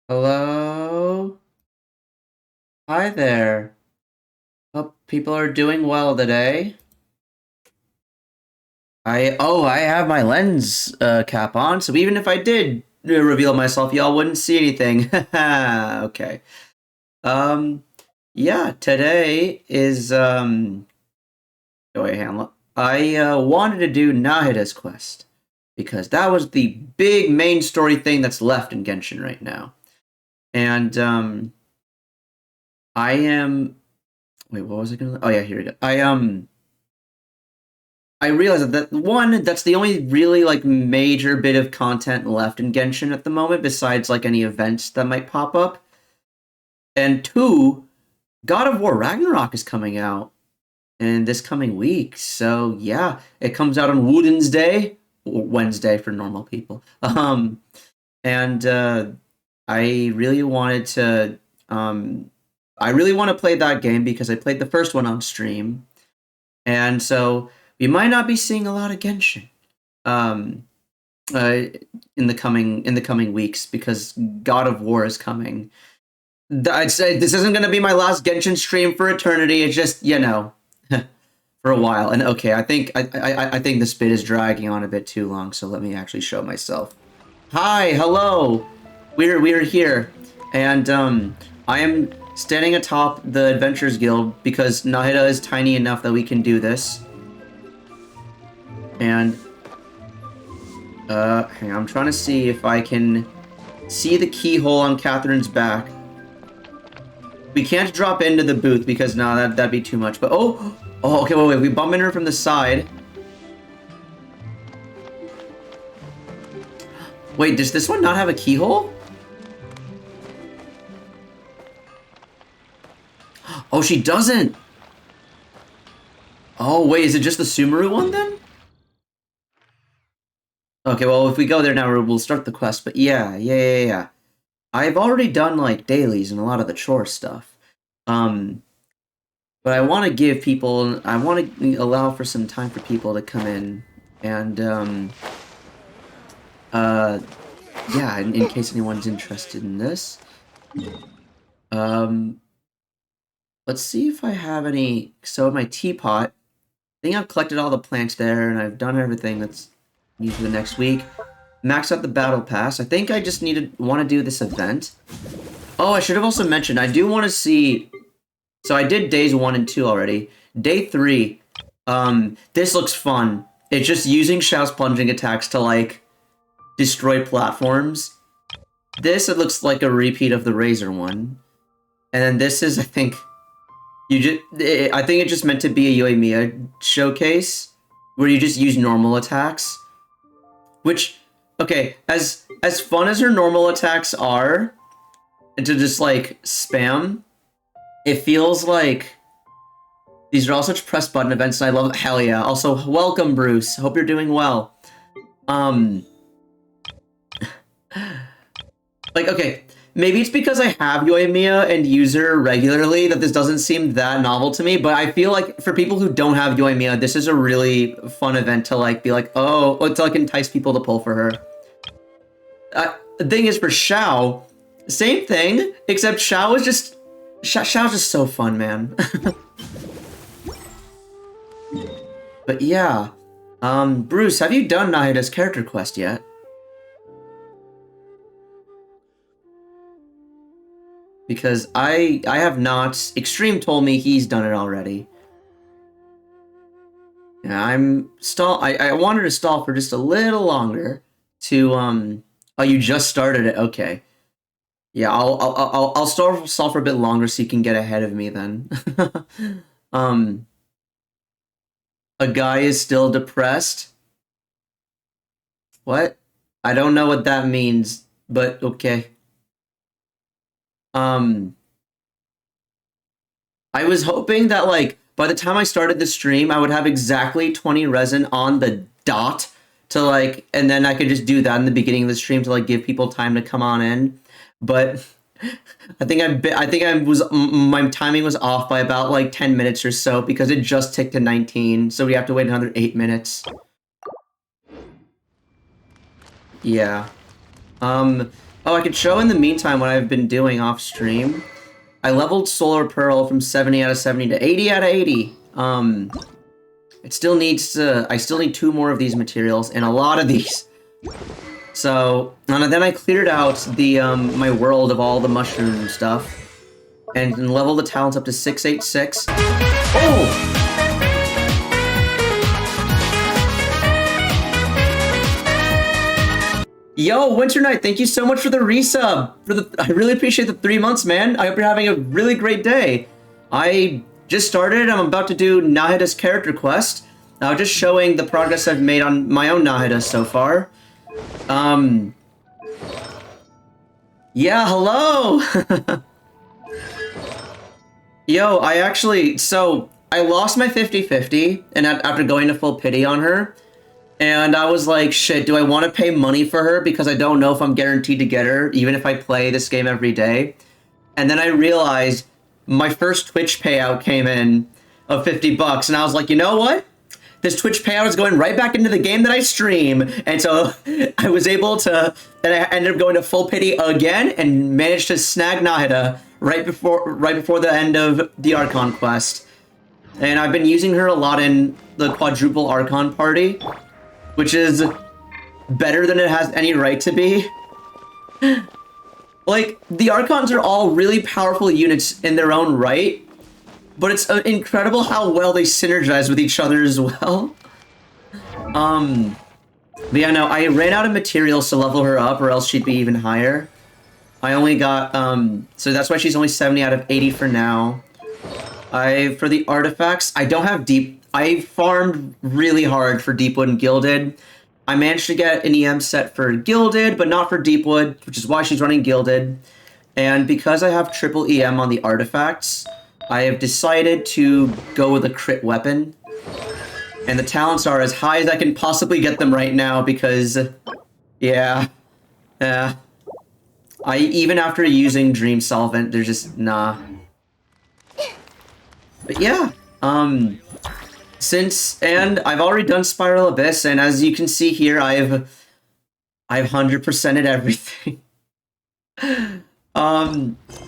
Hello? Hi there. Hope people are doing well today. I have my lens cap on, so even if I did reveal myself, y'all wouldn't see anything. Okay. Um, yeah, today is oh wait, hang on. I wanted to do Nahida's quest because that was the big main story thing that's left in Genshin right now. And I am wait, what was I gonna? Oh yeah, here we go. I realized that one, that's the only really like major bit of content left in Genshin at the moment, besides like any events that might pop up. And two, God of War Ragnarok is coming out in this coming week. So yeah, it comes out on Wooden's Day, or Wednesday for normal people. And I really wanted to I really want to play that game because I played the first one on stream. And so we might not be seeing a lot of Genshin. Um, uh, in the coming weeks because God of War is coming. I'd say this isn't going to be my last Genshin stream for eternity. It's just for a while. And okay, I think this bit is dragging on a bit too long. So let me actually show myself. Hi, hello. We're here, and I am standing atop the Adventurers Guild because Nahida is tiny enough that we can do this. And hang on, I'm trying to see if I can see the keyhole on Catherine's back. We can't drop into the booth because that'd be too much. But okay, wait, we bump into her from the side. Wait, does this one not have a keyhole? Oh, she doesn't. Oh, wait, is it just the Sumeru one then? Okay, well, if we go there now, we'll start the quest. But yeah. I've already done like dailies and a lot of the chore stuff. But I want to give people, I want to allow for some time for people to come in and, yeah, in case anyone's interested in this. Um, let's see if I have any, so in my teapot, I think I've collected all the plants there and I've done everything that's needed for the next week. Max out the battle pass. I think I just want to do this event. Oh, I should have also mentioned, I do want to see, so I did days 1 and 2 already. Day 3, this looks fun. It's just using Xiao's plunging attacks to, like, destroy platforms. This, it looks like a repeat of the Razor one. And then this is, I think, I think it's just meant to be a Yoimiya showcase, where you just use normal attacks. Which, okay, as fun as her normal attacks are, and to just, like, spam, it feels like these are all such press button events, and I love it. Hell yeah. Also, welcome, Bruce. Hope you're doing well. Like, okay, maybe it's because I have Yoimiya and use her regularly that this doesn't seem that novel to me, but I feel like for people who don't have Yoimiya, this is a really fun event to, like, be like, oh, to, like, entice people to pull for her. The thing is, for Xiao, same thing, except Xiao's just so fun, man. But yeah, Bruce, have you done Nahida's character quest yet? Because I have not. Extreme told me he's done it already. Yeah, I wanted to stall for just a little longer to Oh, you just started it. Okay. Yeah, I'll stall for a bit longer so you can get ahead of me then. um, a guy is still depressed. What? I don't know what that means, but okay. Um, I was hoping that, like, by the time I started the stream, I would have exactly 20 resin on the dot to, like, and then I could just do that in the beginning of the stream to, like, give people time to come on in. But I think my timing was off by about, like, 10 minutes or so because it just ticked to 19, so we have to wait another 8 minutes. Yeah. Oh, I could show in the meantime what I've been doing off stream. I leveled Solar Pearl from 70 out of 70 to 80 out of 80. It still needs to... I still need 2 more of these materials, and a lot of these. So, and then I cleared out the, my world of all the mushroom stuff. And leveled the talents up to 686. Oh! Yo, Winter Knight, thank you so much for the resub. I really appreciate the 3 months, man. I hope you're having a really great day. I just started. I'm about to do Nahida's character quest. Just showing the progress I've made on my own Nahida so far. Yeah, hello! Yo, I lost my 50-50 and after going to full pity on her. And I was like, shit, do I want to pay money for her? Because I don't know if I'm guaranteed to get her, even if I play this game every day. And then I realized my first Twitch payout came in of 50 bucks. And I was like, you know what? This Twitch payout is going right back into the game that I stream. And so I was able to, and I ended up going to full pity again and managed to snag Nahida right before the end of the Archon quest. And I've been using her a lot in the quadruple Archon party, which is better than it has any right to be. Like, the Archons are all really powerful units in their own right, but it's incredible how well they synergize with each other as well. But yeah, no, I ran out of materials to level her up, or else she'd be even higher. I only got, so that's why she's only 70 out of 80 for now. For the artifacts, I don't have I farmed really hard for Deepwood and Gilded. I managed to get an EM set for Gilded, but not for Deepwood, which is why she's running Gilded. And because I have triple EM on the artifacts, I have decided to go with a crit weapon. And the talents are as high as I can possibly get them right now because, yeah. Even after using Dream Solvent, there's just, nah. But yeah, and I've already done Spiral Abyss, and as you can see here, I've 100%ed everything.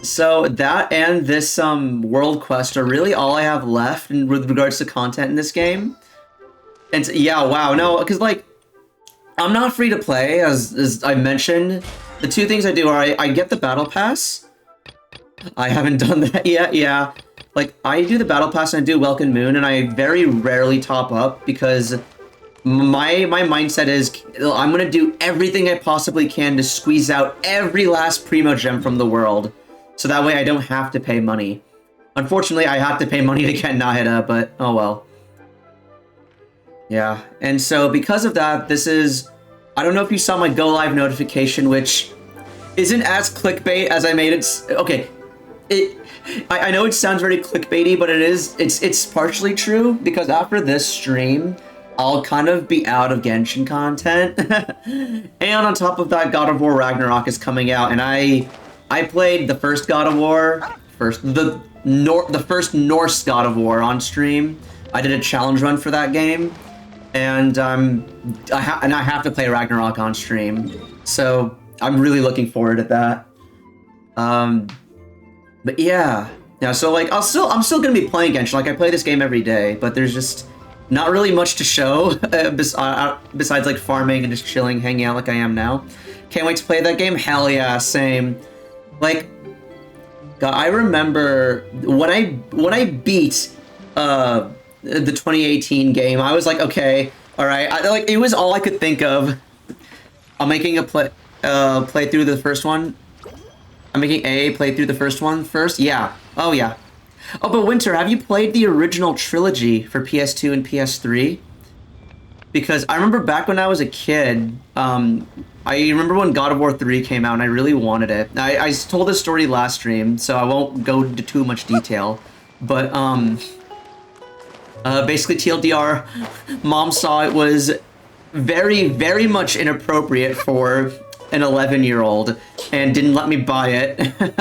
So that and this, world quest are really all I have left with regards to content in this game. And yeah, wow, no, because, like, I'm not free to play, as I mentioned. The 2 things I do are I get the Battle Pass. I haven't done that yet, yeah. Like, I do the Battle Pass and I do Welkin Moon, and I very rarely top up because my mindset is I'm gonna do everything I possibly can to squeeze out every last Primo Gem from the world, so that way I don't have to pay money. Unfortunately, I have to pay money to get Nahida, but oh well. Yeah, and so because of that, this is... I don't know if you saw my go live notification, which isn't as clickbait as I made it... Okay, I know it sounds very clickbaity, but it's partially true, because after this stream, I'll kind of be out of Genshin content. And on top of that, God of War Ragnarok is coming out, and I played the first God of War, the first Norse God of War on stream. I did a challenge run for that game, and I have to play Ragnarok on stream, so I'm really looking forward to that. But yeah, so like I'm still gonna be playing Genshin. Like I play this game every day, but there's just not really much to show besides like farming and just chilling, hanging out like I am now. Can't wait to play that game. Hell yeah, same. Like, God, I remember when I beat the 2018 game, I was like, okay, all right. Like it was all I could think of. I'm making a play through the first one. I'm making a play through the first one first. Yeah. Oh yeah. Oh, but Winter, have you played the original trilogy for PS2 and PS3? Because I remember back when I was a kid, I remember when God of War 3 came out and I really wanted it. I told this story last stream, so I won't go into too much detail. But, basically TLDR, Mom saw it was very, very much inappropriate for an 11-year-old and didn't let me buy it.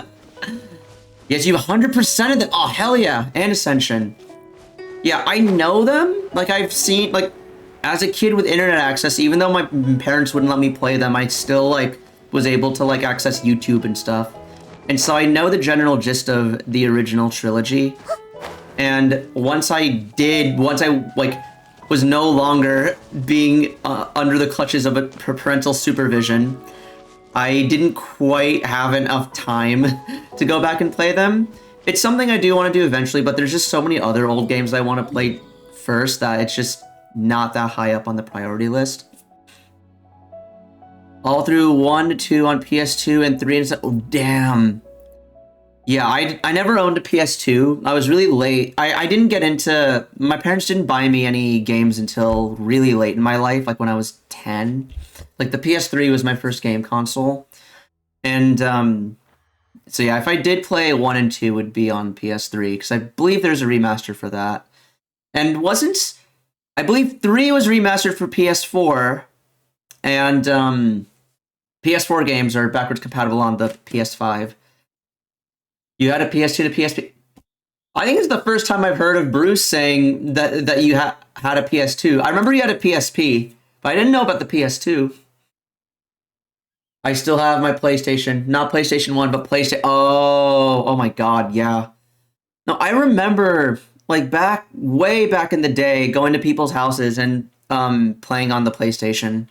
Yes, you have 100% of them. Oh, hell yeah. And Ascension. Yeah, I know them. Like, I've seen, like, as a kid with internet access, even though my parents wouldn't let me play them, I still, like, was able to like access YouTube and stuff. And so I know the general gist of the original trilogy. And once I like was no longer being under the clutches of a parental supervision, I didn't quite have enough time to go back and play them. It's something I do want to do eventually, but there's just so many other old games I want to play first that it's just not that high up on the priority list. All through 1 to 2 on PS2 and 3 and oh, damn. Yeah, I never owned a PS2. I was really late. I didn't get into... My parents didn't buy me any games until really late in my life, like when I was 10. Like, the PS3 was my first game console. And, so yeah, if I did play 1 and 2, it would be on PS3, because I believe there's a remaster for that. And wasn't... I believe 3 was remastered for PS4, and, PS4 games are backwards compatible on the PS5. You had a PS2 to PSP. I think it's the first time I've heard of Bruce saying that you had a PS2. I remember you had a PSP, but I didn't know about the PS2. I still have my PlayStation. Not PlayStation 1, but PlayStation... Oh my god, yeah. No, I remember, like, way back in the day, going to people's houses and playing on the PlayStation.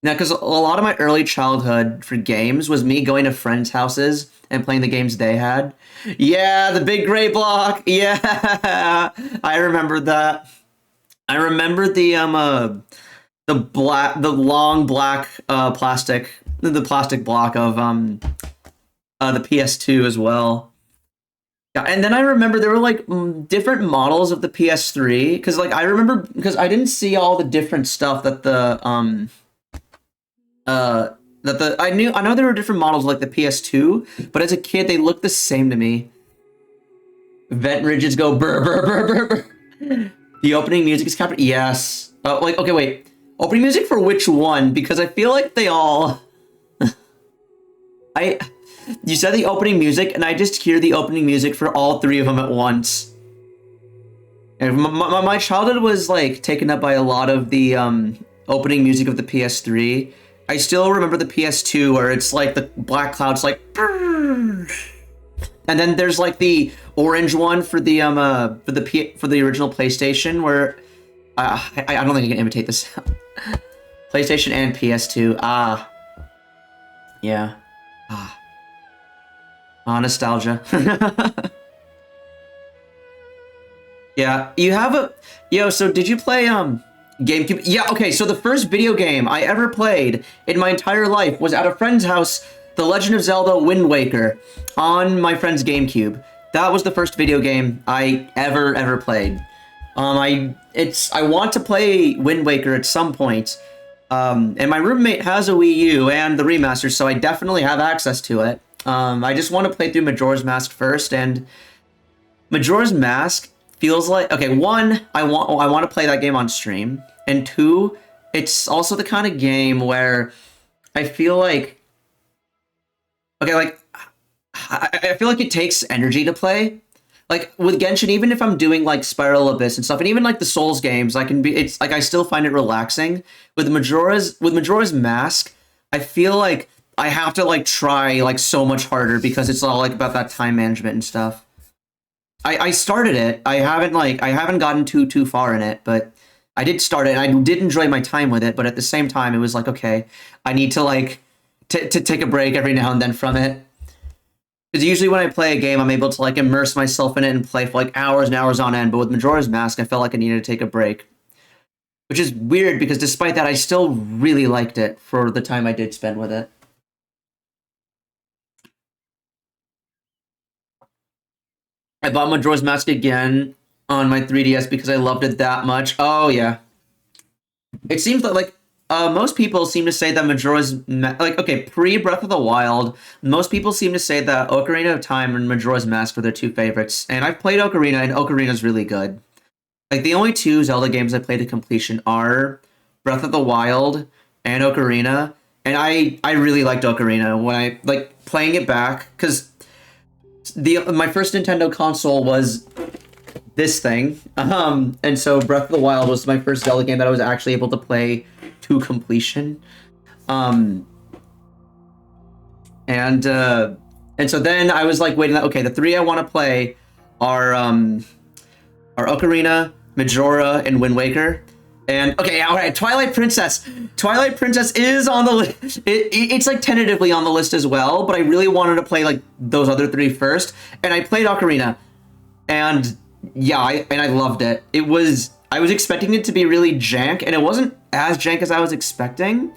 Now, because a lot of my early childhood for games was me going to friends' houses and playing the games they had. Yeah, the big gray block. Yeah, I remember that. I remember the long black plastic block of the PS2 as well. Yeah, and then I remember there were like different models of the PS3 because like I remember because I didn't see all the different stuff that the I know there were different models like the PS2, but as a kid they looked the same to me. Vent ridges go burr burr burr burr burr. The opening music is captured. Yes. Like okay, wait. Opening music for which one? Because I feel like they all. You said the opening music, and I just hear the opening music for all three of them at once. And my childhood was like taken up by a lot of the opening music of the PS3. I still remember the PS2 where it's like the black clouds like and then there's like the orange one for the original PlayStation where I don't think I can imitate this. PlayStation and PS2. Yeah. Nostalgia. Yeah, you have a so did you play GameCube? Yeah, okay, so the first video game I ever played in my entire life was at a friend's house, The Legend of Zelda Wind Waker, on my friend's GameCube. That was the first video game I ever played. I want to play Wind Waker at some point. And my roommate has a Wii U and the remaster, so I definitely have access to it. I just want to play through Majora's Mask first, and Majora's Mask feels like, okay, one, I want to play that game on stream, and two, it's also the kind of game where I feel like, okay, like, I feel like it takes energy to play. Like, with Genshin, even if I'm doing, like, Spiral Abyss and stuff, and even, like, the Souls games, it's, like, I still find it relaxing. With Majora's Mask, I feel like I have to, like, try, like, so much harder because it's all, like, about that time management and stuff. I started it. I haven't gotten too far in it, but I did start it, and I did enjoy my time with it, but at the same time, it was like, okay, I need to, like, to take a break every now and then from it. Because usually when I play a game, I'm able to, like, immerse myself in it and play for, like, hours and hours on end, but with Majora's Mask, I felt like I needed to take a break. Which is weird, because despite that, I still really liked it for the time I did spend with it. I bought Majora's Mask again on my 3DS because I loved it that much. Oh, yeah. It seems like most people seem to say that pre-Breath of the Wild, most people seem to say that Ocarina of Time and Majora's Mask are their two favorites. And I've played Ocarina, and Ocarina's really good. Like, the only two Zelda games I played to completion are Breath of the Wild and Ocarina. And I really liked Ocarina when I, like, playing it back, because my first Nintendo console was this thing, and so Breath of the Wild was my first Zelda game that I was actually able to play to completion. And so then I was like waiting. Okay, the three I want to play are Ocarina, Majora, and Wind Waker. And okay, all right, Twilight Princess. Twilight Princess is on the list. It's like tentatively on the list as well, but I really wanted to play like those other three first. And I played Ocarina, and yeah, I loved it. I was expecting it to be really jank, and it wasn't as jank as I was expecting.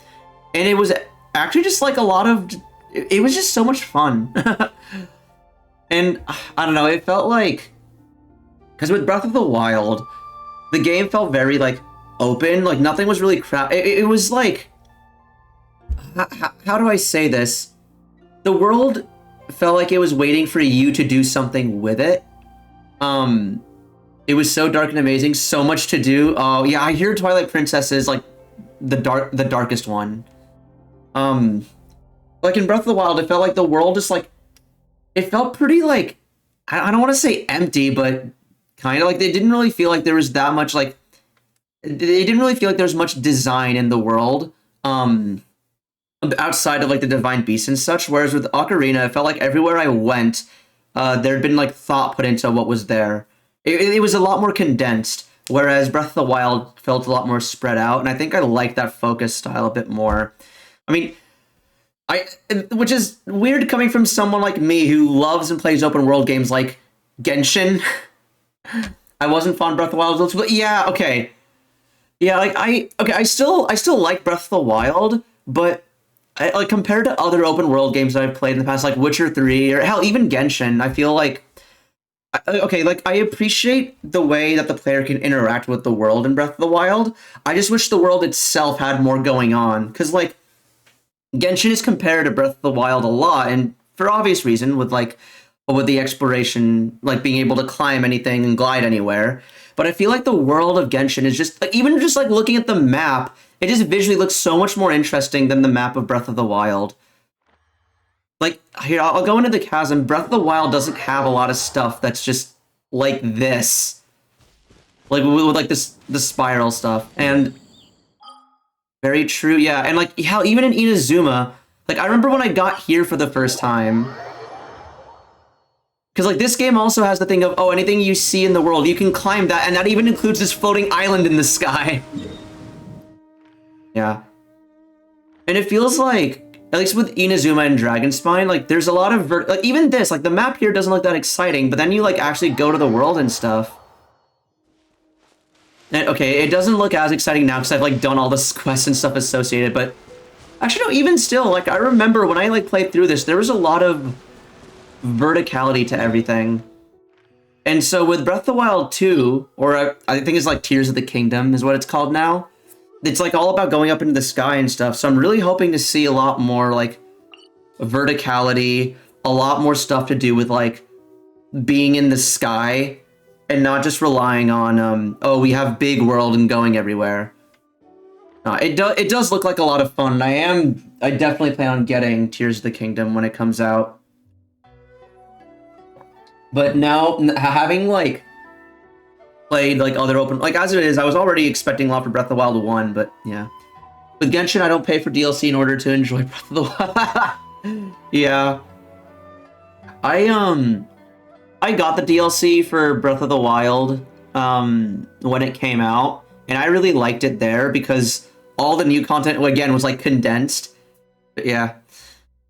And it was actually just like a lot of. It was just so much fun. And I don't know, it felt like because with Breath of the Wild, the game felt very like open, like nothing was really it was like how do I say this? The world felt like it was waiting for you to do something with it. It was so dark and amazing, so much to do. Oh yeah, I hear Twilight Princess is like the darkest one. Like in Breath of the Wild, it felt like the world just like it felt pretty like I don't want to say empty, but kind of like they didn't really feel like there was that much like they didn't really feel like there was much design in the world outside of like the divine beasts and such. Whereas with Ocarina, it felt like everywhere I went, there'd been like thought put into what was there. It was a lot more condensed, whereas Breath of the Wild felt a lot more spread out, and I think I like that focus style a bit more. I mean, which is weird coming from someone like me who loves and plays open world games like Genshin. I wasn't fond of Breath of the Wild, but yeah, okay. Yeah, like I still like Breath of the Wild, but like compared to other open world games that I've played in the past, like Witcher 3 or hell even Genshin, I feel like okay, like I appreciate the way that the player can interact with the world in Breath of the Wild. I just wish the world itself had more going on, because like Genshin is compared to Breath of the Wild a lot, and for obvious reason, with the exploration, like being able to climb anything and glide anywhere. But I feel like the world of Genshin is just like even just like looking at the map, it just visually looks so much more interesting than the map of Breath of the Wild. Like here, I'll go into the chasm. Breath of the Wild doesn't have a lot of stuff that's just like this, like with like the spiral stuff, and very true, yeah. And like how even in Inazuma, like I remember when I got here for the first time, because like this game also has the thing of anything you see in the world you can climb that, and that even includes this floating island in the sky. Yeah, and it feels like at least with Inazuma and Dragonspine, like there's a lot of like even this, like the map here doesn't look that exciting, but then you like actually go to the world and stuff. And okay, it doesn't look as exciting now because I've like done all the quests and stuff associated, but actually no, even still, like I remember when I like played through this, there was a lot of verticality to everything. And so with Breath of the Wild 2, or I think it's like Tears of the Kingdom is what it's called now, it's like all about going up into the sky and stuff. So I'm really hoping to see a lot more like verticality, a lot more stuff to do with like being in the sky and not just relying on we have big world and going everywhere. It does look like a lot of fun. And I definitely plan on getting Tears of the Kingdom when it comes out. But now having like played like other open, like as it is, I was already expecting a lot for Breath of the Wild 1, but yeah. With Genshin, I don't pay for DLC in order to enjoy Breath of the Wild. Yeah. I got the DLC for Breath of the Wild when it came out, and I really liked it there because all the new content, again, was like condensed. But yeah.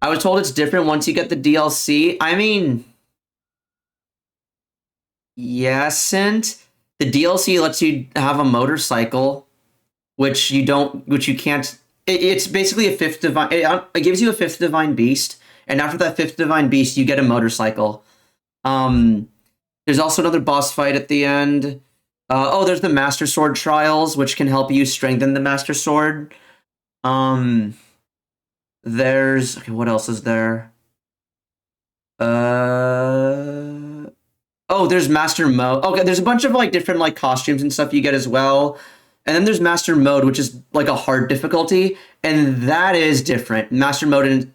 I was told it's different once you get the DLC. I mean, yes, and the DLC lets you have a motorcycle, which you can't. It's basically a fifth divine. It gives you a fifth divine beast, and after that fifth divine beast, you get a motorcycle. There's also another boss fight at the end. There's the Master Sword trials, which can help you strengthen the Master Sword. There's what else is there? There's Master Mode. Okay, there's a bunch of like different like costumes and stuff you get as well. And then there's Master Mode, which is like a hard difficulty, and that is different. Master Mode,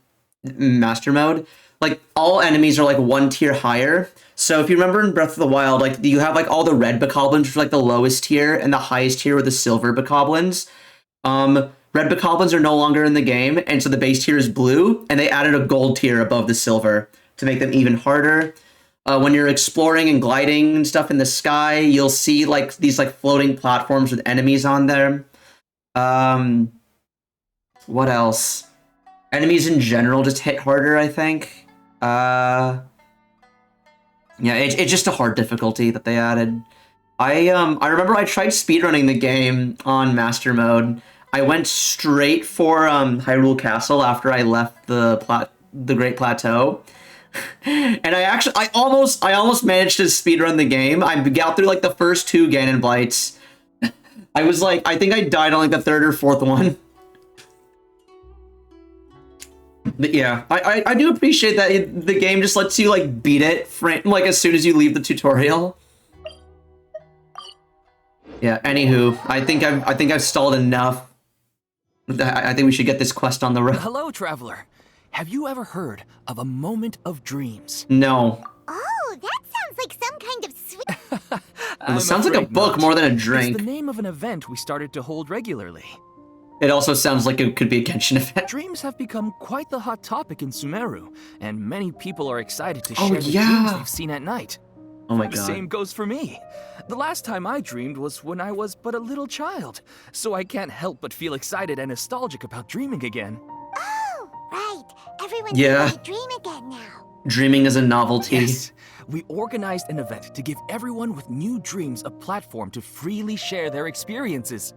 like all enemies are like one tier higher. So if you remember in Breath of the Wild, like you have like all the red bokoblins, which are like the lowest tier, and the highest tier were the silver bokoblins. red bokoblins are no longer in the game, and so the base tier is blue, and they added a gold tier above the silver to make them even harder. When you're exploring and gliding and stuff in the sky, you'll see like these like floating platforms with enemies on them. What else? Enemies in general just hit harder, I think. Yeah, it's just a hard difficulty that they added. I remember I tried speedrunning the game on Master Mode. I went straight for Hyrule Castle after I left the Great Plateau. And I almost managed to speedrun the game. I got through like the first 2 Ganon Blights. I was like, I think I died on like the 3rd or 4th one. But yeah, I do appreciate that the game just lets you like beat it like as soon as you leave the tutorial. Yeah. Anywho, I think I've stalled enough. I think we should get this quest on the road. Hello, traveler. Have you ever heard of a moment of dreams? No. Oh, that sounds like some kind of sweet... Well, it sounds like a book more than a drink. It's the name of an event we started to hold regularly. It also sounds like it could be a Genshin event. Dreams have become quite the hot topic in Sumeru, and many people are excited to share the yeah. dreams they've seen at night. Oh my The god. same goes for me. The last time I dreamed was when I was but a little child, so I can't help but feel excited and nostalgic about dreaming again. Oh, right. Everyone's Yeah. going to dream again now. Dreaming is a novelty. Yes, we organized an event to give everyone with new dreams a platform to freely share their experiences.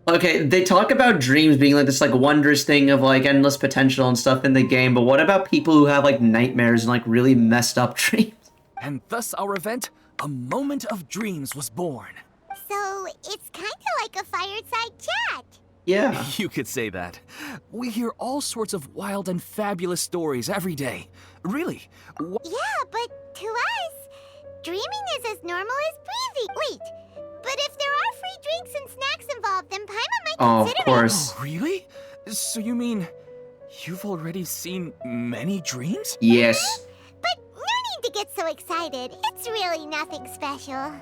Okay, they talk about dreams being like this like wondrous thing of like endless potential and stuff in the game, but what about people who have like nightmares and like really messed up dreams? And thus our event, A Moment of Dreams, was born. So, it's kind of like a fireside chat. Yeah. You could say that. We hear all sorts of wild and fabulous stories every day. Really. Yeah, but to us, dreaming is as normal as breathing. Wait, but if there are free drinks and snacks involved, then Paimon might Oh, consider of course. Oh, really? So you mean you've already seen many dreams? Yes. But no need to get so excited. It's really nothing special.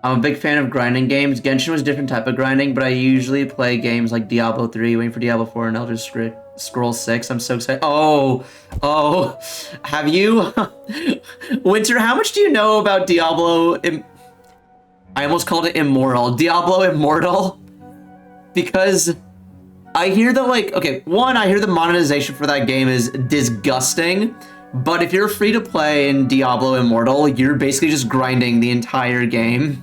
I'm a big fan of grinding games. Genshin was a different type of grinding, but I usually play games like Diablo 3, waiting for Diablo 4 and Elder Scrolls 6. I'm so excited. Oh, have you? Winter, how much do you know about Diablo? I almost called it Immortal. Diablo Immortal? Because I hear that, like, okay, one, I hear the monetization for that game is disgusting, but if you're free to play in Diablo Immortal, you're basically just grinding the entire game.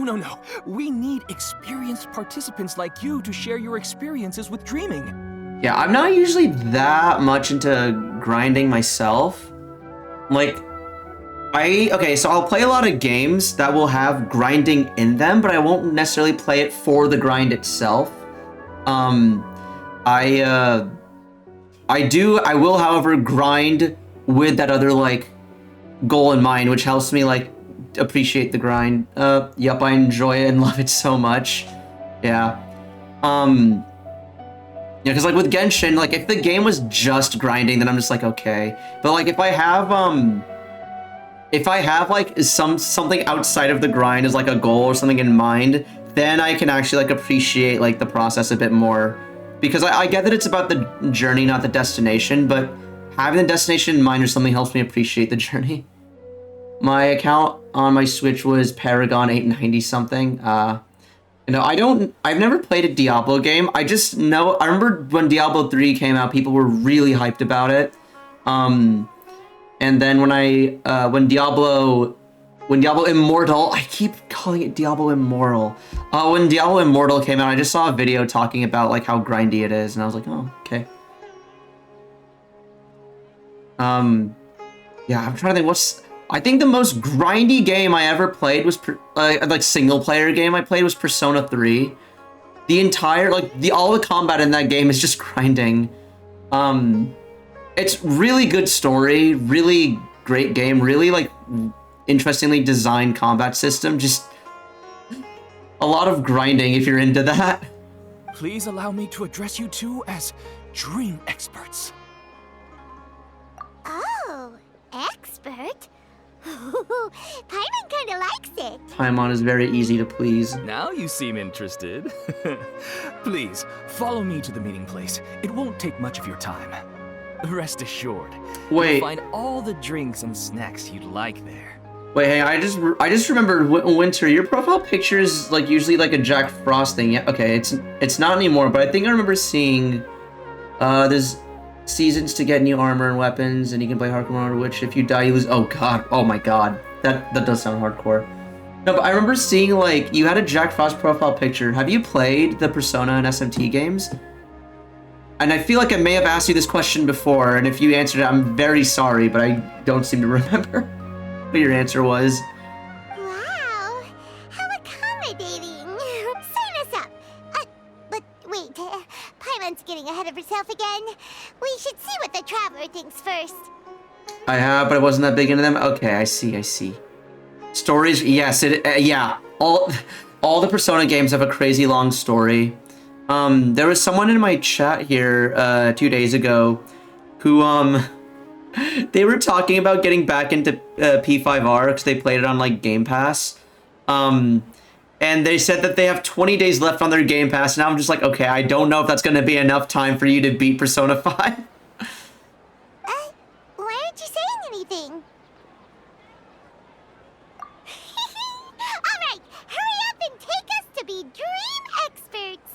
No. We need experienced participants like you to share your experiences with dreaming. Yeah, I'm not usually that much into grinding myself. Like, so I'll play a lot of games that will have grinding in them, but I won't necessarily play it for the grind itself. I will, however, grind with that other, like, goal in mind, which helps me, like, appreciate the grind. Yep, I enjoy it and love it so much. Yeah. Yeah, because, like, with Genshin, like, if the game was just grinding, then I'm just like, okay. But, like, if I have, like, something outside of the grind as, like, a goal or something in mind, then I can actually, like, appreciate, like, the process a bit more. Because I get that it's about the journey, not the destination, but having the destination in mind or something helps me appreciate the journey. My account on my Switch was Paragon 890 something. I've never played a Diablo game. I just know, I remember when Diablo 3 came out, people were really hyped about it. And then when Diablo Immortal, I keep calling it Diablo Immortal. When Diablo Immortal came out, I just saw a video talking about like how grindy it is, and I was like, oh, okay. Yeah, I'm trying to think I think the most grindy game I ever played was like single player game I played was Persona 3. The entire all the combat in that game is just grinding. It's really good story, really great game, really like interestingly designed combat system, just a lot of grinding if you're into that. Please allow me to address you two as dream experts. Oh, expert? Paimon kinda likes it. Paimon is very easy to please. Now you seem interested. Please, follow me to the meeting place. It won't take much of your time. Rest assured, Wait. you'll find all the drinks and snacks you'd like there. Wait, hey, I just remembered, Winter, your profile picture is like usually like a Jack Frost thing. Yeah, okay, it's not anymore, but I think I remember seeing there's seasons to get new armor and weapons, and you can play hardcore mode, which if you die you lose. Oh god, oh my god, that does sound hardcore. No, but I remember seeing like you had a Jack Frost profile picture. Have you played the Persona and SMT games? And I feel like I may have asked you this question before, and if you answered it, I'm very sorry, but I don't seem to remember what your answer was. Wow, how accommodating. Sign us up. But wait, Paimon's getting ahead of herself again. We should see what the Traveler thinks first. I have, but I wasn't that big into them. Okay, I see. Stories, yes, yeah. All the Persona games have a crazy long story. There was someone in my chat here 2 days ago who they were talking about getting back into P5R because they played it on like Game Pass. And they said that they have 20 days left on their Game Pass, and I'm just like, okay, I don't know if that's going to be enough time for you to beat Persona 5. Why aren't you saying anything? Alright, hurry up and take us to be dream experts.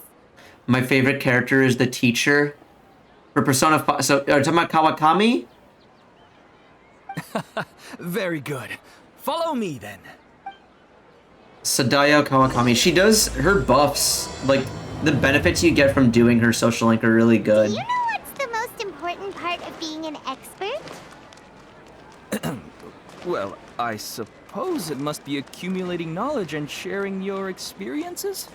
My favorite character is the teacher for Persona 5. So, are you talking about Kawakami? Very good. Follow me then. Sadaya Kawakami. She does her buffs, like the benefits you get from doing her social link are really good. Do you know what's the most important part of being an expert? Well, I suppose it must be accumulating knowledge and sharing your experiences?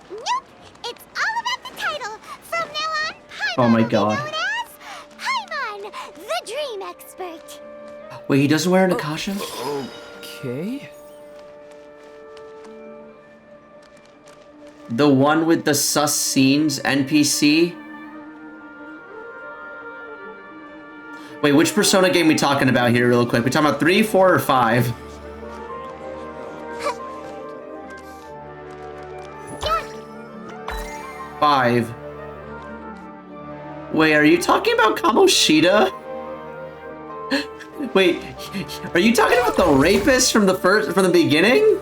Nope, it's all about the title. From now on, Paimon Oh my will be God. known as Paimon, the dream expert. Wait, he doesn't wear an Akasha? Okay. The one with the sus scenes NPC? Wait, which Persona game we talking about here real quick? We talking about 3, 4, or 5? Five. Wait, are you talking about Kamoshida? Wait, are you talking about the rapist from the beginning?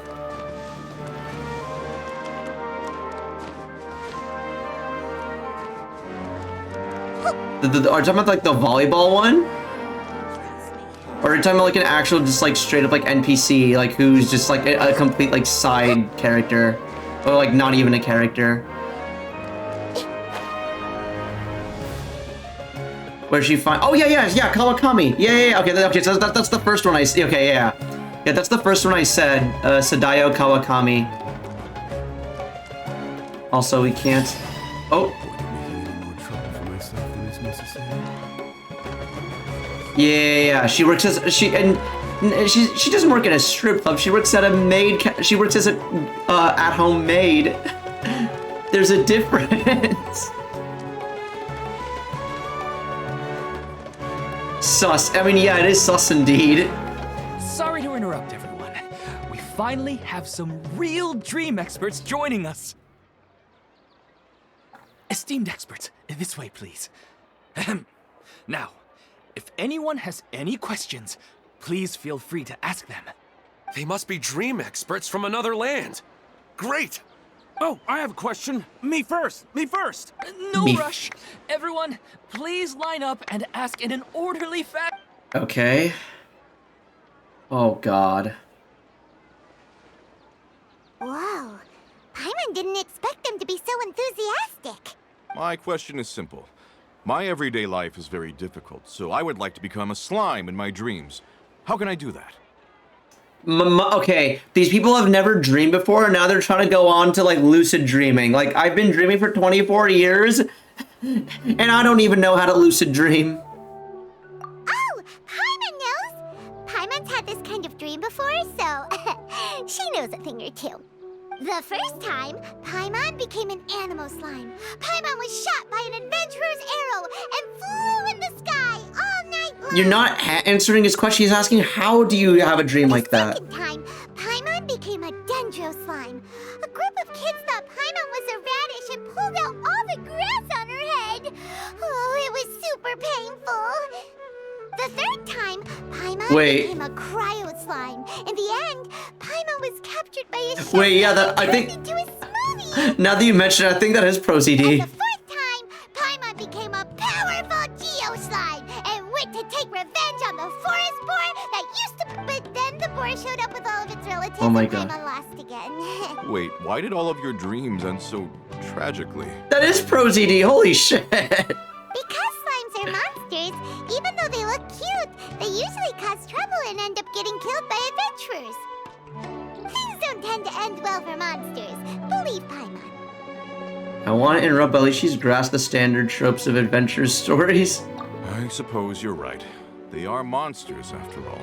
Are you talking about like the volleyball one? Or are you talking about like an actual just like straight up like NPC, like who's just like a complete like side character? Or like not even a character? Where's she find? Oh yeah, Kawakami. Yeah. Okay, so that's the first one I see. Okay, yeah, that's the first one I said. Sadayo Kawakami. Also, we can't. Oh. Yeah. She works as she doesn't work at a strip club. She works at a maid. She works as a at-home maid. There's a difference. Sus. I mean, yeah, it is sus indeed. Sorry to interrupt, everyone. We finally have some real dream experts joining us. Esteemed experts, this way, please. Ahem. Now, if anyone has any questions, please feel free to ask them. They must be dream experts from another land. Great! Oh, I have a question. Me first. No Me- rush. Everyone, please line up and ask in an orderly fashion. Okay. Oh God. Whoa, Paimon didn't expect them to be so enthusiastic. My question is simple. My everyday life is very difficult, so I would like to become a slime in my dreams. How can I do that? Okay, these people have never dreamed before, and now they're trying to go on to like lucid dreaming. Like, I've been dreaming for 24 years, and I don't even know how to lucid dream. Oh, Paimon knows. Paimon's had this kind of dream before, so she knows a thing or two. The first time, Paimon became an animal slime. Paimon was shot by an adventurer's arrow and flew in the sky all night You're not answering his question. He's asking, how do you have a dream like that? Second time, Paimon became a dendro slime. A group of kids thought Paimon was a radish and pulled out all the grass on her head. Oh, it was super painful. The third time, Paimon became a cryo slime. In the end, Paimon was captured by a shark I think into a smoothie. now that you mention it, I think that is Pro CD. And the fourth time, Paimon became a powerful Geo slime and went to take revenge on the forest boar that used to. But then the boar showed up with all of its relatives Oh my and God. Paimon lost again. Wait, why did all of your dreams end so tragically? That is Pro CD. Holy shit. Because slimes are monsters, even though they look cute, they usually cause trouble and end up getting killed by adventurers. Things don't tend to end well for monsters. Believe Paimon. I want to interrupt, but at least she's grasped the standard tropes of adventure stories. I suppose you're right. They are monsters, after all.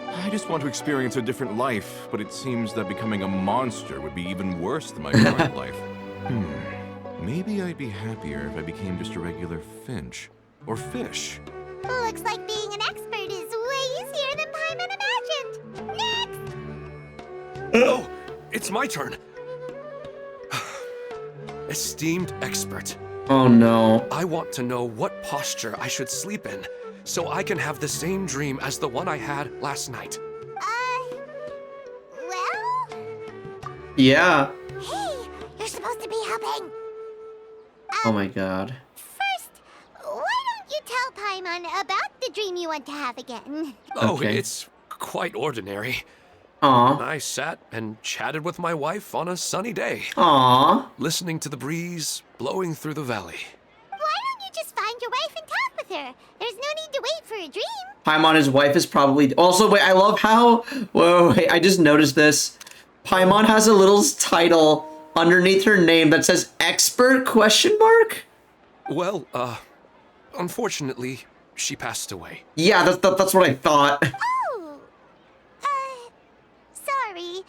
I just want to experience a different life, but it seems that becoming a monster would be even worse than my current life. Maybe I'd be happier if I became just a regular finch. Or fish. Looks like being an expert is way easier than Paimon imagined. Next! Oh, it's my turn. Esteemed expert, Oh no. I want to know what posture I should sleep in so I can have the same dream as the one I had last night. Well? Yeah. Hey, you're supposed to be helping. Oh my god. First, why don't you tell Paimon about the dream you want to have again? Oh, Okay. it's quite ordinary. Aw. I sat and chatted with my wife on a sunny day, Aw. listening to the breeze blowing through the valley. Why don't you just find your wife and talk with her? There's no need to wait for a dream. Paimon, his wife, is probably... Also, wait, I love how... Whoa, wait, I just noticed this. Paimon has a little title underneath her name that says expert question mark? Well, unfortunately, she passed away. Yeah, that's what I thought. Oh, sorry.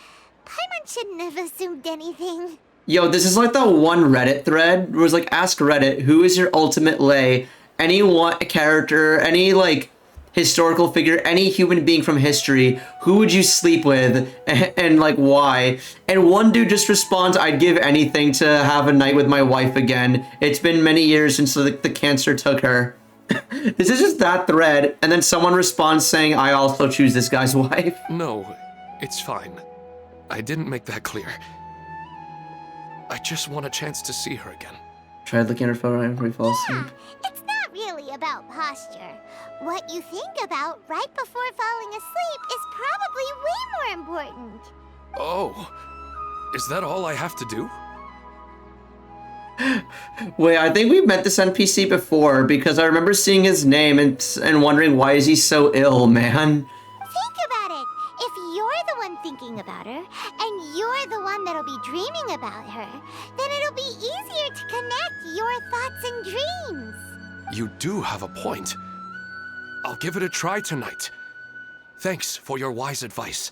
Paimon shouldn't have assumed anything. Yo, this is like the one Reddit thread where it's like, ask Reddit, who is your ultimate lay? Any one character, any like historical figure, any human being from history, who would you sleep with and like why? And one dude just responds, I'd give anything to have a night with my wife again. It's been many years since the cancer took her. This is just that thread. And then someone responds saying, I also choose this guy's wife. No, it's fine. I didn't make that clear. I just want a chance to see her again. Tried looking at her photo right before he falls asleep. It's not really about posture. What you think about right before falling asleep is probably way more important. Oh, is that all I have to do? Wait, I think we've met this NPC before because I remember seeing his name and wondering why is he so ill, man. Think about it. If you're the one thinking about her, and you're the one that'll be dreaming about her, then it'll be easier to connect your thoughts and dreams. You do have a point. I'll give it a try tonight. Thanks for your wise advice.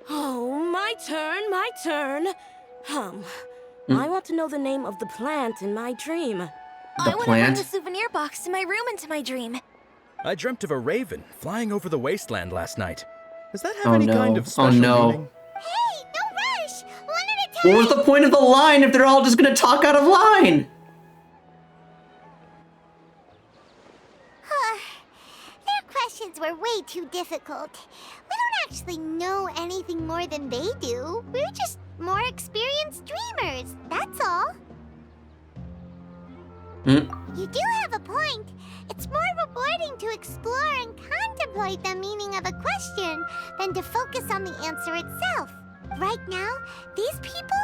Oh, my turn. I want to know the name of the plant in my dream. I want to bring plant? the souvenir box to my room into my dream. I dreamt of a raven flying over the wasteland last night. Does that have Oh, any no. kind of Oh, special no. meaning? Hey, no rush! One at a time! What was the point of the line if they're all just gonna talk out of line? Their questions were way too difficult. We don't actually know anything more than they do. We're just more experienced dreamers, that's all. You do have a point. It's more rewarding to explore and contemplate the meaning of a question than to focus on the answer itself. Right now, these people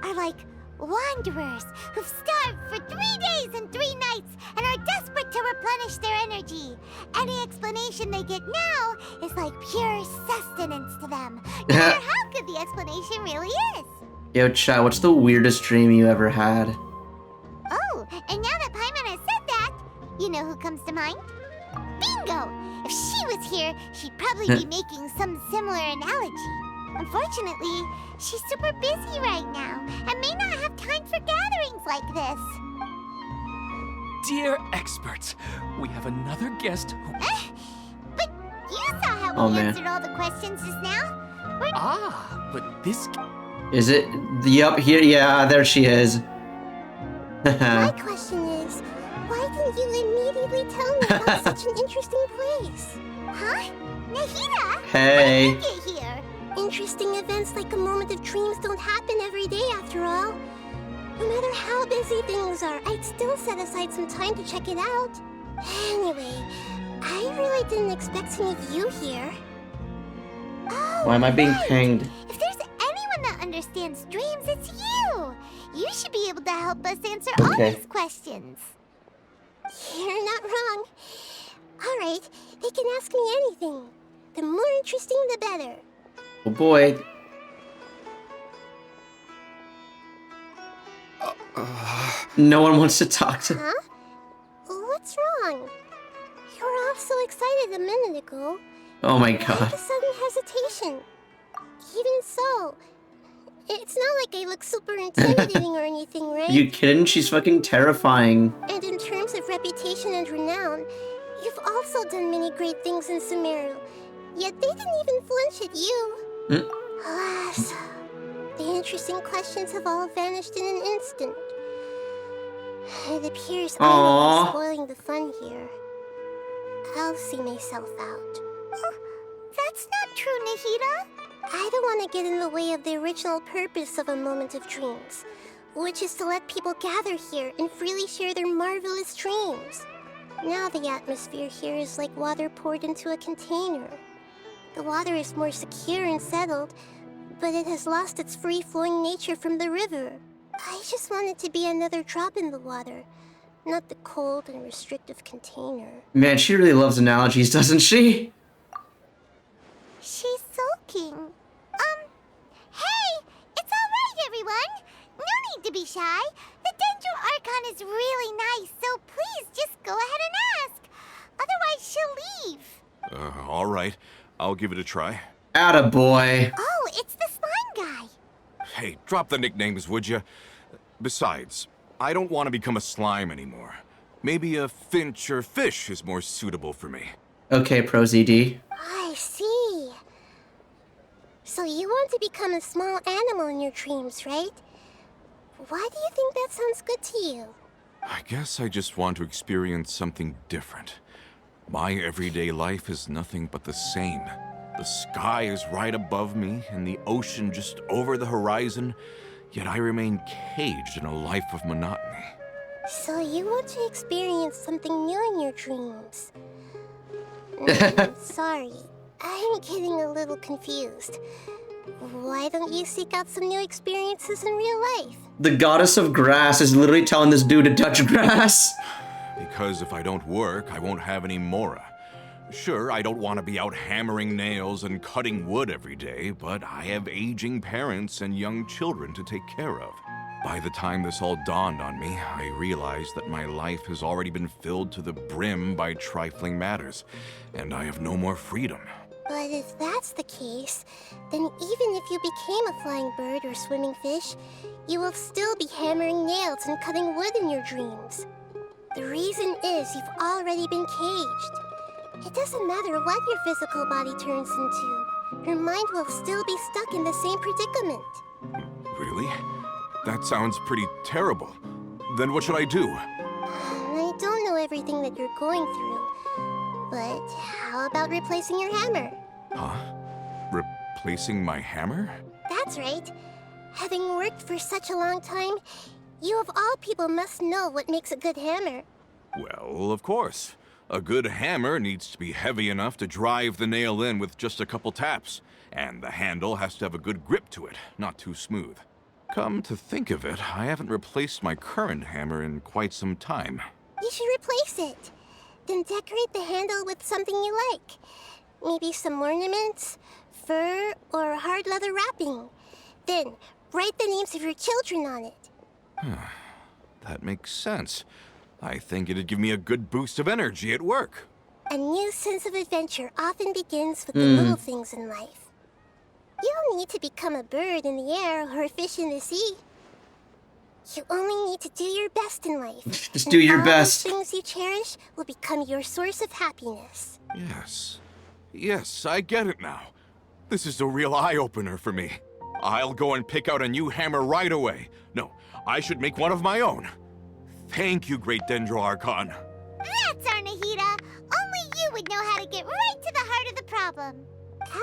are like wanderers who've starved for 3 days and 3 nights and are desperate to replenish their energy. Any explanation they get now is like pure sustenance to them, no matter how good the explanation really is. Yo, chat, what's the weirdest dream you ever had? Oh, and now that Paimon has said that, you know who comes to mind? Bingo! If she was here, she'd probably be making some similar analogy. Unfortunately, she's super busy right now and may not have time for gatherings like this. dear experts, we have another guest who... But you saw how Oh, we man. answered all the questions just now. Ah, but this... Is it? Yup, here, yeah, there she is. My question is, why didn't you immediately tell me about such an interesting place? Huh? Nahida? Hey. How did you get here? Interesting events like a moment of dreams don't happen every day after all. No matter how busy things are, I'd still set aside some time to check it out. Anyway, I really didn't expect to meet you here. Oh, Why am I being right. pinged? If there's anyone that understands dreams, it's you! You should be able to help us answer all Okay. these questions. You're not wrong. Alright, they can ask me anything. The more interesting, the better. Oh boy. No one wants to talk to. Huh? What's wrong? You were all so excited a minute ago. Oh my Why god. the sudden hesitation? Even so, it's not like I look super intimidating or anything, right? You kidding? She's fucking terrifying. And in terms of reputation and renown, you've also done many great things in Sumeru. Yet they didn't even flinch at you. Alas, the interesting questions have all vanished in an instant. It appears I'm the Aww. one spoiling the fun here. I'll see myself out. That's not true, Nahida. I don't want to get in the way of the original purpose of a moment of dreams, which is to let people gather here and freely share their marvelous dreams. Now the atmosphere here is like water poured into a container. The water is more secure and settled, but it has lost its free-flowing nature from the river. I just want it to be another drop in the water, not the cold and restrictive container. Man, she really loves analogies, doesn't she? She's sulking. Hey! It's alright, everyone! No need to be shy. The Dendro Archon is really nice, so please just go ahead and ask. Otherwise, she'll leave. All right. I'll give it a try. Attaboy. Oh, it's the slime guy. Hey, drop the nicknames, would you? Besides, I don't want to become a slime anymore. Maybe a finch or fish is more suitable for me. Okay, Pro ZD. I see. So you want to become a small animal in your dreams, right? Why do you think that sounds good to you? I guess I just want to experience something different. My everyday life is nothing but the same. The sky is right above me and the ocean just over the horizon, yet I remain caged in a life of monotony. So you want to experience something new in your dreams? Sorry, I'm getting a little confused. Why don't you seek out some new experiences in real life? The goddess of grass is literally telling this dude to touch grass. Because if I don't work, I won't have any mora. Sure, I don't want to be out hammering nails and cutting wood every day, but I have aging parents and young children to take care of. By the time this all dawned on me, I realized that my life has already been filled to the brim by trifling matters, and I have no more freedom. But if that's the case, then even if you became a flying bird or swimming fish, you will still be hammering nails and cutting wood in your dreams. The reason is you've already been caged. It doesn't matter what your physical body turns into. Your mind will still be stuck in the same predicament. Really? That sounds pretty terrible. Then what should I do? I don't know everything that you're going through, but how about replacing your hammer? Huh? Replacing my hammer? That's right. Having worked for such a long time, you of all people must know what makes a good hammer. Well, of course. A good hammer needs to be heavy enough to drive the nail in with just a couple taps, and the handle has to have a good grip to it, not too smooth. Come to think of it, I haven't replaced my current hammer in quite some time. You should replace it. Then decorate the handle with something you like. Maybe some ornaments, fur, or hard leather wrapping. Then write the names of your children on it. That makes sense. I think it'd give me a good boost of energy at work. A new sense of adventure often begins with the little things in life. You don't need to become a bird in the air or a fish in the sea. You only need to do your best in life. Just do your all best. Those things you cherish will become your source of happiness. Yes. Yes, I get it now. This is a real eye-opener for me. I'll go and pick out a new hammer right away. No, I should make one of my own. Thank you, Great Dendro Archon. That's our Nahida. Only you would know how to get right to the heart of the problem.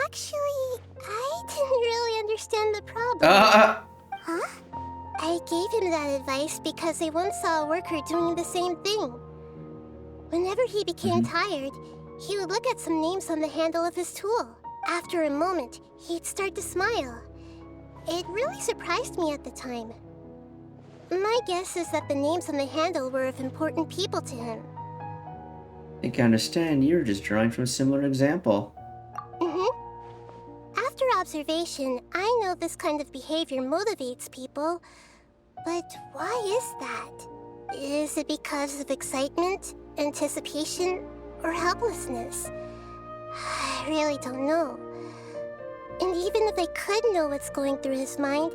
Actually, I didn't really understand the problem. Huh? I gave him that advice because I once saw a worker doing the same thing. Whenever he became tired, he would look at some names on the handle of his tool. After a moment, he'd start to smile. It really surprised me at the time. My guess is that the names on the handle were of important people to him. I think I understand. You're just drawing from a similar example. After observation, I know this kind of behavior motivates people. But why is that? Is it because of excitement, anticipation, or helplessness? I really don't know. And even if I could know what's going through his mind,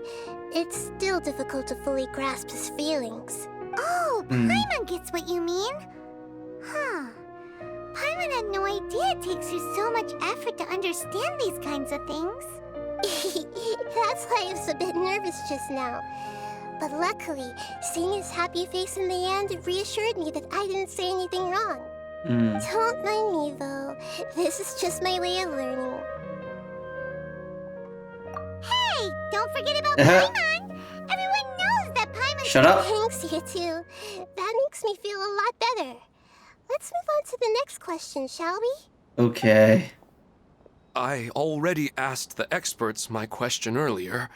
it's still difficult to fully grasp his feelings. Oh, Paimon gets what you mean. Huh. Paimon had no idea it takes you so much effort to understand these kinds of things. That's why I was a bit nervous just now. But luckily, seeing his happy face in the end reassured me that I didn't say anything wrong. Don't mind me, though. This is just my way of learning. Hey, don't forget about Paimon! Everyone knows that Paimon Shut up. thanks you too. That makes me feel a lot better. Let's move on to the next question, shall we? Okay. I already asked the experts my question earlier,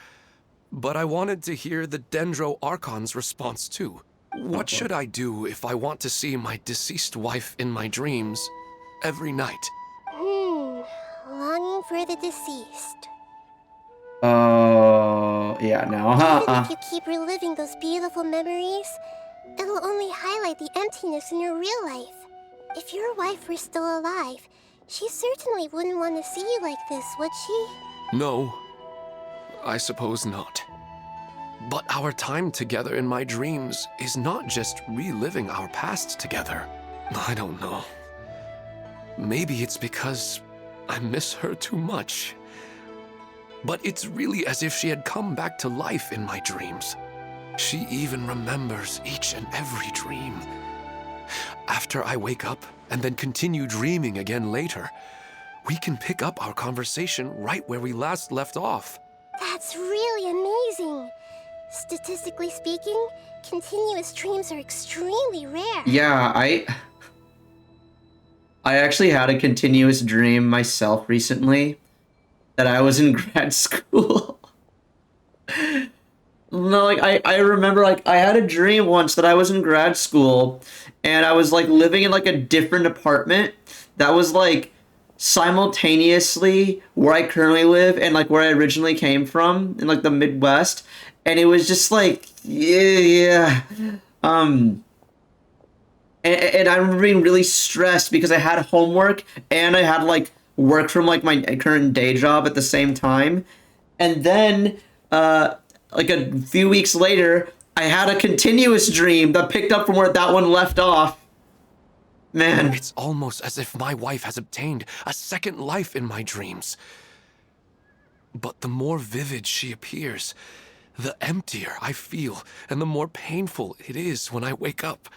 but I wanted to hear the Dendro Archon's response too. What should I do if I want to see my deceased wife in my dreams every night? Longing for the deceased. Oh, yeah, no. Even if you keep reliving those beautiful memories, it'll only highlight the emptiness in your real life. If your wife were still alive, she certainly wouldn't want to see you like this, would she? No, I suppose not. But our time together in my dreams is not just reliving our past together. I don't know. Maybe it's because I miss her too much. But it's really as if she had come back to life in my dreams. She even remembers each and every dream. After I wake up and then continue dreaming again later, we can pick up our conversation right where we last left off. That's really amazing. Statistically speaking, continuous dreams are extremely rare. Yeah, I actually had a continuous dream myself recently that I was in grad school. No, like I remember like I had a dream once that I was in grad school and I was like living in like a different apartment that was like simultaneously where I currently live and like where I originally came from in like the Midwest, and it was just like yeah. And I remember being really stressed because I had homework and I had like work from like my current day job at the same time. And then like a few weeks later, I had a continuous dream that picked up from where that one left off. Man. It's almost as if my wife has obtained a second life in my dreams. But the more vivid she appears, the emptier I feel and the more painful it is when I wake up.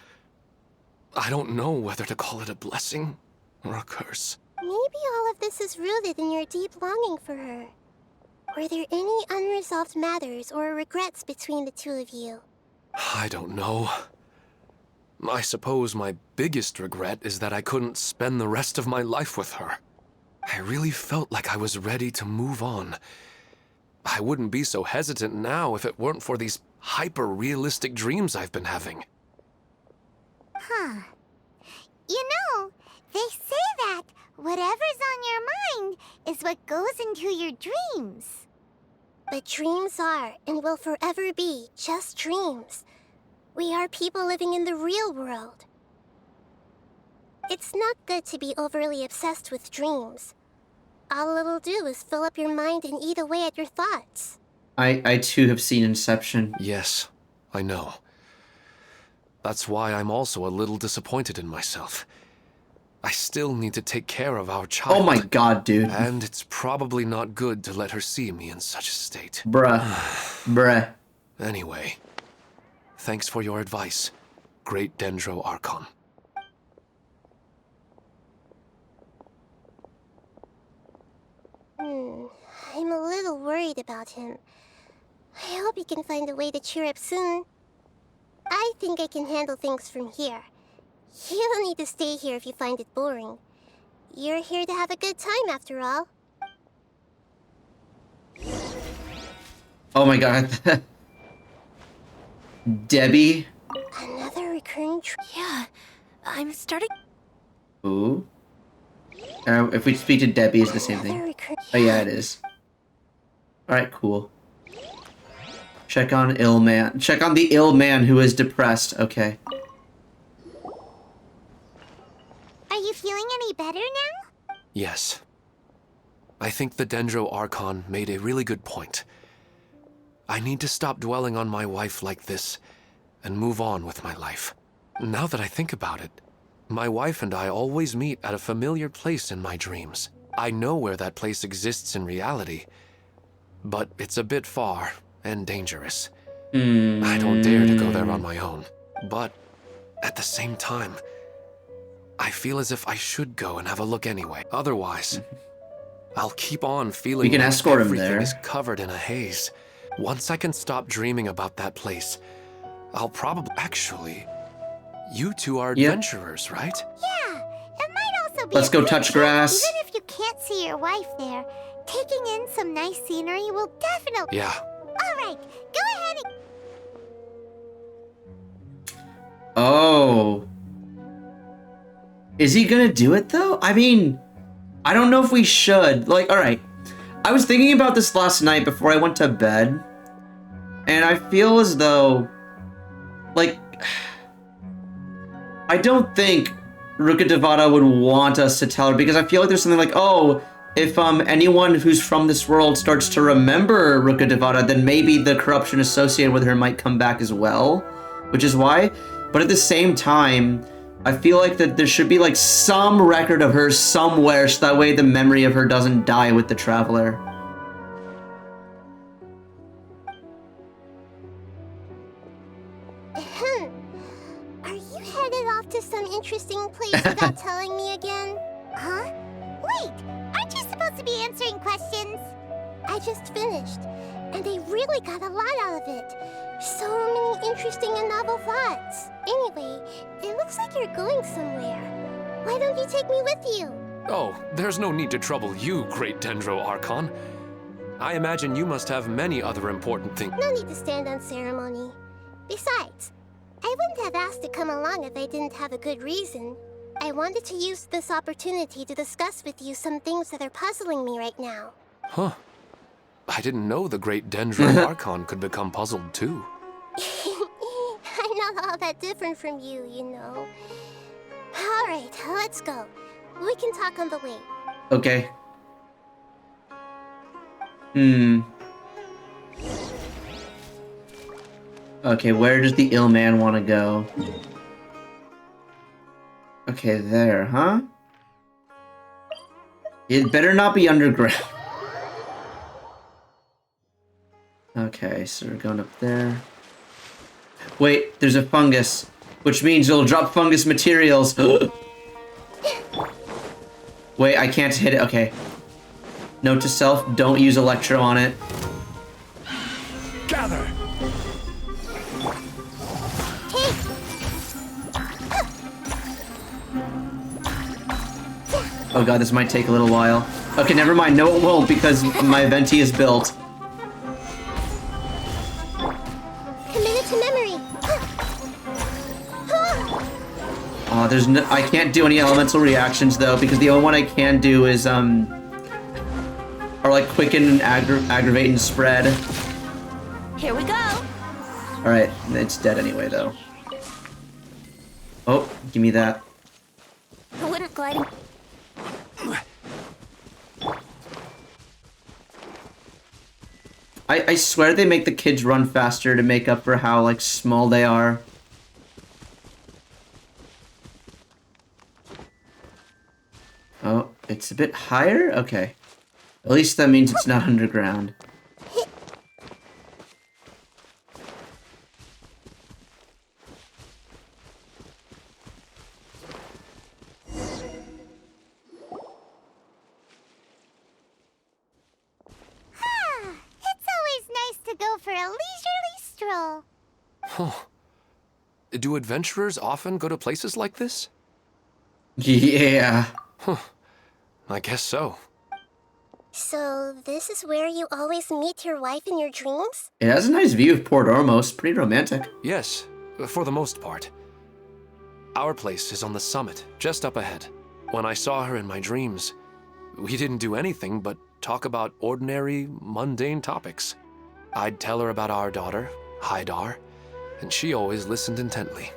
I don't know whether to call it a blessing or a curse. Maybe all of this is rooted in your deep longing for her. Were there any unresolved matters or regrets between the two of you? I don't know. I suppose my biggest regret is that I couldn't spend the rest of my life with her. I really felt like I was ready to move on. I wouldn't be so hesitant now if it weren't for these hyper-realistic dreams I've been having. Huh. You know, they say that whatever's on your mind is what goes into your dreams. But dreams are and will forever be just dreams. We are people living in the real world. It's not good to be overly obsessed with dreams. All it'll do is fill up your mind and eat away at your thoughts. I too have seen Inception. Yes, I know. That's why I'm also a little disappointed in myself. I still need to take care of our child. Oh my god, dude. And it's probably not good to let her see me in such a state. Bruh. Bruh. Anyway, thanks for your advice, Great Dendro Archon. I'm a little worried about him. I hope he can find a way to cheer up soon. I think I can handle things from here. You don't need to stay here if you find it boring. You're here to have a good time, after all. Oh my god. Debbie? Another recurring Yeah, I'm starting. Ooh. If we speak to Debbie, it's the same thing. Oh yeah, it is. Alright, cool. Check on ill man. Check on the ill man who is depressed. Okay. Are you feeling any better now? Yes. I think the Dendro Archon made a really good point. I need to stop dwelling on my wife like this and move on with my life. Now that I think about it, my wife and I always meet at a familiar place in my dreams. I know where that place exists in reality, but it's a bit far and dangerous. I don't dare to go there on my own. But at the same time, I feel as if I should go and have a look anyway. Otherwise, I'll keep on feeling We can like escort him everything there. is covered in a haze. Once I can stop dreaming about that place, I'll probably... Actually, you two are Yep. adventurers, right? Yeah, it might also be. Let's a go good touch chance, grass. Even if you can't see your wife there, taking in some nice scenery will definitely. Yeah. All right, go ahead and. Oh. Is he gonna do it though? I mean, I don't know if we should. Like, alright. I was thinking about this last night before I went to bed. And I feel as though, like, I don't think Ruka Devata would want us to tell her, because I feel like there's something like, oh, if anyone who's from this world starts to remember Ruka Devata, then maybe the corruption associated with her might come back as well, which is why. But at the same time, I feel like that there should be like some record of her somewhere, so that way the memory of her doesn't die with the Traveler. Are you headed off to some interesting place without telling me again? Huh? Wait, aren't you supposed to be answering questions? I just finished, and I really got a lot out of it. So many interesting and novel thoughts. Anyway, it looks like you're going somewhere. Why don't you take me with you? Oh, there's no need to trouble you, Great Dendro Archon. I imagine you must have many other important things. No need to stand on ceremony. Besides, I wouldn't have asked to come along if I didn't have a good reason. I wanted to use this opportunity to discuss with you some things that are puzzling me right now. Huh. I didn't know the Great Dendro Archon could become puzzled too. I'm not all that different from you, you know. Alright, let's go. We can talk on the way. Okay. Okay, where does the ill man want to go? Okay, there, huh? It better not be underground. Okay, so we're going up there. Wait, there's a fungus, which means it'll drop fungus materials. Wait, I can't hit it. Okay. Note to self, don't use Electro on it. Gather! Oh god, this might take a little while. Okay, never mind. No, it won't, because my venti is built. Commit it to memory. There's no, I can't do any elemental reactions though, because the only one I can do is are like quicken and aggravate and spread. Here we go. All right, it's dead anyway though. Oh, give me that. I wouldn't gliding. I swear they make the kids run faster to make up for how, like, small they are. Oh, it's a bit higher? Okay. At least that means it's not underground. It's always nice to go for a leisurely stroll. Huh. Do adventurers often go to places like this? Yeah. Huh. I guess so. So, this is where you always meet your wife in your dreams? It has a nice view of Port Ormos. Pretty romantic. Yes, for the most part. Our place is on the summit, just up ahead. When I saw her in my dreams, we didn't do anything but talk about ordinary, mundane topics. I'd tell her about our daughter, Haidar, and she always listened intently.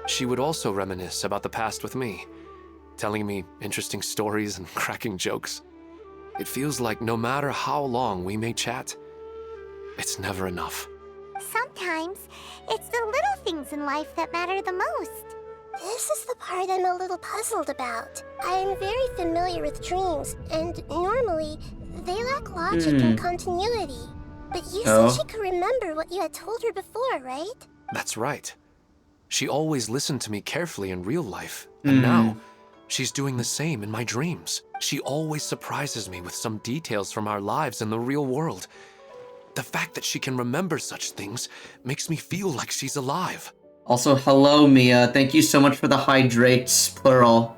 She would also reminisce about the past with me, telling me interesting stories and cracking jokes. It feels like no matter how long we may chat, it's never enough. Sometimes, it's the little things in life that matter the most. This is the part I'm a little puzzled about. I am very familiar with dreams, and normally, they lack logic and continuity. But you said she could remember what you had told her before, right? That's right. She always listened to me carefully in real life, and now, she's doing the same in my dreams. She always surprises me with some details from our lives in the real world. The fact that she can remember such things makes me feel like she's alive. Also, hello, Mia. Thank you so much for the hydrates, plural.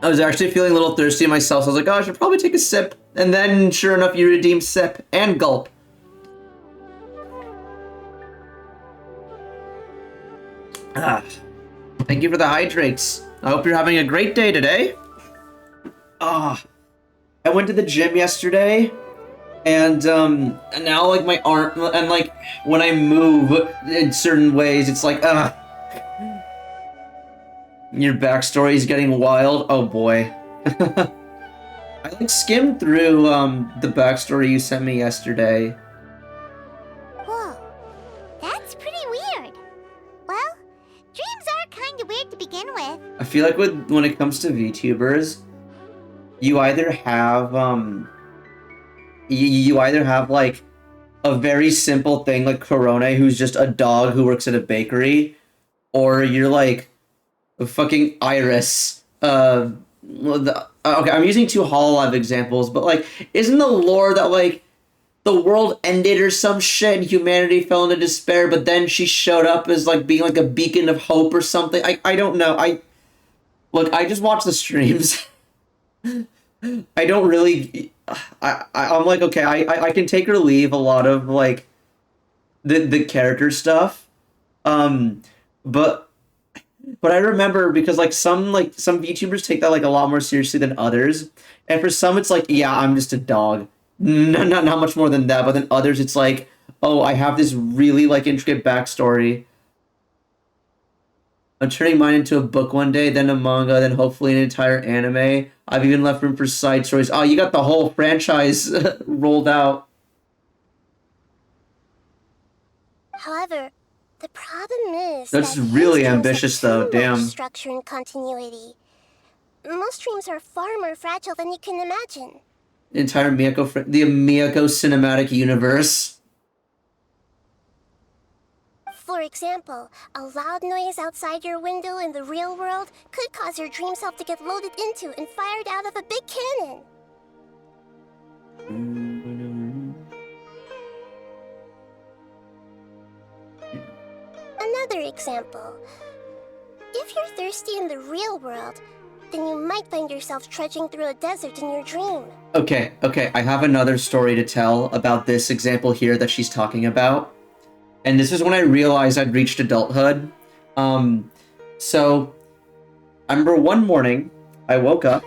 I was actually feeling a little thirsty myself, so I was like, oh, I should probably take a sip. And then, sure enough, you redeemed sip and gulp. Thank you for the hydrates. I hope you're having a great day today. I went to the gym yesterday, and now, like, my arm, and, like, when I move in certain ways, it's like, your backstory is getting wild. Oh, boy. I, like, skimmed through, the backstory you sent me yesterday. Whoa, that's pretty weird. Well, dreams are kind of weird to begin with. I feel like when it comes to VTubers, you either have, you either have, like, a very simple thing like Korone, who's just a dog who works at a bakery, or you're, like, a fucking Iris. Okay, I'm using two Hololive examples, but, like, isn't the lore that, like, the world ended or some shit and humanity fell into despair, but then she showed up as, like, being, like, a beacon of hope or something? I don't know. Look, I just watch the streams. I don't really... I'm like, okay, I can take or leave a lot of, like, the character stuff. But I remember because, like, some VTubers take that, like, a lot more seriously than others. And for some, it's like, yeah, I'm just a dog. Not much more than that. But then others, it's like, oh, I have this really, like, intricate backstory. I'm turning mine into a book one day, then a manga, then hopefully an entire anime. I've even left room for side stories. Oh, you got the whole franchise rolled out. However, the problem is That's that really these dreams ambitious, have though. too Damn. much structure and continuity. Most dreams are far more fragile than you can imagine. The entire the Miyako cinematic universe. For example, a loud noise outside your window in the real world could cause your dream self to get loaded into and fired out of a big cannon. Another example. If you're thirsty in the real world, then you might find yourself trudging through a desert in your dream. Okay, I have another story to tell about this example here that she's talking about. And this is when I realized I'd reached adulthood. So, I remember one morning, I woke up.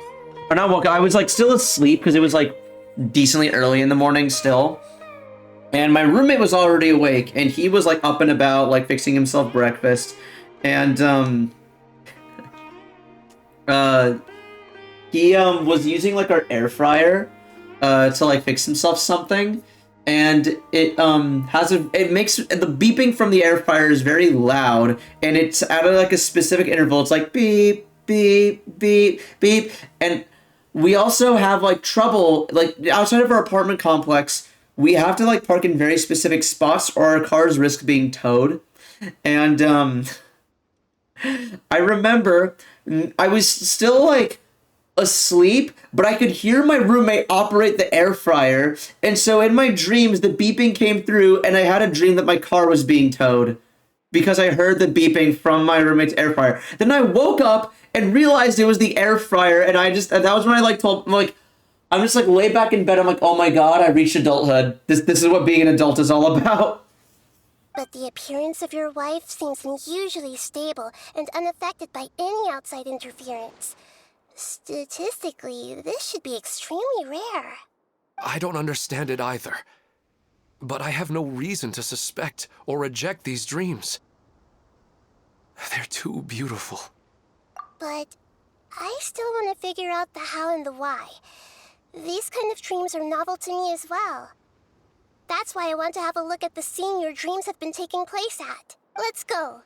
Or not woke up, I was, like, still asleep because it was, like, decently early in the morning still. And my roommate was already awake, and he was, like, up and about, like, fixing himself breakfast. And, he, was using, like, our air fryer. to like fix himself something, and it makes the beeping from the air fryer is very loud, and it's at like a specific interval. It's like beep beep beep beep, and we also have like trouble like outside of our apartment complex. We have to like park in very specific spots, or our cars risk being towed, and I remember I was still like asleep, but I could hear my roommate operate the air fryer, and so in my dreams the beeping came through, and I had a dream that my car was being towed because I heard the beeping from my roommate's air fryer. Then I woke up and realized it was the air fryer, and that was when I like told I'm just like lay back in bed. I'm like, oh my god, I reached adulthood. This is what being an adult is all about. But the appearance of your wife seems unusually stable and unaffected by any outside interference. Statistically, this should be extremely rare. I don't understand it either. But I have no reason to suspect or reject these dreams. They're too beautiful. But I still want to figure out the how and the why. These kind of dreams are novel to me as well. That's why I want to have a look at the scene your dreams have been taking place at. Let's go.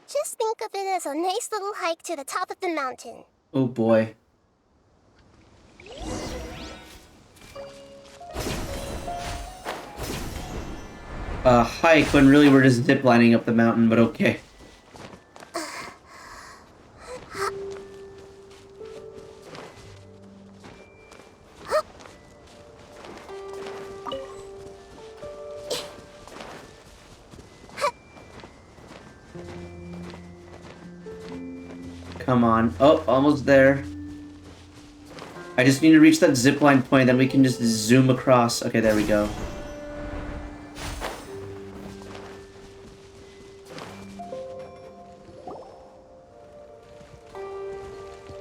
Just think of it as a nice little hike to the top of the mountain. Oh boy. A hike when really we're just ziplining up the mountain, but okay. Come on. Oh, almost there. I just need to reach that zipline point, then we can just zoom across. Okay, there we go.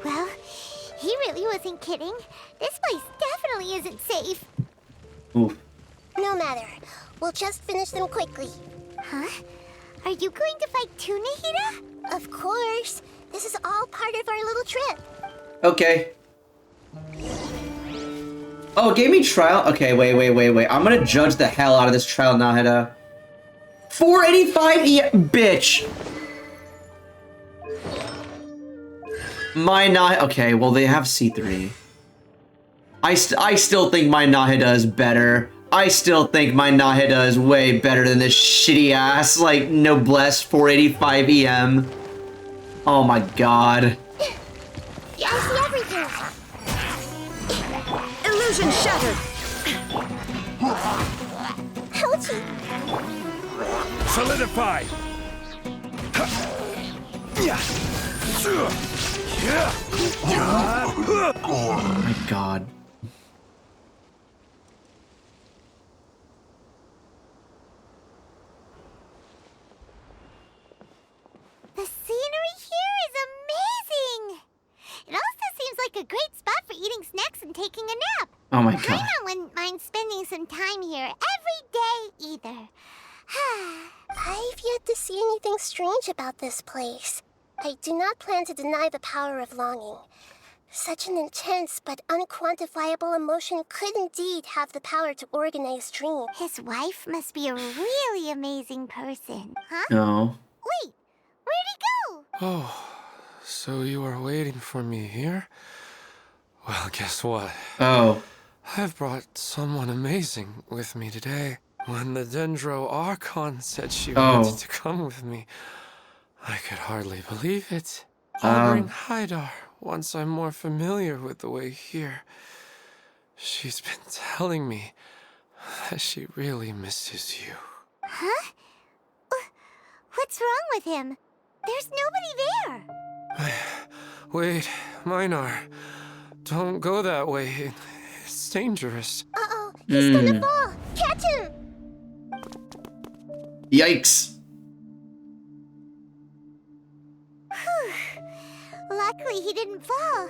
Well, he really wasn't kidding. This place definitely isn't safe. Oof. No matter. We'll just finish them quickly. Huh? Are you going to fight too, Nahida? Of course. This is all part of our little trip. Okay. Oh, it gave me trial? Okay, wait. I'm gonna judge the hell out of this trial, Nahida. 485 bitch! My Nahida... Okay, well, they have C3. I still think my Nahida is better. I still think my Nahida is way better than this shitty-ass, like, Noblesse 485 EM. Oh my god. I see everything. Illusion shattered. Ouchie. Solidify! Oh my god. The scenery here is amazing! It also seems like a great spot for eating snacks and taking a nap. Oh my god. Paimon wouldn't mind spending some time here every day either. I've yet to see anything strange about this place. I do not plan to deny the power of longing. Such an intense but unquantifiable emotion could indeed have the power to organize dreams. His wife must be a really amazing person, huh? No. Wait, where'd he go? Oh, so you are waiting for me here? Well, guess what? Oh. I've brought someone amazing with me today. When the Dendro Archon said she wanted to come with me, I could hardly believe it. I'll bring Haidar once I'm more familiar with the way here. She's been telling me that she really misses you. Huh? What's wrong with him? There's nobody there. Wait, Minar. Don't go that way. It's dangerous. Uh-oh, he's gonna fall. Catch him! Yikes. Luckily he didn't fall.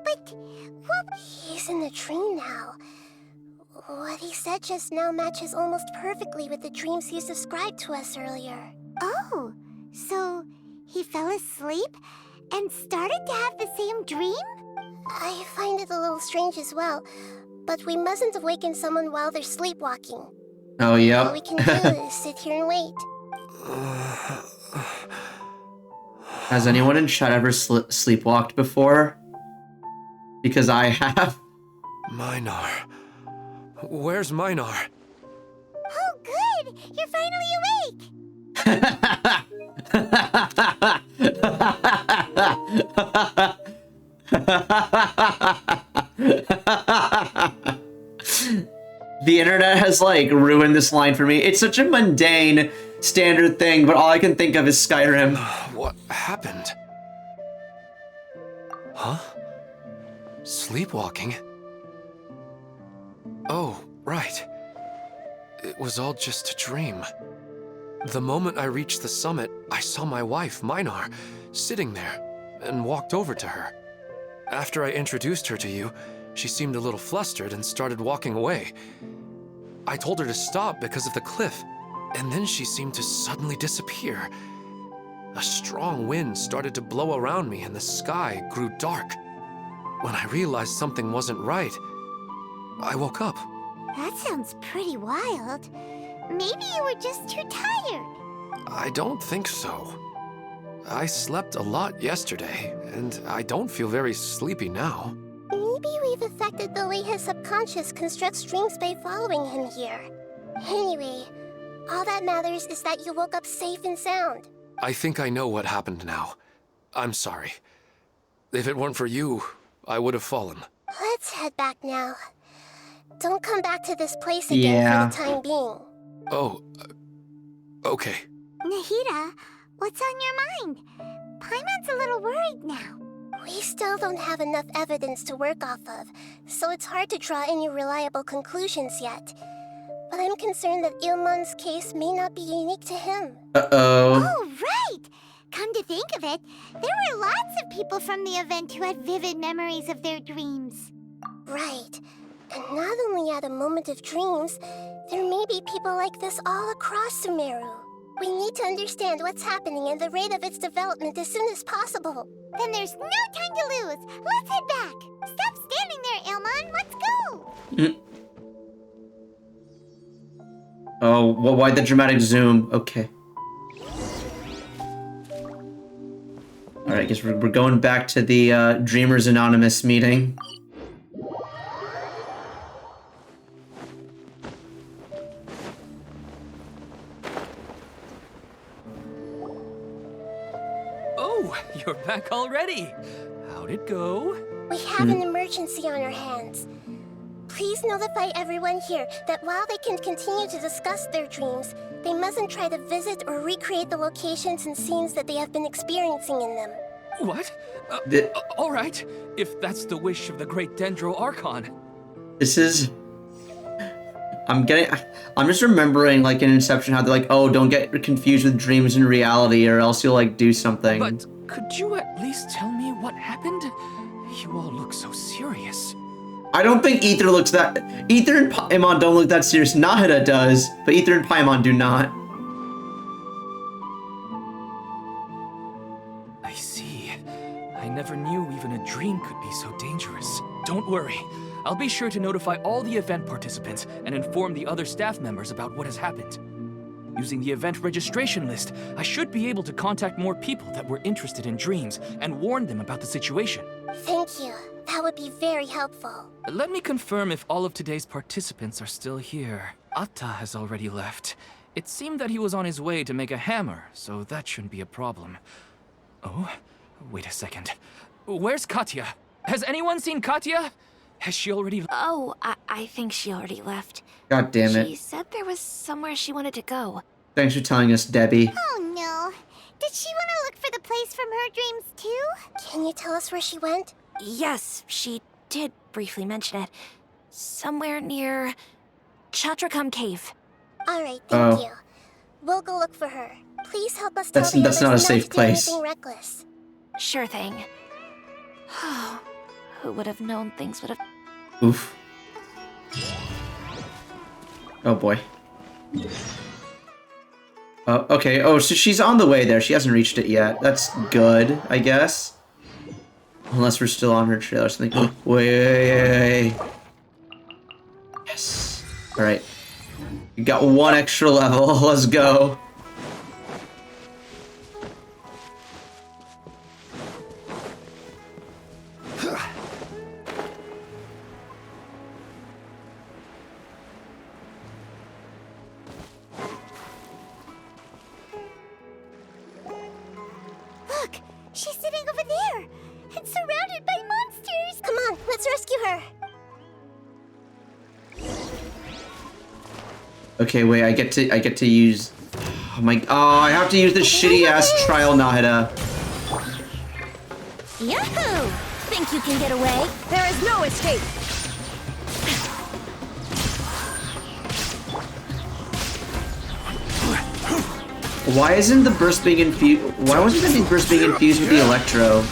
But what? He's in the dream now. What he said just now matches almost perfectly with the dreams he's described to us earlier. Oh, so he fell asleep and started to have the same dream? I find it a little strange as well, But we mustn't awaken someone while they're sleepwalking. Oh, yep. All we can do is sit here and wait. Has anyone in chat ever sleepwalked before? Because I have. Minar. Where's Minar? Oh, good! You're finally awake! The internet has, like, ruined this line for me. It's such a mundane, standard thing, but all I can think of is Skyrim. What happened? Huh? Sleepwalking? Oh, right. It was all just a dream. The moment I reached the summit, I saw my wife, Minar, sitting there, and walked over to her. After I introduced her to you, she seemed a little flustered and started walking away. I told her to stop because of the cliff, and then she seemed to suddenly disappear. A strong wind started to blow around me and the sky grew dark. When I realized something wasn't right, I woke up. That sounds pretty wild. Maybe you were just too tired. I don't think so. I slept a lot yesterday, and I don't feel very sleepy now. Maybe we've affected the way his subconscious constructs dreams by following him here. Anyway, all that matters is that you woke up safe and sound. I think I know what happened now. I'm sorry. If it weren't for you, I would have fallen. Let's head back now. Don't come back to this place again for the time being. Oh, okay. Nahida, what's on your mind? Paimon's a little worried now. We still don't have enough evidence to work off of, so it's hard to draw any reliable conclusions yet. But I'm concerned that Ilmon's case may not be unique to him. Uh-oh. Oh, right! Come to think of it, there were lots of people from the event who had vivid memories of their dreams. Right. And not only at a moment of dreams, there may be people like this all across Sumeru. We need to understand what's happening and the rate of its development as soon as possible. Then there's no time to lose. Let's head back. Stop standing there, Ilmon. Let's go. Oh, well, why the dramatic zoom? Okay. Alright, I guess we're going back to the Dreamers Anonymous meeting. Oh, you're back already. How'd it go? We have an emergency on our hands. Please notify everyone here that while they can continue to discuss their dreams, they mustn't try to visit or recreate the locations and scenes that they have been experiencing in them. What? All right, if that's the wish of the great Dendro Archon. This is... I'm just remembering, like, in Inception, how they're like, oh, don't get confused with dreams and reality, or else you'll, like, do something. But could you at least tell me what happened? You all look so serious. I don't think Ether looks that... Ether and Paimon don't look that serious. Nahida does, but Ether and Paimon do not. I see. I never knew even a dream could be so dangerous. Don't worry. I'll be sure to notify all the event participants and inform the other staff members about what has happened. Using the event registration list, I should be able to contact more people that were interested in dreams and warn them about the situation. Thank you. That would be very helpful. Let me confirm if all of today's participants are still here. Atta has already left. It seemed that he was on his way to make a hammer, so that shouldn't be a problem. Oh, wait a second. Where's Katya? Has anyone seen Katya? Has she already... Oh, I think she already left. God damn it. She said there was somewhere she wanted to go. Thanks for telling us, Debbie. Oh, no. Did she want to look for the place from her dreams, too? Can you tell us where she went? Yes, she did briefly mention it. Somewhere near Chatrakam Cave. All right, thank you. We'll go look for her. Please help us tell the That's others not a safe to do place. anything reckless. Sure thing. Who would have known things would have... Oof. Oh boy. Okay. Oh, so she's on the way there. She hasn't reached it yet. That's good, I guess. Unless we're still on her trail or something. Wait. Alright. We got one extra level. Let's go. Look, she's sitting over there and surrounded by monsters. Come on, let's rescue her. Okay, wait, I get to use... I have to use this shitty-ass trial Nahida. Yahoo! Think you can get away? There is no escape! Why isn't the burst being infused? Why wasn't the burst being infused with the electro?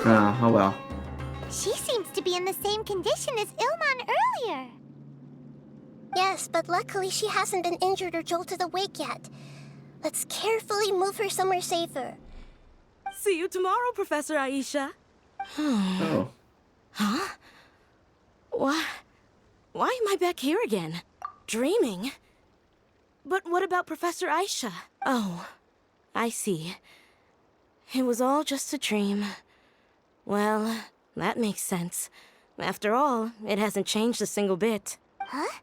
Oh well. She seems to be in the same condition as Ilman earlier. Yes, but luckily she hasn't been injured or jolted awake yet. Let's carefully move her somewhere safer. See you tomorrow, Professor Aisha. Oh. Huh? Why am I back here again? Dreaming? But what about Professor Aisha? Oh, I see. It was all just a dream. Well, that makes sense. After all, it hasn't changed a single bit. Huh?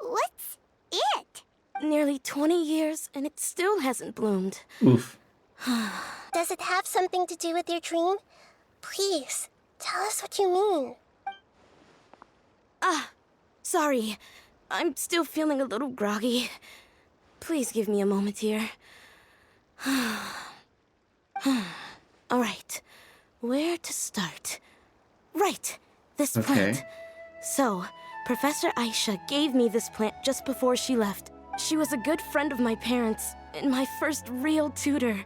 What's it? Nearly 20 years, and it still hasn't bloomed. Oof. Does it have something to do with your dream? Please, tell us what you mean. Sorry. I'm still feeling a little groggy. Please give me a moment here. Alright. Where to start? Right. This plant. So, Professor Aisha gave me this plant just before she left. She was a good friend of my parents, and my first real tutor.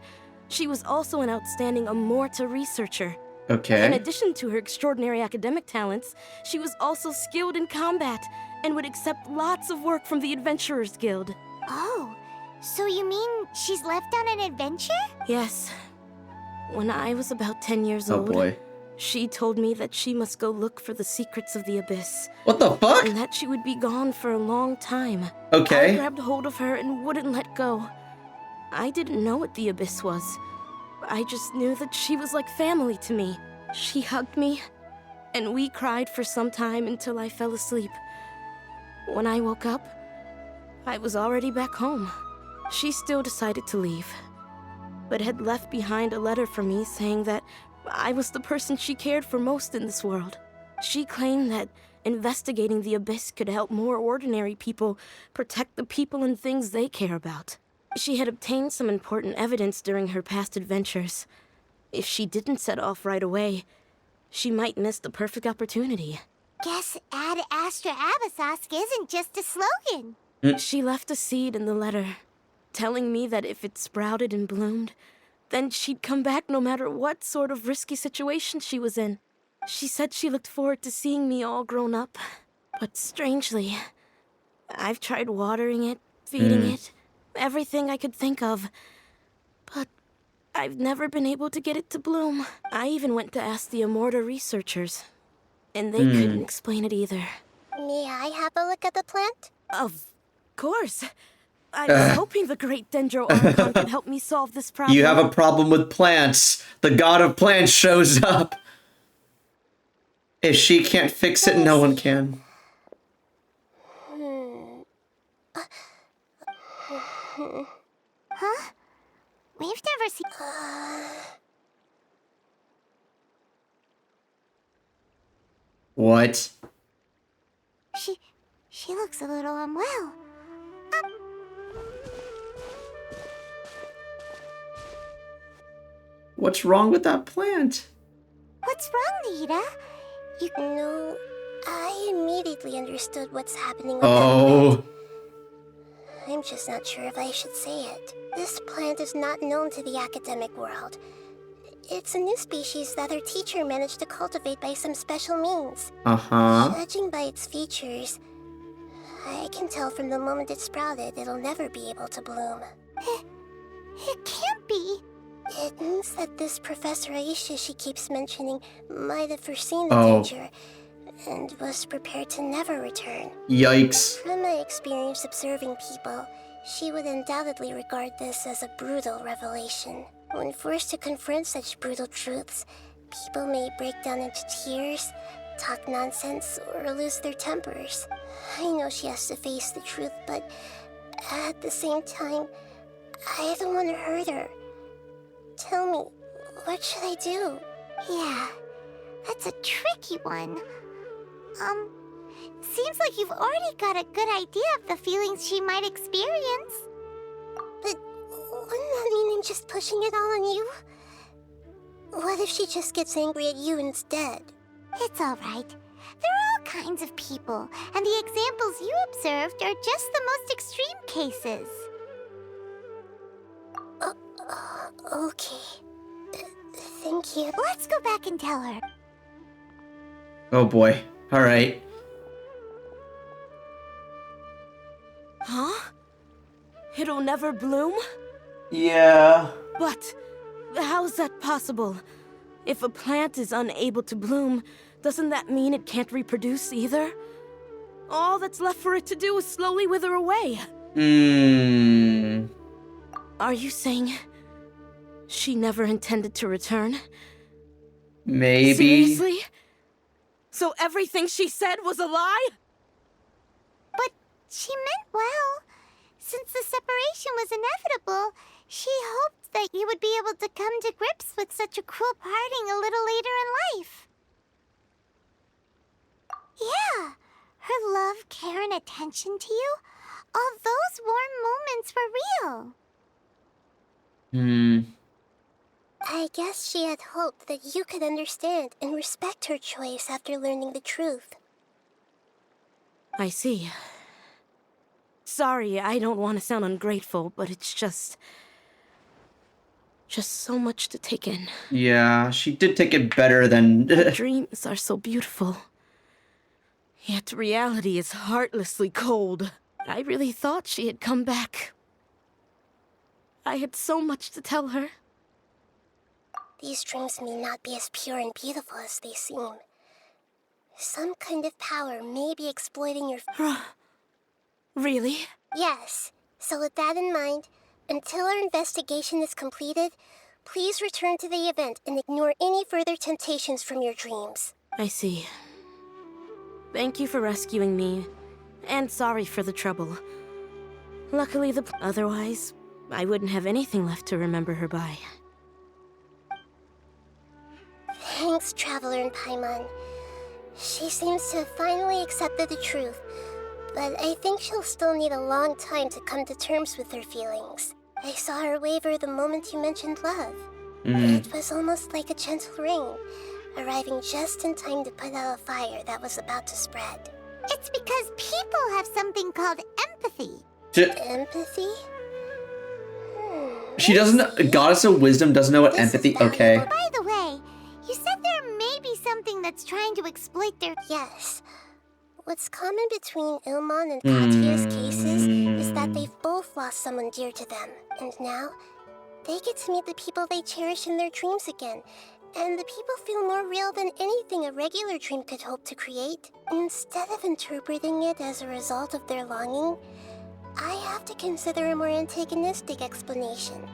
She was also an outstanding Amorta researcher. Okay. In addition to her extraordinary academic talents, she was also skilled in combat and would accept lots of work from the Adventurers Guild. Oh, so you mean she's left on an adventure? Yes. When I was about 10 years Oh old, boy. she told me that she must go look for the secrets of the Abyss. What the fuck? And that she would be gone for a long time. Okay. I grabbed hold of her and wouldn't let go. I didn't know what the Abyss was. I just knew that she was like family to me. She hugged me, and we cried for some time until I fell asleep. When I woke up, I was already back home. She still decided to leave, but had left behind a letter for me saying that I was the person she cared for most in this world. She claimed that investigating the Abyss could help more ordinary people protect the people and things they care about. She had obtained some important evidence during her past adventures. If she didn't set off right away, she might miss the perfect opportunity. Guess Ad Astra Abyssosque isn't just a slogan. She left a seed in the letter, telling me that if it sprouted and bloomed, then she'd come back no matter what sort of risky situation she was in. She said she looked forward to seeing me all grown up. But strangely, I've tried watering it, feeding it, everything I could think of. But I've never been able to get it to bloom. I even went to ask the Amorta researchers, and they couldn't explain it either. May I have a look at the plant? Of course. I was hoping the great Dendro Archon could help me solve this problem. You have a problem with plants. The god of plants shows up. If she can't fix it, no one can. Huh? We've never seen... What? She looks a little unwell. What's wrong with that plant? What's wrong, Nita? No, I immediately understood what's happening with Oh. that plant. I'm just not sure if I should say it. This plant is not known to the academic world. It's a new species that our teacher managed to cultivate by some special means. Uh-huh. Judging by its features, I can tell from the moment it sprouted, it'll never be able to bloom. It can't be. It means that this Professor Aisha she keeps mentioning might have foreseen the Oh. danger, and was prepared to never return. Yikes. From my experience observing people, she would undoubtedly regard this as a brutal revelation. When forced to confront such brutal truths, people may break down into tears, talk nonsense, or lose their tempers. I know she has to face the truth, but at the same time, I don't want to hurt her. Tell me, what should I do? Yeah, that's a tricky one. Seems like you've already got a good idea of the feelings she might experience. But wouldn't that mean I'm just pushing it all on you? What if she just gets angry at you instead? It's all right. There are all kinds of people, and the examples you observed are just the most extreme cases. Okay. Thank you. Let's go back and tell her. Oh boy. Alright. Huh? It'll never bloom? Yeah. But how's that possible? If a plant is unable to bloom, doesn't that mean it can't reproduce either? All that's left for it to do is slowly wither away. Are you saying she never intended to return? Maybe. Seriously? So everything she said was a lie? But she meant well. Since the separation was inevitable, she hoped that you would be able to come to grips with such a cruel parting a little later in life. Yeah, her love, care, and attention to you, all those warm moments were real. I guess she had hoped that you could understand and respect her choice after learning the truth. I see. Sorry, I don't want to sound ungrateful, but it's just so much to take in. Yeah, she did take it better than... Dreams are so beautiful. Yet reality is heartlessly cold. I really thought she had come back. I had so much to tell her. These dreams may not be as pure and beautiful as they seem. Some kind of power may be exploiting your... Really? Yes. So with that in mind, until our investigation is completed, please return to the event and ignore any further temptations from your dreams. I see. Thank you for rescuing me, and sorry for the trouble. Luckily, otherwise, I wouldn't have anything left to remember her by. Thanks, Traveler and Paimon. She seems to have finally accepted the truth, but I think she'll still need a long time to come to terms with her feelings. I saw her waver the moment you mentioned love. It was almost like a gentle rain, arriving just in time to put out a fire that was about to spread. It's because people have something called empathy. Empathy? She doesn't... Goddess of Wisdom doesn't know what empathy... Okay. By the way, you said there may be something that's trying to exploit their... Yes. What's common between Ilmon and Katya's cases is that they've both lost someone dear to them. And now, they get to meet the people they cherish in their dreams again. And the people feel more real than anything a regular dream could hope to create. Instead of interpreting it as a result of their longing, I have to consider a more antagonistic explanation.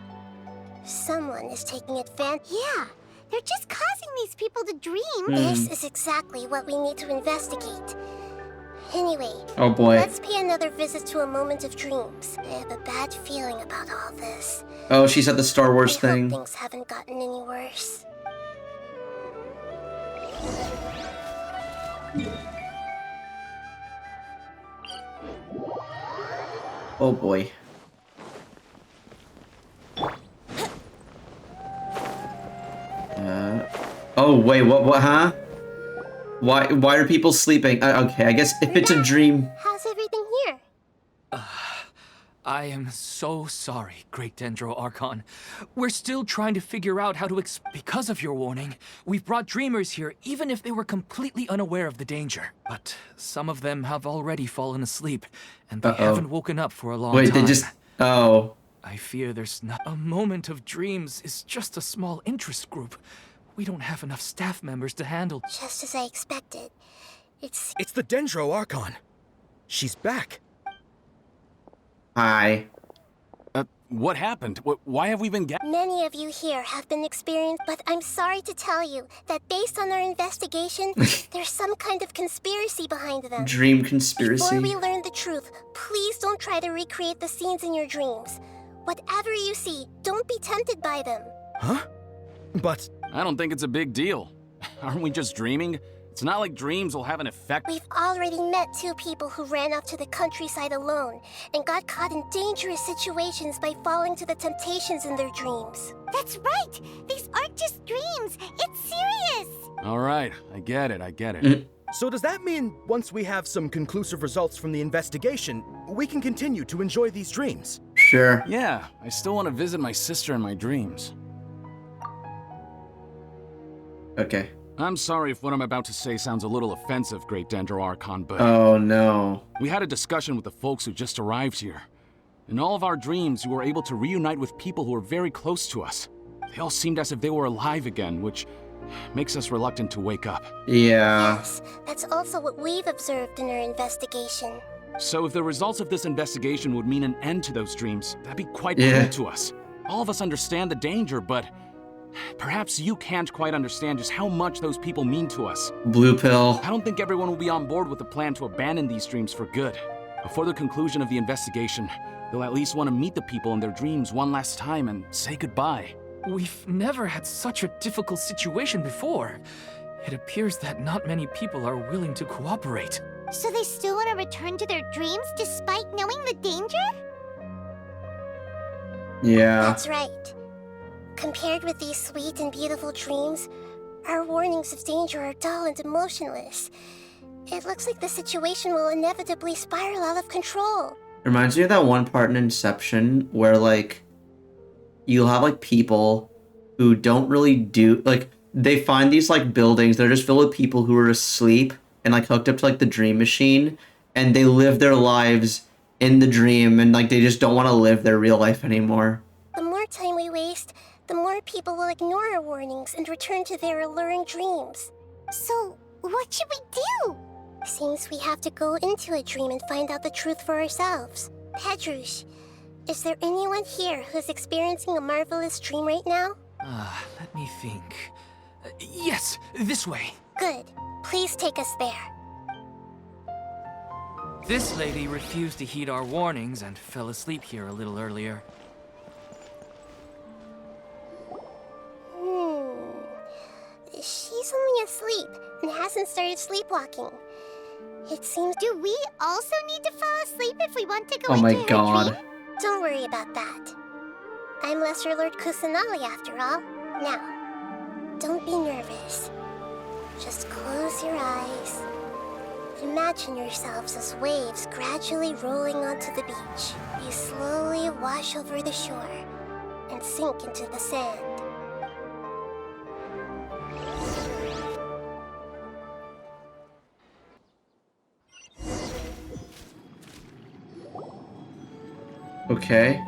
Someone is taking advantage. Yeah, they're just causing these people to dream. This is exactly what we need to investigate. Anyway, oh boy. Let's pay another visit to a moment of dreams. I have a bad feeling about all this. Oh, she said the Star Wars thing. I hope things haven't gotten any worse. Oh boy. Oh wait, what, huh? Why are people sleeping? Okay, I guess if it's a dream... How's everything here? I am so sorry, Great Dendro Archon. We're still trying to figure out how to because of your warning, we've brought dreamers here even if they were completely unaware of the danger. But some of them have already fallen asleep, and they haven't woken up for a long time. Wait, they just... Oh. I fear there's not... A moment of dreams is just a small interest group. We don't have enough staff members to handle... Just as I expected. It's the Dendro Archon. She's back. Hi. What happened? Why have we been many of you here have been experienced, but I'm sorry to tell you that based on our investigation, there's some kind of conspiracy behind them. Dream conspiracy. Before we learn the truth, please don't try to recreate the scenes in your dreams. Whatever you see, don't be tempted by them. Huh? But I don't think it's a big deal. Aren't we just dreaming? It's not like dreams will have an effect. We've already met 2 people who ran off to the countryside alone and got caught in dangerous situations by falling to the temptations in their dreams. That's right! These aren't just dreams! It's serious! All right, I get it. so does that mean once we have some conclusive results from the investigation, we can continue to enjoy these dreams? Sure. Yeah, I still want to visit my sister in my dreams. Okay. I'm sorry if what I'm about to say sounds a little offensive, Great Dendro Archon, but... Oh, no. We had a discussion with the folks who just arrived here. In all of our dreams, we were able to reunite with people who were very close to us. They all seemed as if they were alive again, which makes us reluctant to wake up. Yeah. Yes, that's also what we've observed in our investigation. So if the results of this investigation would mean an end to those dreams, that'd be quite cool to us. All of us understand the danger, but... perhaps you can't quite understand just how much those people mean to us. Blue pill. I don't think everyone will be on board with the plan to abandon these dreams for good. Before the conclusion of the investigation, they'll at least want to meet the people in their dreams one last time and say goodbye. We've never had such a difficult situation before. It appears that not many people are willing to cooperate. So they still want to return to their dreams despite knowing the danger? Yeah. That's right. Compared with these sweet and beautiful dreams, our warnings of danger are dull and emotionless. It looks like the situation will inevitably spiral out of control. Reminds me of that one part in Inception where, like, you'll have, like, people who don't really do... like, they find these, like, buildings that are just filled with people who are asleep and, like, hooked up to, like, the dream machine, and they live their lives in the dream, and, like, they just don't want to live their real life anymore. The more time we waste, the more people will ignore our warnings and return to their alluring dreams. So, what should we do? Seems we have to go into a dream and find out the truth for ourselves. Pedrush, is there anyone here who's experiencing a marvelous dream right now? Let me think. Yes, this way. Good. Please take us there. This lady refused to heed our warnings and fell asleep here a little earlier. She's only asleep and hasn't started sleepwalking. It seems... Do we also need to fall asleep if we want to go Oh into my her god. dream? Don't worry about that. I'm Lesser Lord Kusanali after all. Now, don't be nervous. Just close your eyes. Imagine yourselves as waves gradually rolling onto the beach. You slowly wash over the shore and sink into the sand. Okay.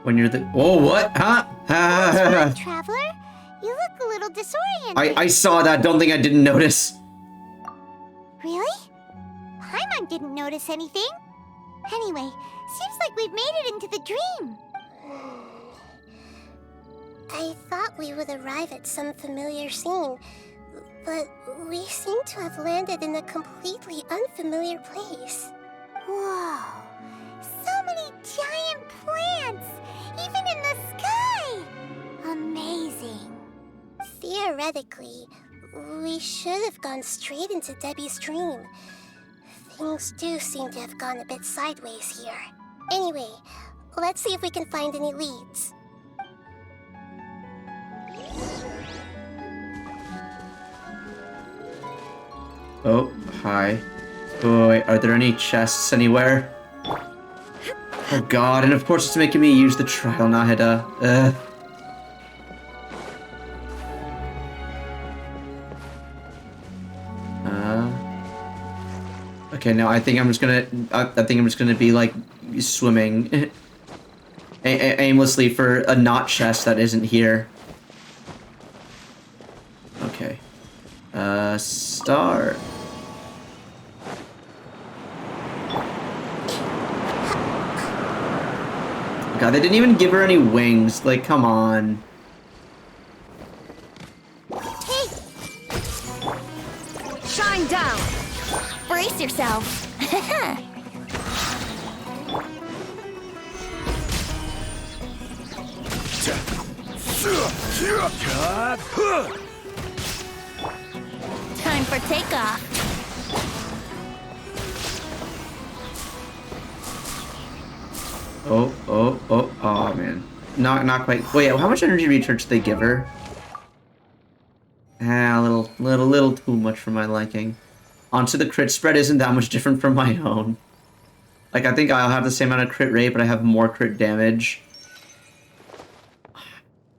When you're the... Whoa, what? Huh? Traveler, you look a little disoriented. I saw that. Don't think I didn't notice. Really? Paimon didn't notice anything. Anyway, seems like we've made it into the dream. I thought we would arrive at some familiar scene, but we seem to have landed in a completely unfamiliar place. Whoa. So many giant plants! Even in the sky! Amazing. Theoretically, we should have gone straight into Debbie's dream. Things do seem to have gone a bit sideways here. Anyway, let's see if we can find any leads. Oh, hi. Oh, wait, are there any chests anywhere? Oh god, and of course it's making me use the trial Nahida. Okay, now I think I'm just gonna... I think I'm just gonna be, like, swimming aimlessly for a not chest that isn't here. Okay. Start. god, they didn't even give her any wings. Like, come on. Hey! Shine down! Brace yourself. Time for takeoff. Oh, man. Not quite. Wait, how much energy recharge did they give her? Ah, a little too much for my liking. Onto the crit spread isn't that much different from my own. Like, I think I'll have the same amount of crit rate, but I have more crit damage.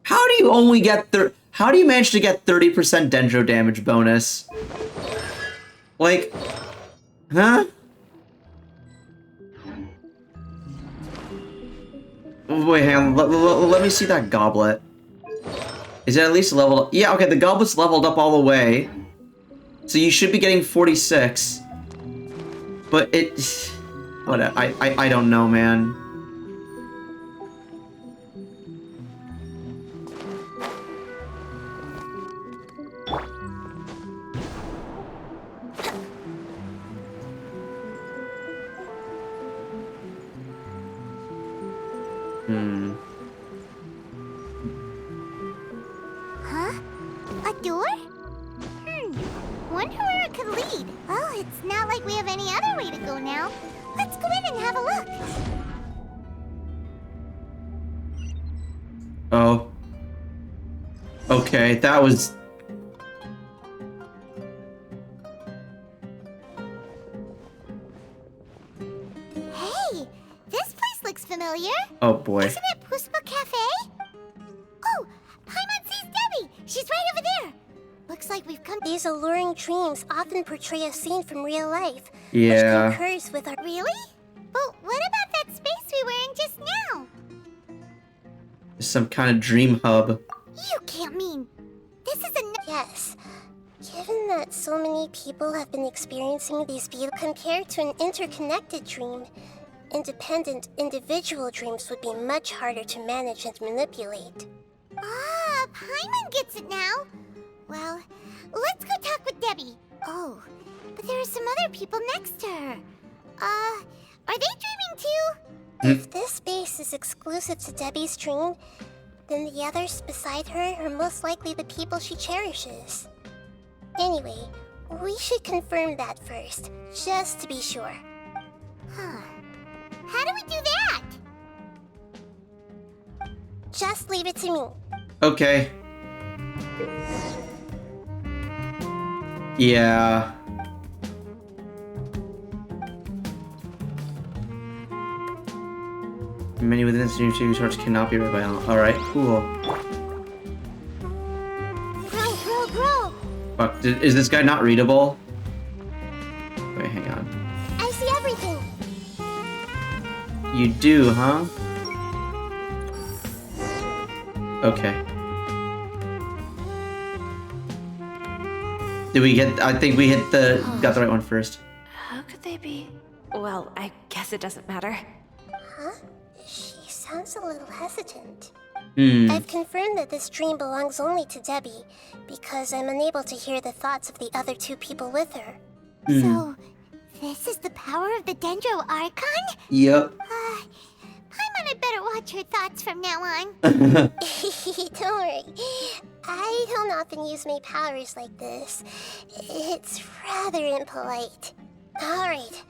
How do you only get how do you manage to get 30% Dendro damage bonus? Like, huh? Wait, hang on. Let me see that goblet. Is it at least leveled? Yeah, okay, the goblet's leveled up all the way. So you should be getting 46. But it... What? I don't know, man. Huh? A door? Wonder where it could lead. Well, it's not like we have any other way to go now. Let's go in and have a look. Oh. Okay, that was... Hey, this place looks familiar. Oh boy. Isn't it Puspa Cafe? Oh, Paimon sees Debbie. She's right over there. Looks like we've come. These alluring dreams often portray a scene from real life, Yeah. which concurs with our. Really? But what about that space we were in just now? Some kind of dream hub. You can't mean this is a. Yes. Given that so many people have been experiencing these views compared to an interconnected dream, independent individual dreams would be much harder to manage and manipulate. Ah, Paimon gets it now. Well, let's go talk with Debbie. Oh, but there are some other people next to her. Are they dreaming too? If this space is exclusive to Debbie's dream, then the others beside her are most likely the people she cherishes. Anyway, we should confirm that first, just to be sure. Huh. How do we do that? Just leave it to me. Okay. Yeah. Many within this new resource cannot be read by all. Alright, cool. Bro. Fuck, is this guy not readable? Wait, hang on. I see everything. You do, huh? Okay. Did we get... I think we hit the... got the right one first. How could they be? Well, I guess it doesn't matter. Huh? She sounds a little hesitant. Hmm. I've confirmed that this dream belongs only to Debbie, because I'm unable to hear the thoughts of the other two people with her. So, this is the power of the Dendro Archon? Yep. Paimon had better watch her thoughts from now on. Don't worry. I don't often use my powers like this. It's rather impolite. Alright.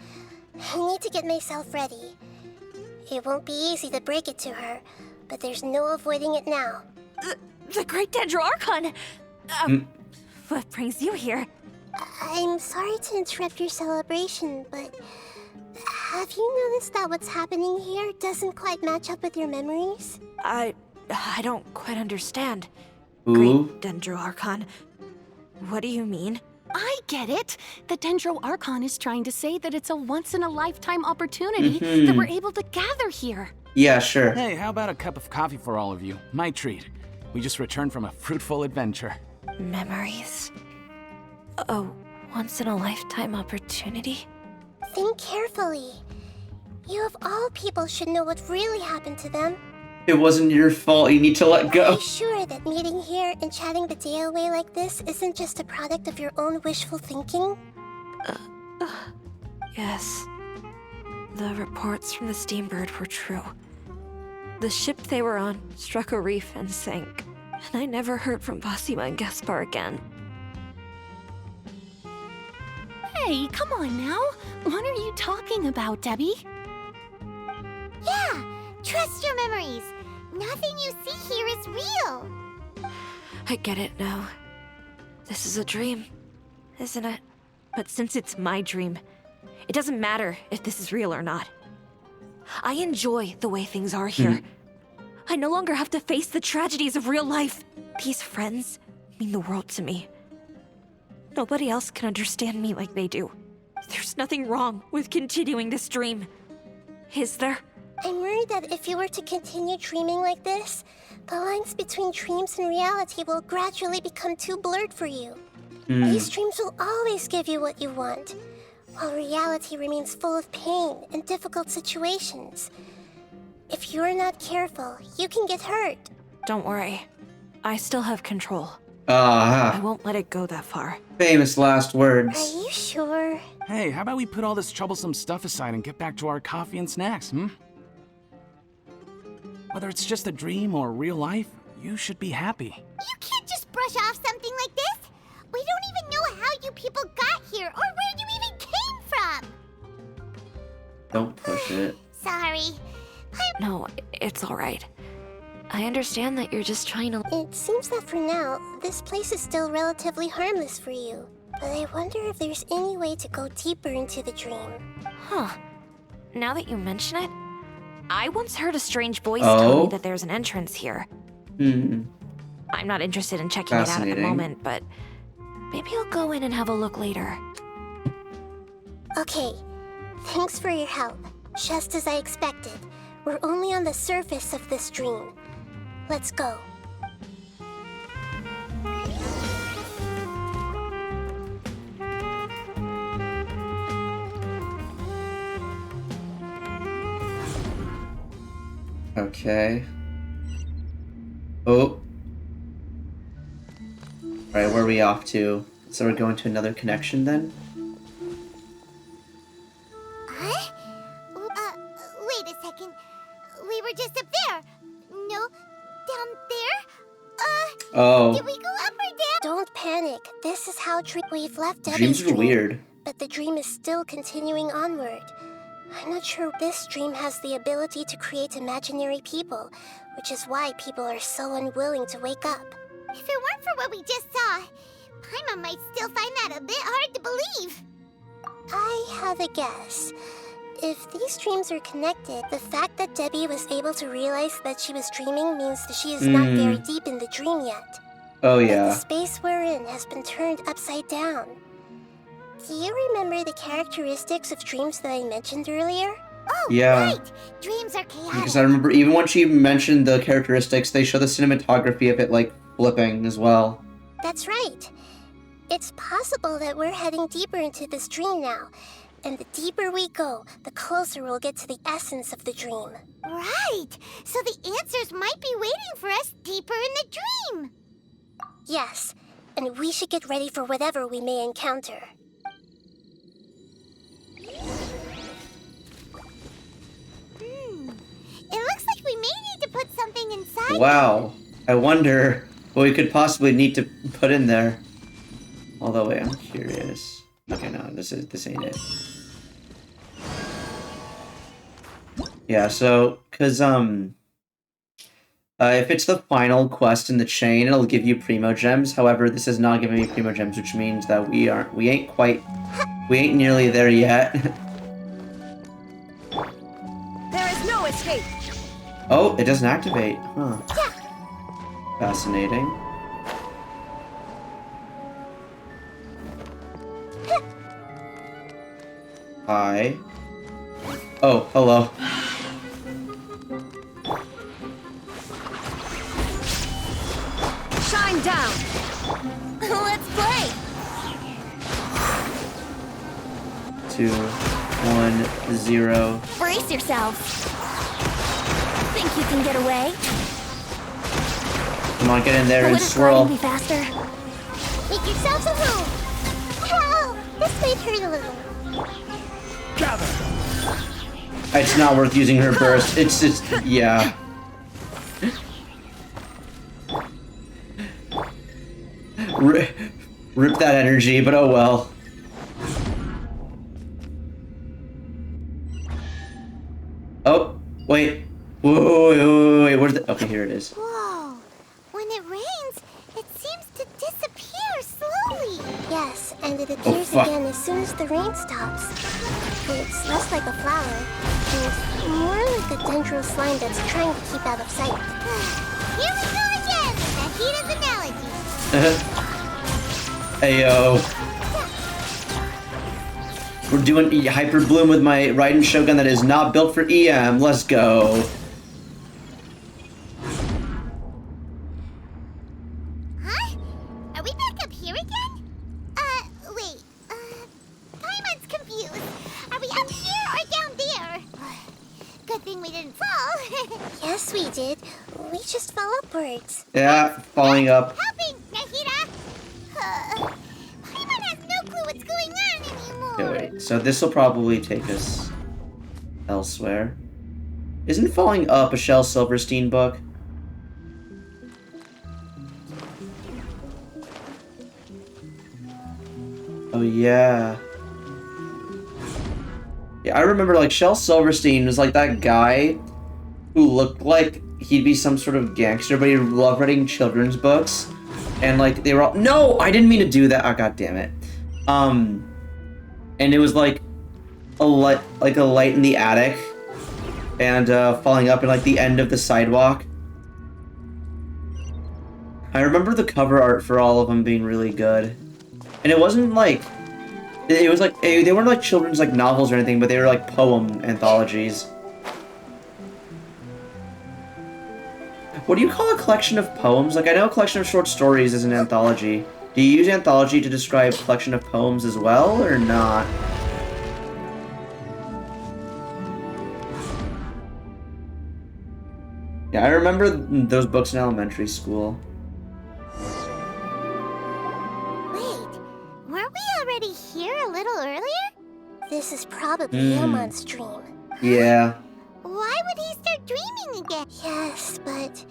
I need to get myself ready. It won't be easy to break it to her, but there's no avoiding it now. The Great Dendro Archon! What brings you here? I'm sorry to interrupt your celebration, but have you noticed that what's happening here doesn't quite match up with your memories? I don't quite understand. Ooh. Great Dendro Archon. What do you mean? I get it. The Dendro Archon is trying to say that it's a once-in-a-lifetime opportunity that we're able to gather here. Yeah, sure. Hey, how about a cup of coffee for all of you? My treat. We just returned from a fruitful adventure. Memories. A once-in-a-lifetime opportunity? Think carefully. You of all people should know what really happened to them. It wasn't your fault. You need to let Are go. you sure that meeting here and chatting the day away like this isn't just a product of your own wishful thinking? Yes. The reports from the Steambird were true. The ship they were on struck a reef and sank, and I never heard from Basima and Gaspar again. Hey, come on now. What are you talking about, Debbie? Yeah, trust your memories. Nothing you see here is real. I get it now. This is a dream, isn't it? But since it's my dream, it doesn't matter if this is real or not. I enjoy the way things are here. I no longer have to face the tragedies of real life. These friends mean the world to me. Nobody else can understand me like they do. There's nothing wrong with continuing this dream. Is there? I'm worried that if you were to continue dreaming like this, the lines between dreams and reality will gradually become too blurred for you. These dreams will always give you what you want, while reality remains full of pain and difficult situations. If you're not careful, you can get hurt. Don't worry. I still have control. I won't let it go that far. Famous last words. Are you sure? Hey, how about we put all this troublesome stuff aside and get back to our coffee and snacks, Whether it's just a dream or real life, you should be happy. You can't just brush off something like this. We don't even know how you people got here or where you even came from. Don't push it. Sorry. No, it's all right. I understand that you're just trying to... It seems that for now, this place is still relatively harmless for you. But I wonder if there's any way to go deeper into the dream. Huh. Now that you mention it, I once heard a strange voice tell me that there's an entrance here. I'm not interested in checking it out at the moment, but maybe I'll go in and have a look later. Okay. Thanks for your help. Just as I expected, we're only on the surface of this dream. Let's go. Okay. Oh. Alright, where are we off to? So we're going to another connection then? Huh? Wait a second. We were just up there. No, down there? Oh. Did we go up or down? Don't panic. This is how we've left Debbie's Dreams are dream. weird. But the dream is still continuing onward. I'm not sure this dream has the ability to create imaginary people, which is why people are so unwilling to wake up. If it weren't for what we just saw, Paimon might still find that a bit hard to believe. I have a guess. If these dreams are connected, the fact that Debbie was able to realize that she was dreaming means that she is not very deep in the dream yet. Oh But yeah. the space we're in has been turned upside down. Do you remember the characteristics of dreams that I mentioned earlier? Oh, Yeah. right. Dreams are chaotic. Because I remember even when she mentioned the characteristics, they show the cinematography of it like flipping as well. That's right. It's possible that we're heading deeper into this dream now. And the deeper we go, the closer we'll get to the essence of the dream. Right. So the answers might be waiting for us deeper in the dream. Yes, and we should get ready for whatever we may encounter. It looks like we may need to put something inside. Wow. I wonder what we could possibly need to put in there. Although, wait, I'm curious. Okay, no, this ain't it. Yeah, so, cause, if it's the final quest in the chain, it'll give you Primo Gems. However, this is not giving me Primo Gems, which means that we ain't nearly there yet. There is no escape! Oh, it doesn't activate. Huh. Fascinating. Hi. Oh, hello. Shine down! Let's play. 2. 1, 0. Brace yourself. Think you can get away? Come on, get in there and Would swirl. be faster. Make yourselves a move. Ow! This might hurt a little. It's not worth using her burst. It's just, yeah. Rip that energy, but oh well. Oh, wait. Wait, where's the... Okay, here it is. Whoa. When it rains, it seems to disappear slowly. Yes, and it appears again as soon as the rain stops. It's less like a flower, and more like a dendro slime that's trying to keep out of sight. Here we go again with Nahita's analogy. Ayo. We're doing Hyper Bloom with my Raiden Shogun that is not built for EM. Let's go. Huh? Are we back up here again? Wait. Paimon's confused. Are we up here or down there? Good thing we didn't fall. Yes, we did. We just fell upwards. Yeah, falling up. Helping, Nahita! Paimon has no clue what's going on anymore. Okay, wait. So this will probably take us elsewhere. Isn't falling up a Shel Silverstein book? Oh yeah. Yeah, I remember like Shel Silverstein was like that guy who looked like he'd be some sort of gangster, but he loved writing children's books. And like they were all, no, I didn't mean to do that. Oh god damn it. And it was like a light in the attic and falling up in like the end of the sidewalk. I remember the cover art for all of them being really good. And it wasn't like, it was like, they weren't like children's like novels or anything, but they were like poem anthologies. What do you call a collection of poems? Like, I know a collection of short stories is an anthology. Do you use anthology to describe collection of poems as well, or not? Yeah, I remember those books in elementary school. Wait, weren't we already here a little earlier? This is probably Ilmon's dream. Yeah. Why would he start dreaming again? Yes, but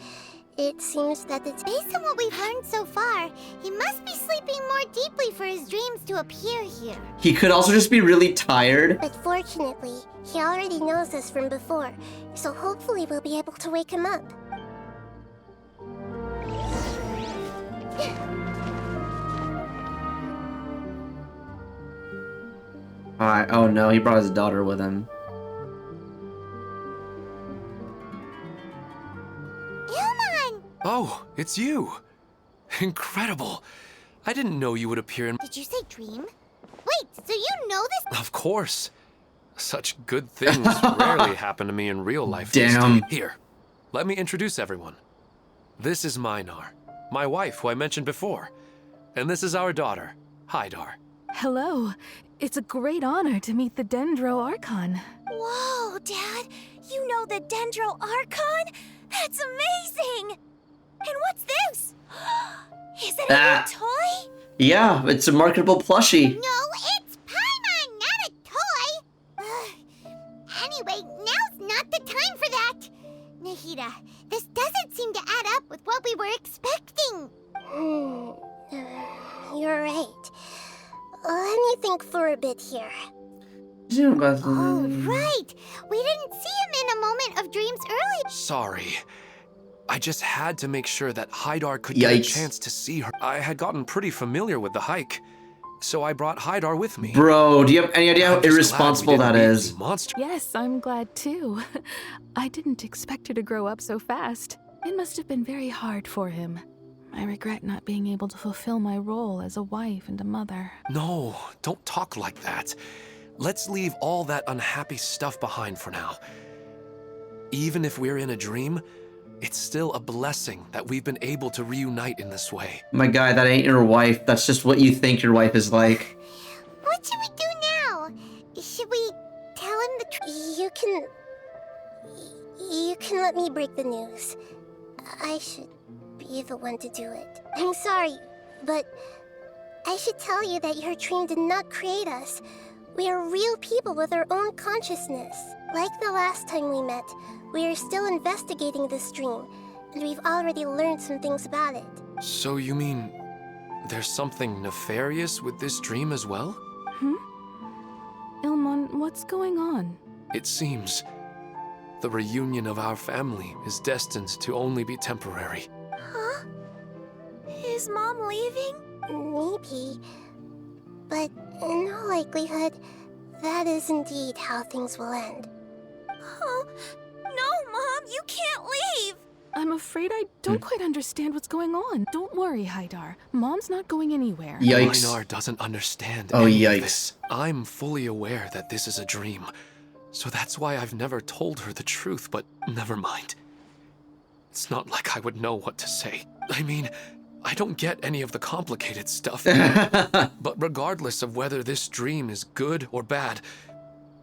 it seems that it's Based on what we've learned so far, he must be sleeping more deeply for his dreams to appear here. He could also just be really tired. But fortunately, he already knows us from before, so hopefully we'll be able to wake him up. Oh no, he brought his daughter with him. Ilmon! Oh, it's you. Incredible. I didn't know you would appear in... Did you say dream? Wait, so you know this? Of course. Such good things rarely happen to me in real life. Damn. Here, let me introduce everyone. This is Minar, my wife who I mentioned before. And this is our daughter, Hydar. Hello. It's a great honor to meet the Dendro Archon. Whoa, Dad! You know the Dendro Archon? That's amazing! And what's this? Is it a new toy? Yeah, it's a marketable plushie. No, it's Paimon, not a toy! Anyway, now's not the time for that! Nahita, this doesn't seem to add up with what we were expecting. You're right. Let me think for a bit here. Oh, right! We didn't see him in a moment of dreams earlier. Sorry. I just had to make sure that Hydar could get a chance to see her. I had gotten pretty familiar with the hike, so I brought Hydar with me. Bro, do you have any idea how irresponsible that is? Yes, I'm glad too. I didn't expect her to grow up so fast. It must have been very hard for him. I regret not being able to fulfill my role as a wife and a mother. No, don't talk like that. Let's leave all that unhappy stuff behind for now. Even if we're in a dream, it's still a blessing that we've been able to reunite in this way. My guy, that ain't your wife. That's just what you think your wife is like. What should we do now? Should we You can let me break the news. I should be the one to do it. I'm sorry, but I should tell you that your dream did not create us. We are real people with our own consciousness. Like the last time we met, we are still investigating this dream, and we've already learned some things about it. So you mean there's something nefarious with this dream as well? Ilmon, what's going on? It seems the reunion of our family is destined to only be temporary. Huh? Is Mom leaving? Maybe. But in all likelihood, that is indeed how things will end. Oh, no, Mom, you can't leave! I'm afraid I don't quite understand what's going on. Don't worry, Haidar. Mom's not going anywhere. Yikes. Minar doesn't understand Oh, any of yikes. this. I'm fully aware that this is a dream, so that's why I've never told her the truth, but never mind. It's not like I would know what to say. I mean, I don't get any of the complicated stuff. But regardless of whether this dream is good or bad,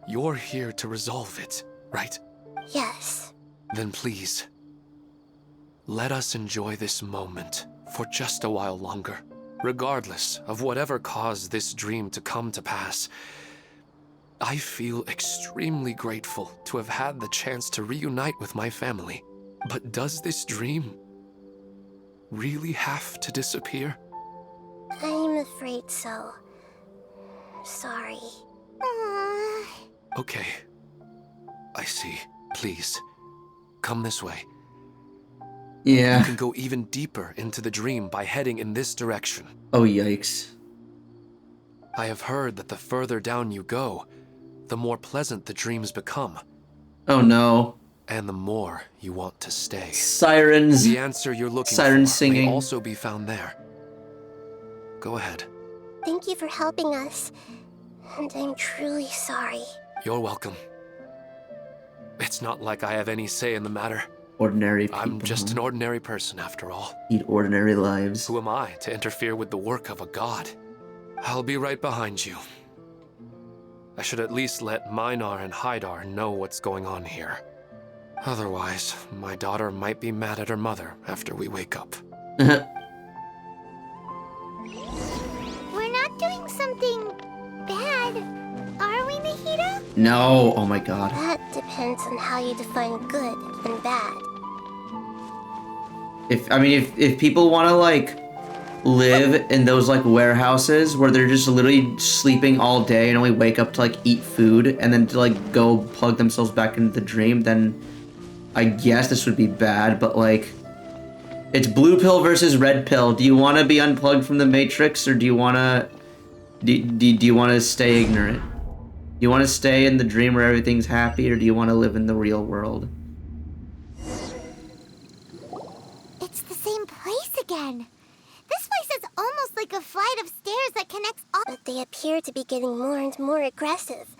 you're here to resolve it, right? Yes. Then please, let us enjoy this moment for just a while longer. Regardless of whatever caused this dream to come to pass, I feel extremely grateful to have had the chance to reunite with my family. But does this dream really have to disappear? I'm afraid so. Sorry. Okay. I see. Please, come this way. Yeah. You can go even deeper into the dream by heading in this direction. Oh, yikes. I have heard that the further down you go, the more pleasant the dreams become. Oh, no. And the more you want to stay. Sirens. The answer you're looking Sirens for singing. may also be found there. Go ahead. Thank you for helping us. And I'm truly sorry. You're welcome. It's not like I have any say in the matter. Ordinary people. I'm just an ordinary person after all. Lead ordinary lives. Who am I to interfere with the work of a god? I'll be right behind you. I should at least let Minar and Haidar know what's going on here. Otherwise, my daughter might be mad at her mother after we wake up. We're not doing something bad, are we, Nahida? No. Oh my god. That depends on how you define good and bad. If people want to like live in those like warehouses where they're just literally sleeping all day and only wake up to like eat food and then to like go plug themselves back into the dream, then I guess this would be bad. But like, it's blue pill versus red pill. Do you want to be unplugged from the Matrix, or do you want to do you want to stay ignorant? Do you want to stay in the dream where everything's happy, or do you want to live in the real world? It's the same place again. This place is almost like a flight of stairs that connects all. But they appear to be getting more and more aggressive.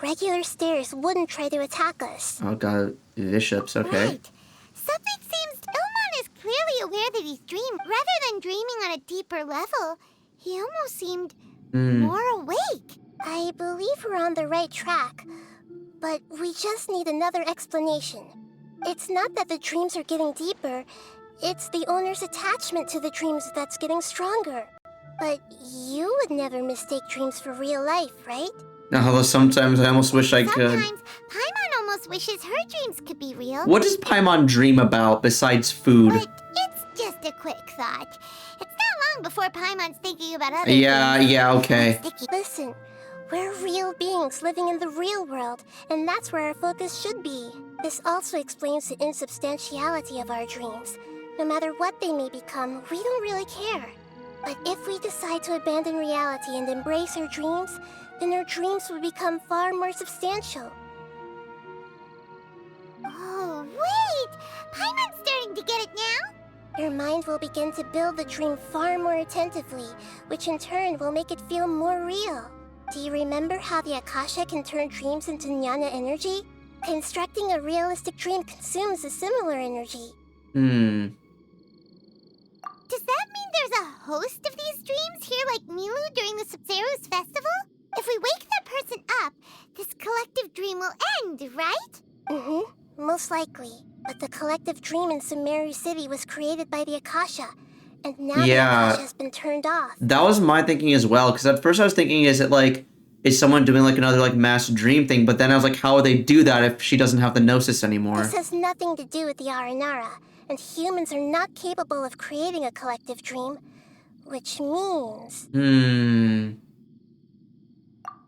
Regular stairs wouldn't try to attack us. Oh god, bishops, okay. Right. Something seems... Ilmon is clearly aware that he's dreamed. Rather than dreaming on a deeper level, he almost seemed more awake. I believe we're on the right track, but we just need another explanation. It's not that the dreams are getting deeper, it's the owner's attachment to the dreams that's getting stronger. But you would never mistake dreams for real life, right? Although sometimes I almost wish I could. Sometimes Paimon almost wishes her dreams could be real. What does Paimon dream about besides food? But it's just a quick thought. It's not long before Paimon's thinking about other Yeah, things. yeah, okay. Listen, we're real beings living in the real world, and that's where our focus should be. This also explains the insubstantiality of our dreams. No matter what they may become, we don't really care. But if we decide to abandon reality and embrace our dreams, then our dreams would become far more substantial. Oh, wait! Paimon's starting to get it now? Your mind will begin to build the dream far more attentively, which in turn will make it feel more real. Do you remember how the Akasha can turn dreams into jnana energy? Constructing a realistic dream consumes a similar energy. Does that mean there's a host of these dreams here like Milu during the Sabzeruz festival? If we wake the person up, this collective dream will end, right? Mm-hmm. Most likely. But the collective dream in Sumeru City was created by the Akasha. And now the Akasha has been turned off. That was my thinking as well, because at first I was thinking, is someone doing like another like mass dream thing? But then I was like, how would they do that if she doesn't have the Gnosis anymore? This has nothing to do with the Aranara, and humans are not capable of creating a collective dream, which means...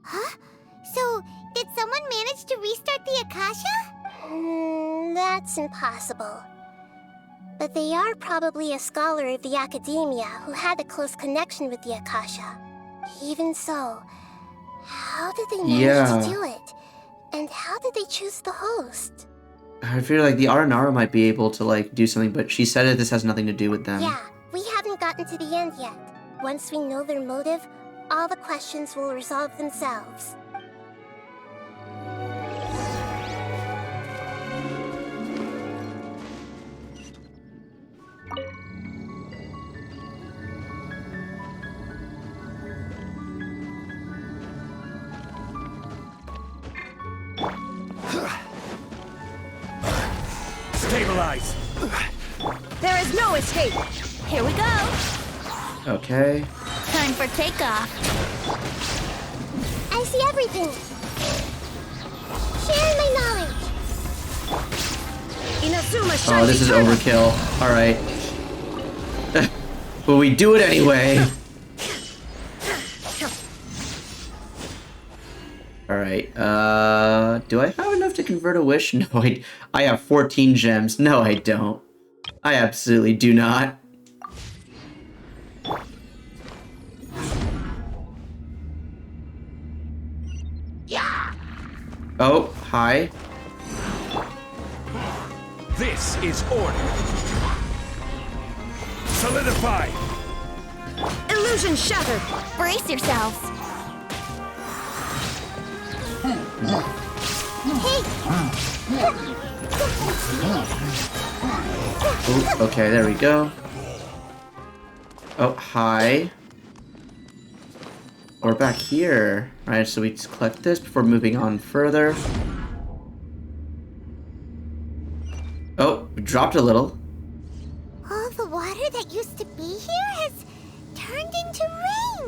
Huh? So, did someone manage to restart the Akasha? That's impossible. But they are probably a scholar of the Academia who had a close connection with the Akasha. Even so, how did they manage to do it? And how did they choose the host? I feel like the Aranara might be able to like do something, but she said that this has nothing to do with them. Yeah, we haven't gotten to the end yet. Once we know their motive, all the questions will resolve themselves. Stabilize! There is no escape! Here we go! Okay. Time for takeoff! I see everything! Share my knowledge! Oh, this is overkill. Alright. But we do it anyway. Alright, do I have enough to convert a wish? No, I have 14 gems. No, I don't. I absolutely do not. Yeah. Oh, hi. This is order. Solidify. Illusion shattered! Brace yourselves! Ooh, okay, there we go. Oh, hi. We're back here. Alright, so we just collect this before moving on further. Oh, we dropped a little. All the water that used to be here has turned into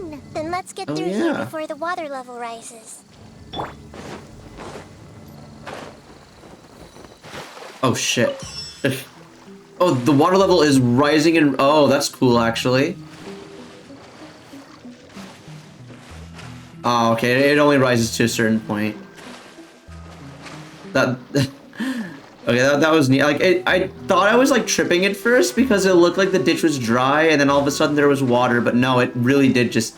rain! Then let's get through here before the water level rises. Oh shit. Oh, the water level is rising and oh, that's cool actually. Oh, okay, it only rises to a certain point. That okay, that was neat. Like I thought I was like tripping at first because it looked like the ditch was dry and then all of a sudden there was water, but no, it really did just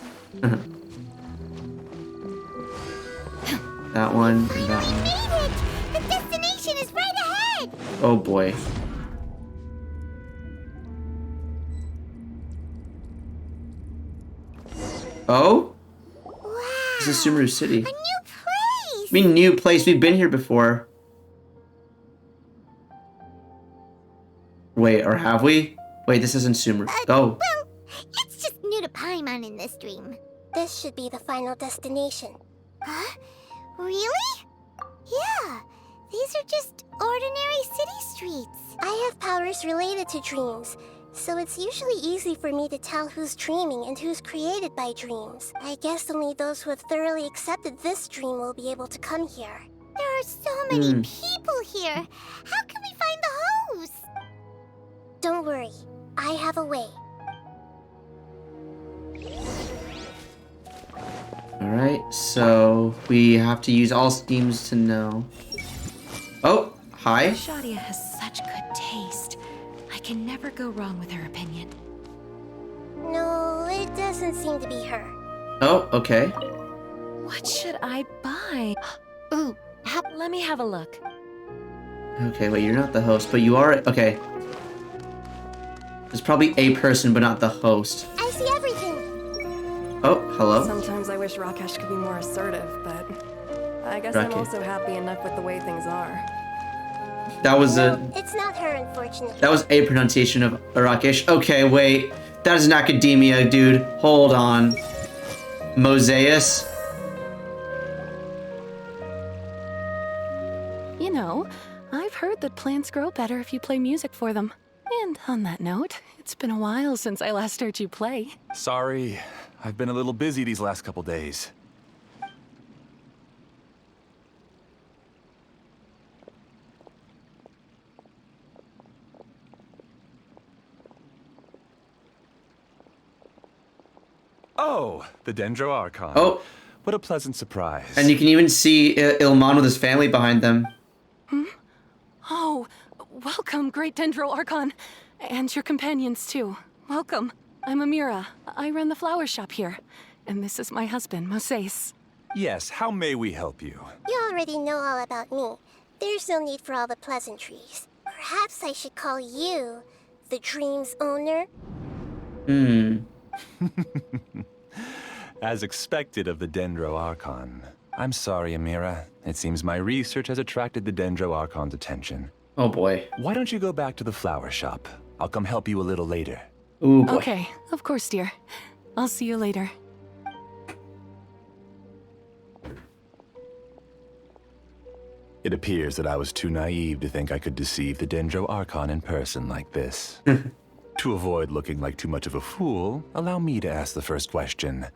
that one and that one. The destination is right ahead! Oh boy. Oh? Wow! This is Sumeru City. A new place! I mean, new place. We've been here before. Wait, or have we? Wait, this isn't Sumeru. Oh. Well, it's just new to Paimon in this dream. This should be the final destination. Huh? Really? Yeah, these are just ordinary city streets. I have powers related to dreams, so it's usually easy for me to tell who's dreaming and who's created by dreams. I guess only those who have thoroughly accepted this dream will be able to come here. There are so many people here. How can we find the host? Don't worry, I have a way. Alright, so we have to use all schemes to know. Oh, hi. Shadia has such good taste. I can never go wrong with her opinion. No, it doesn't seem to be her. Oh, okay. What should I buy? Ooh, let me have a look. Okay, wait, you're not the host, but you are... Okay. There's probably a person, but not the host. I see everything! Oh, hello. Sometimes I wish Rakesh could be more assertive, but I guess I'm also happy enough with the way things are. That was It's not her, unfortunately. That was a pronunciation of Rakesh. Okay, wait. That is an academia, dude. Hold on. Mosaius? plants grow better if you play music for them. And on that note, it's been a while since I last heard you play. Sorry, I've been a little busy these last couple days. Oh, the Dendro Archon. Oh. What a pleasant surprise. And you can even see Ilman with his family behind them. Oh, welcome, great Dendro Archon. And your companions, too. Welcome. I'm Amira. I run the flower shop here. And this is my husband, Moses. Yes, how may we help you? You already know all about me. There's no need for all the pleasantries. Perhaps I should call you the dream's owner? As expected of the Dendro Archon. I'm sorry, Amira. It seems my research has attracted the Dendro Archon's attention. Oh boy. Why don't you go back to the flower shop? I'll come help you a little later. Ooh boy. Okay, of course, dear. I'll see you later. It appears that I was too naive to think I could deceive the Dendro Archon in person like this. To avoid looking like too much of a fool, allow me to ask the first question.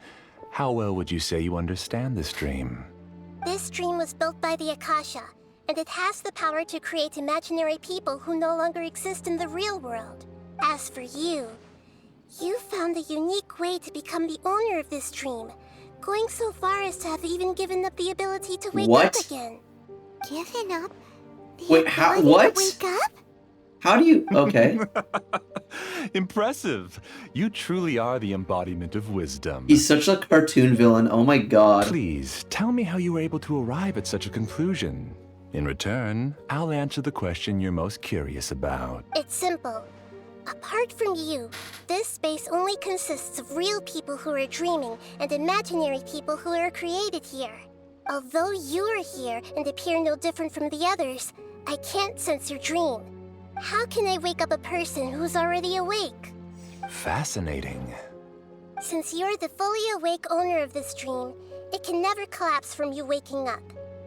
How well would you say you understand this dream? This dream was built by the Akasha, and it has the power to create imaginary people who no longer exist in the real world. As for you, you found a unique way to become the owner of this dream, going so far as to have even given up the ability to wake up again. Given up? Wait, how? What? Wake up? How do you? Okay. Impressive. You truly are the embodiment of wisdom. He's such a cartoon villain. Oh my god. Please, tell me how you were able to arrive at such a conclusion. In return, I'll answer the question you're most curious about. It's simple. Apart from you, this space only consists of real people who are dreaming and imaginary people who are created here. Although you are here and appear no different from the others, I can't sense your dream. How can I wake up a person who's already awake? Fascinating. Since you're the fully awake owner of this dream, it can never collapse from you waking up.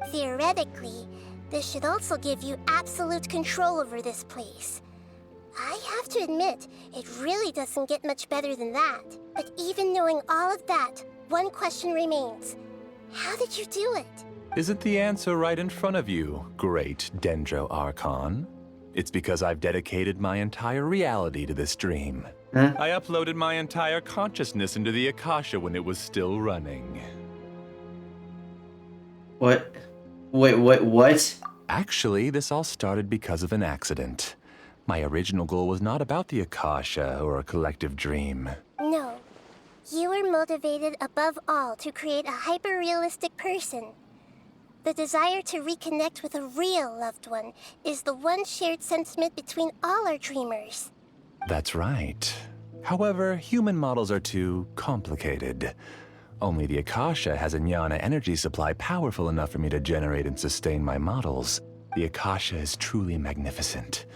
Theoretically, this should also give you absolute control over this place. I have to admit, it really doesn't get much better than that. But even knowing all of that, one question remains. How did you do it? Isn't the answer right in front of you, great Dendro Archon? It's because I've dedicated my entire reality to this dream. Huh? I uploaded my entire consciousness into the Akasha when it was still running. What? Wait, what? Actually, this all started because of an accident. My original goal was not about the Akasha or a collective dream. No. You were motivated above all to create a hyper-realistic person. The desire to reconnect with a real loved one is the one shared sentiment between all our dreamers. That's right. However, human models are too complicated. Only the Akasha has a jnana energy supply powerful enough for me to generate and sustain my models. The Akasha is truly magnificent.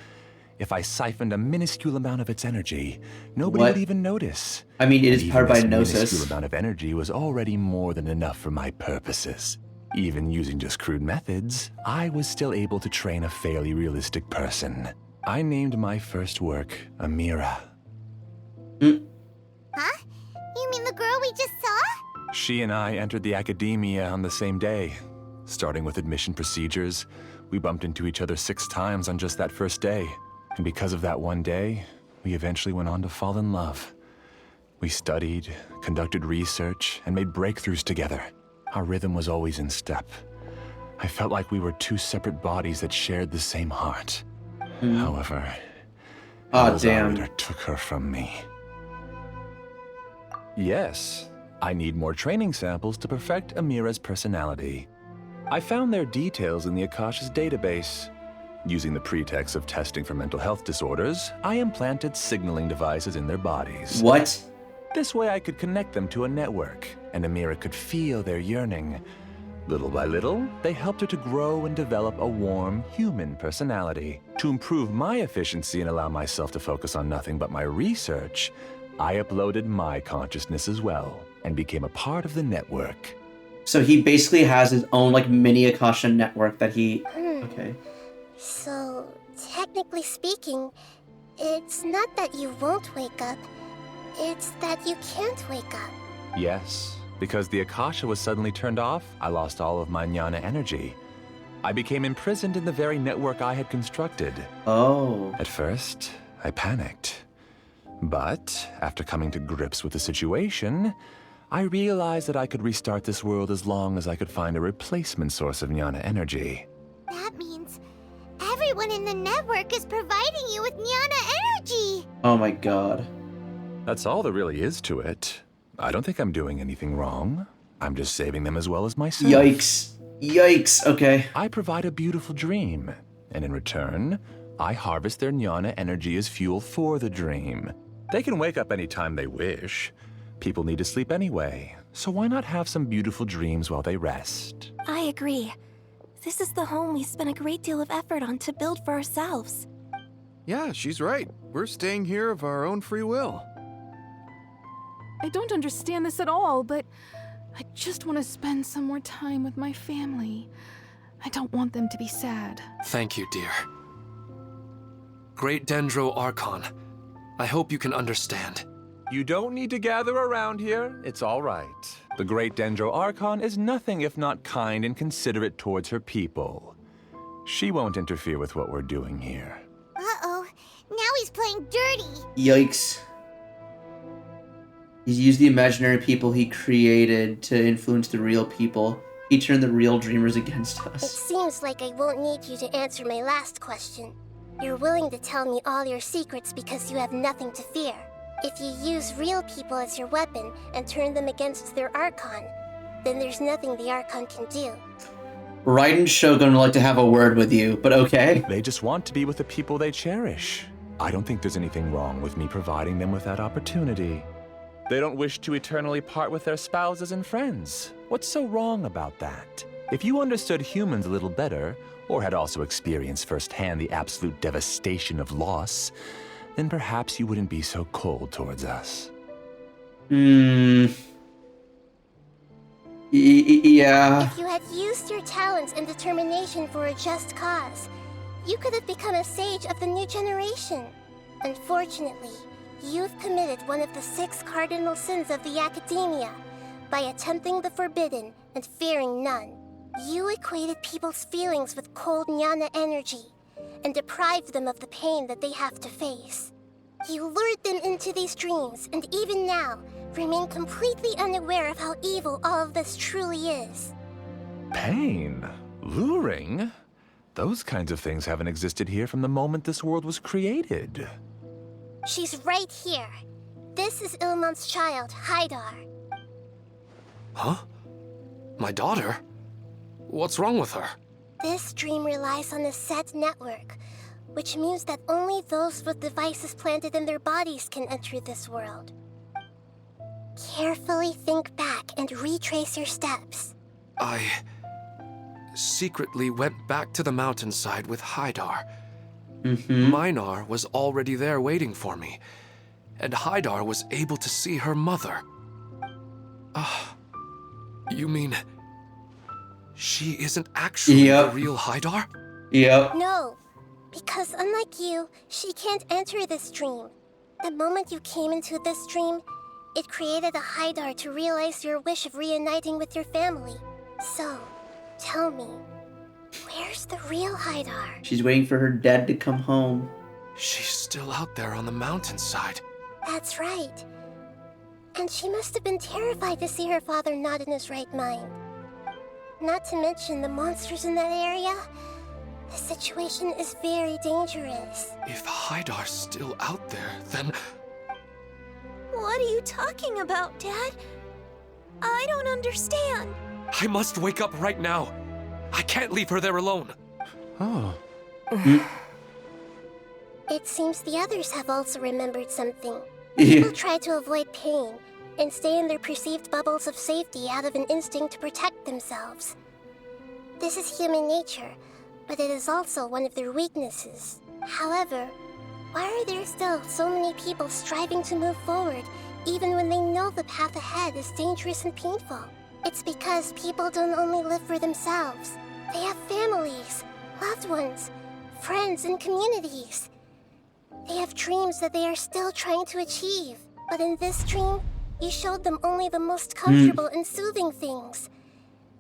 If I siphoned a minuscule amount of its energy, nobody would even notice. I mean, it is powered by Gnosis. This minuscule amount of energy was already more than enough for my purposes. Even using just crude methods, I was still able to train a fairly realistic person. I named my first work Amira. Huh? You mean the girl we just saw? She and I entered the academia on the same day. Starting with admission procedures, we bumped into each other 6 times on just that first day. And because of that one day, we eventually went on to fall in love. We studied, conducted research, and made breakthroughs together. Our rhythm was always in step. I felt like we were 2 separate bodies that shared the same heart. However, Alexander took her from me. Yes, I need more training samples to perfect Amira's personality. I found their details in the Akasha's database. Using the pretext of testing for mental health disorders, I implanted signaling devices in their bodies. What? This way I could connect them to a network, and Amira could feel their yearning. Little by little, they helped her to grow and develop a warm, human personality. To improve my efficiency and allow myself to focus on nothing but my research, I uploaded my consciousness as well, and became a part of the network. So he basically has his own, like, mini Akasha network that he... Okay. So, technically speaking, it's not that you won't wake up, it's that you can't wake up. Yes, because the Akasha was suddenly turned off, I lost all of my jnana energy. I became imprisoned in the very network I had constructed. Oh. At first, I panicked. But after coming to grips with the situation, I realized that I could restart this world as long as I could find a replacement source of jnana energy. That means everyone in the network is providing you with jnana energy! Oh my god. That's all there really is to it. I don't think I'm doing anything wrong. I'm just saving them as well as myself. Yikes. Yikes, okay. I provide a beautiful dream, and in return, I harvest their jnana energy as fuel for the dream. They can wake up anytime they wish. People need to sleep anyway, so why not have some beautiful dreams while they rest? I agree. This is the home we spent a great deal of effort on to build for ourselves. Yeah, she's right. We're staying here of our own free will. I don't understand this at all, but I just want to spend some more time with my family. I don't want them to be sad. Thank you, dear. Great Dendro Archon, I hope you can understand. You don't need to gather around here. It's all right. The Great Dendro Archon is nothing if not kind and considerate towards her people. She won't interfere with what we're doing here. Uh-oh. Now he's playing dirty. Yikes. He's used the imaginary people he created to influence the real people. He turned the real dreamers against It us. seems like I won't need you to answer my last question. You're willing to tell me all your secrets because you have nothing to fear. If you use real people as your weapon and turn them against their Archon, then there's nothing the Archon can do. Raiden Shogun would like to have a word with you, but okay. They just want to be with the people they cherish. I don't think there's anything wrong with me providing them with that opportunity. They don't wish to eternally part with their spouses and friends. What's so wrong about that? If you understood humans a little better, or had also experienced firsthand the absolute devastation of loss, then perhaps you wouldn't be so cold towards us. Yeah. If you had used your talents and determination for a just cause, you could have become a sage of the new generation. Unfortunately, you've committed one of the 6 cardinal sins of the Academia by attempting the forbidden and fearing none. You equated people's feelings with cold jnana energy and deprived them of the pain that they have to face. You lured them into these dreams, and even now, remain completely unaware of how evil all of this truly is. Pain? Luring? Those kinds of things haven't existed here from the moment this world was created. She's right here. This is Ilmon's child, Haidar. Huh? My daughter? What's wrong with her? This dream relies on a set network, which means that only those with devices planted in their bodies can enter this world. Carefully think back and retrace your steps. I secretly went back to the mountainside with Haidar. Minar was already there waiting for me, and Haidar was able to see her mother. You mean she isn't actually the real Haidar? Yep. No, because unlike you, she can't enter this dream. The moment you came into this dream, it created a Haidar to realize your wish of reuniting with your family. So, tell me, where's the real Haidar? She's waiting for her dad to come home. She's still out there on the mountainside. That's right. And she must have been terrified to see her father not in his right mind. Not to mention the monsters in that area. The situation is very dangerous. If Haidar's still out there, then... What are you talking about, Dad? I don't understand. I must wake up right now. I can't leave her there alone. Oh. It seems the others have also remembered something. People try to avoid pain and stay in their perceived bubbles of safety out of an instinct to protect themselves. This is human nature, but it is also one of their weaknesses. However, why are there still so many people striving to move forward even when they know the path ahead is dangerous and painful? It's because people don't only live for themselves. They have families, loved ones, friends, and communities. They have dreams that they are still trying to achieve. But in this dream, you showed them only the most comfortable and soothing things.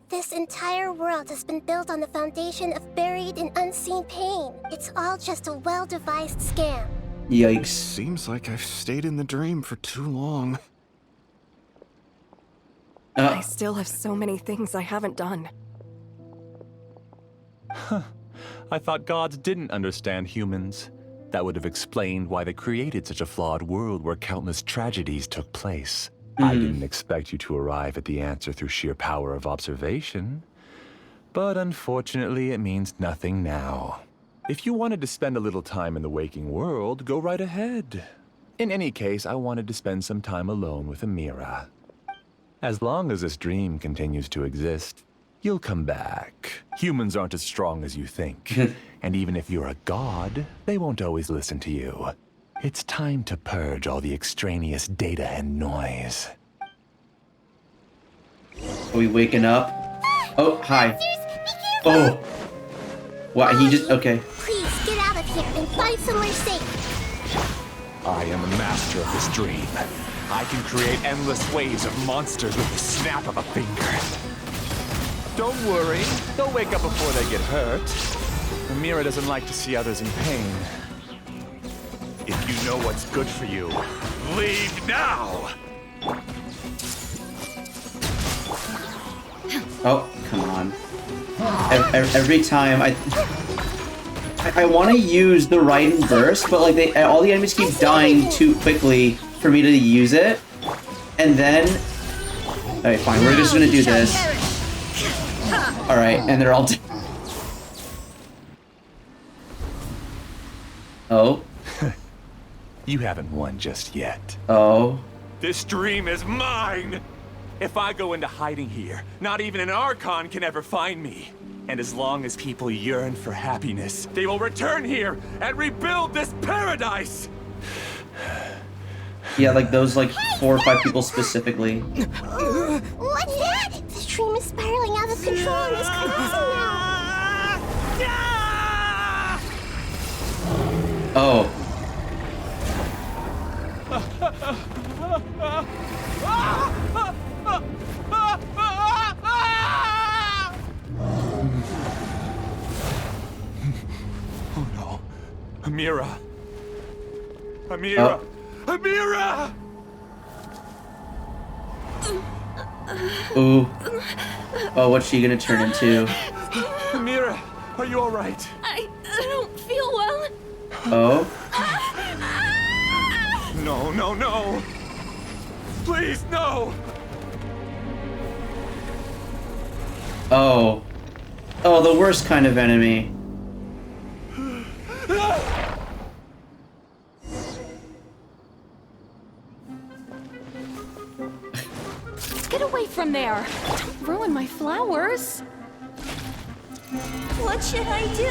This entire world has been built on the foundation of buried and unseen pain. It's all just a well-devised scam. Yikes. Seems like I've stayed in the dream for too long. I still have so many things I haven't done. I thought gods didn't understand humans. That would have explained why they created such a flawed world where countless tragedies took place. I didn't expect you to arrive at the answer through sheer power of observation. But unfortunately, it means nothing now. If you wanted to spend a little time in the waking world, go right ahead. In any case, I wanted to spend some time alone with Amira. As long as this dream continues to exist, you'll come back. Humans aren't as strong as you think. And even if you're a god, they won't always listen to you. It's time to purge all the extraneous data and noise. Are we waking up? Oh, hi. Oh. What, he just... Okay. Please, get out of here and find somewhere safe. I am the master of this dream. I can create endless waves of monsters with the snap of a finger. Don't worry, they'll wake up before they get hurt. Amira doesn't like to see others in pain. If you know what's good for you, leave now! Oh, come on. Every time I want to use the right and burst, but like all the enemies keep dying too quickly for me to use it. And then... Alright, fine, we're just gonna do this. Alright, and they're all dead. Oh. You haven't won just yet. Oh. This dream is mine! If I go into hiding here, not even an Archon can ever find me. And as long as people yearn for happiness, they will return here and rebuild this paradise! Yeah, like those 4 or 5 people specifically. What's that? This dream is spiraling out of control and is collapsing now. Oh. Oh no. Amira. Amira. Amira! Ooh. Oh, what's she gonna turn into? Amira, are you alright? I don't feel well. Oh? No, no, no! Please, no! Oh. Oh, the worst kind of enemy. Get away from there! Don't ruin my flowers! What should I do?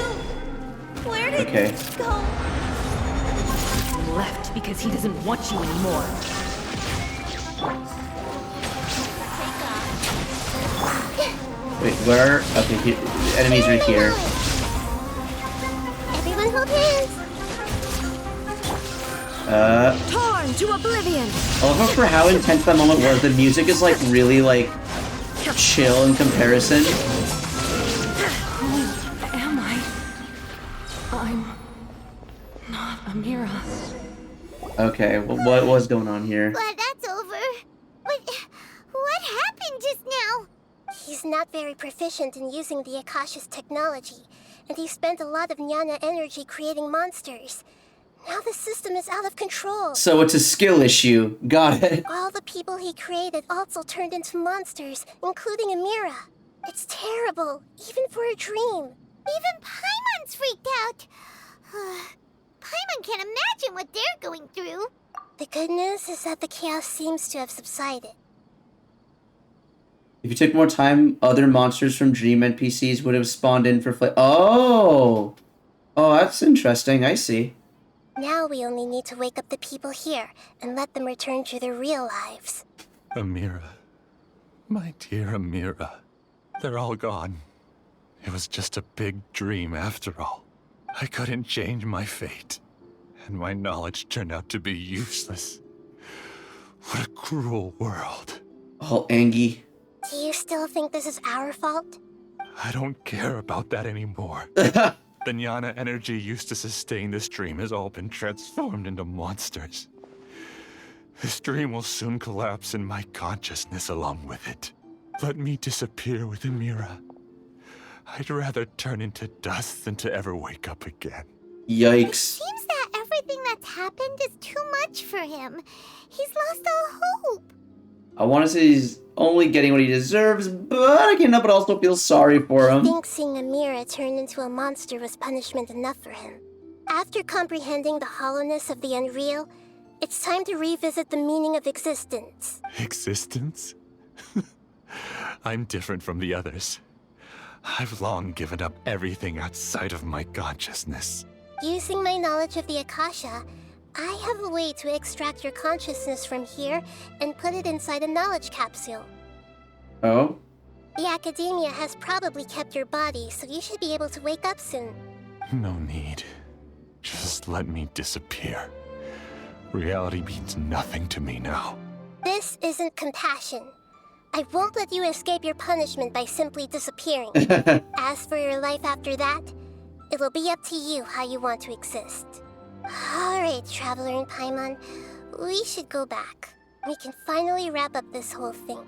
Where did it go? Left because he doesn't want you anymore. Wait, where? Okay, enemies are here. Everyone hold hands. Torn to oblivion. I love for how intense that moment was. The music is really chill in comparison. Who am I? I'm not Amira. Okay, well, what was going on here? Glad that's over. But what happened just now? He's not very proficient in using the Akasha's technology, and he spent a lot of Jnana energy creating monsters. Now the system is out of control. So it's a skill issue. Got it. All the people he created also turned into monsters, including Amira. It's terrible, even for a dream. Even Paimon's freaked out. Paimon can't imagine what they're going through. The good news is that the chaos seems to have subsided. If you took more time, other monsters from Dream NPCs would have spawned in for Oh! Oh, that's interesting. I see. Now we only need to wake up the people here and let them return to their real lives. Amira. My dear Amira. They're all gone. It was just a big dream after all. I couldn't change my fate, and my knowledge turned out to be useless. What a cruel world. Oh, Angie. Do you still think this is our fault? I don't care about that anymore. The jnana energy used to sustain this dream has all been transformed into monsters. This dream will soon collapse and my consciousness along with it. Let me disappear with Amira. I'd rather turn into dust than to ever wake up again. Yikes. It seems that everything that's happened is too much for him. He's lost all hope. I want to say he's only getting what he deserves, but I can't help but also feel sorry for him. I think seeing Amira turn into a monster was punishment enough for him. After comprehending the hollowness of the unreal, it's time to revisit the meaning of existence. Existence? I'm different from the others. I've long given up everything outside of my consciousness. Using my knowledge of the Akasha, I have a way to extract your consciousness from here and put it inside a knowledge capsule. Oh? The Academia has probably kept your body, so you should be able to wake up soon. No need. Just let me disappear. Reality means nothing to me now. This isn't compassion. I won't let you escape your punishment by simply disappearing. As for your life after that, it will be up to you how you want to exist. Alright, Traveler in Paimon, we should go back. We can finally wrap up this whole thing.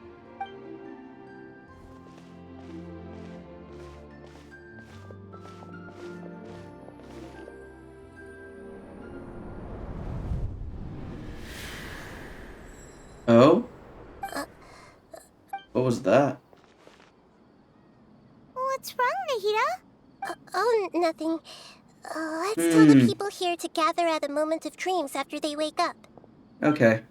Oh? What was that? What's wrong, Nahida? Oh, nothing. Let's tell the people here to gather at a moment of dreams after they wake up. Okay.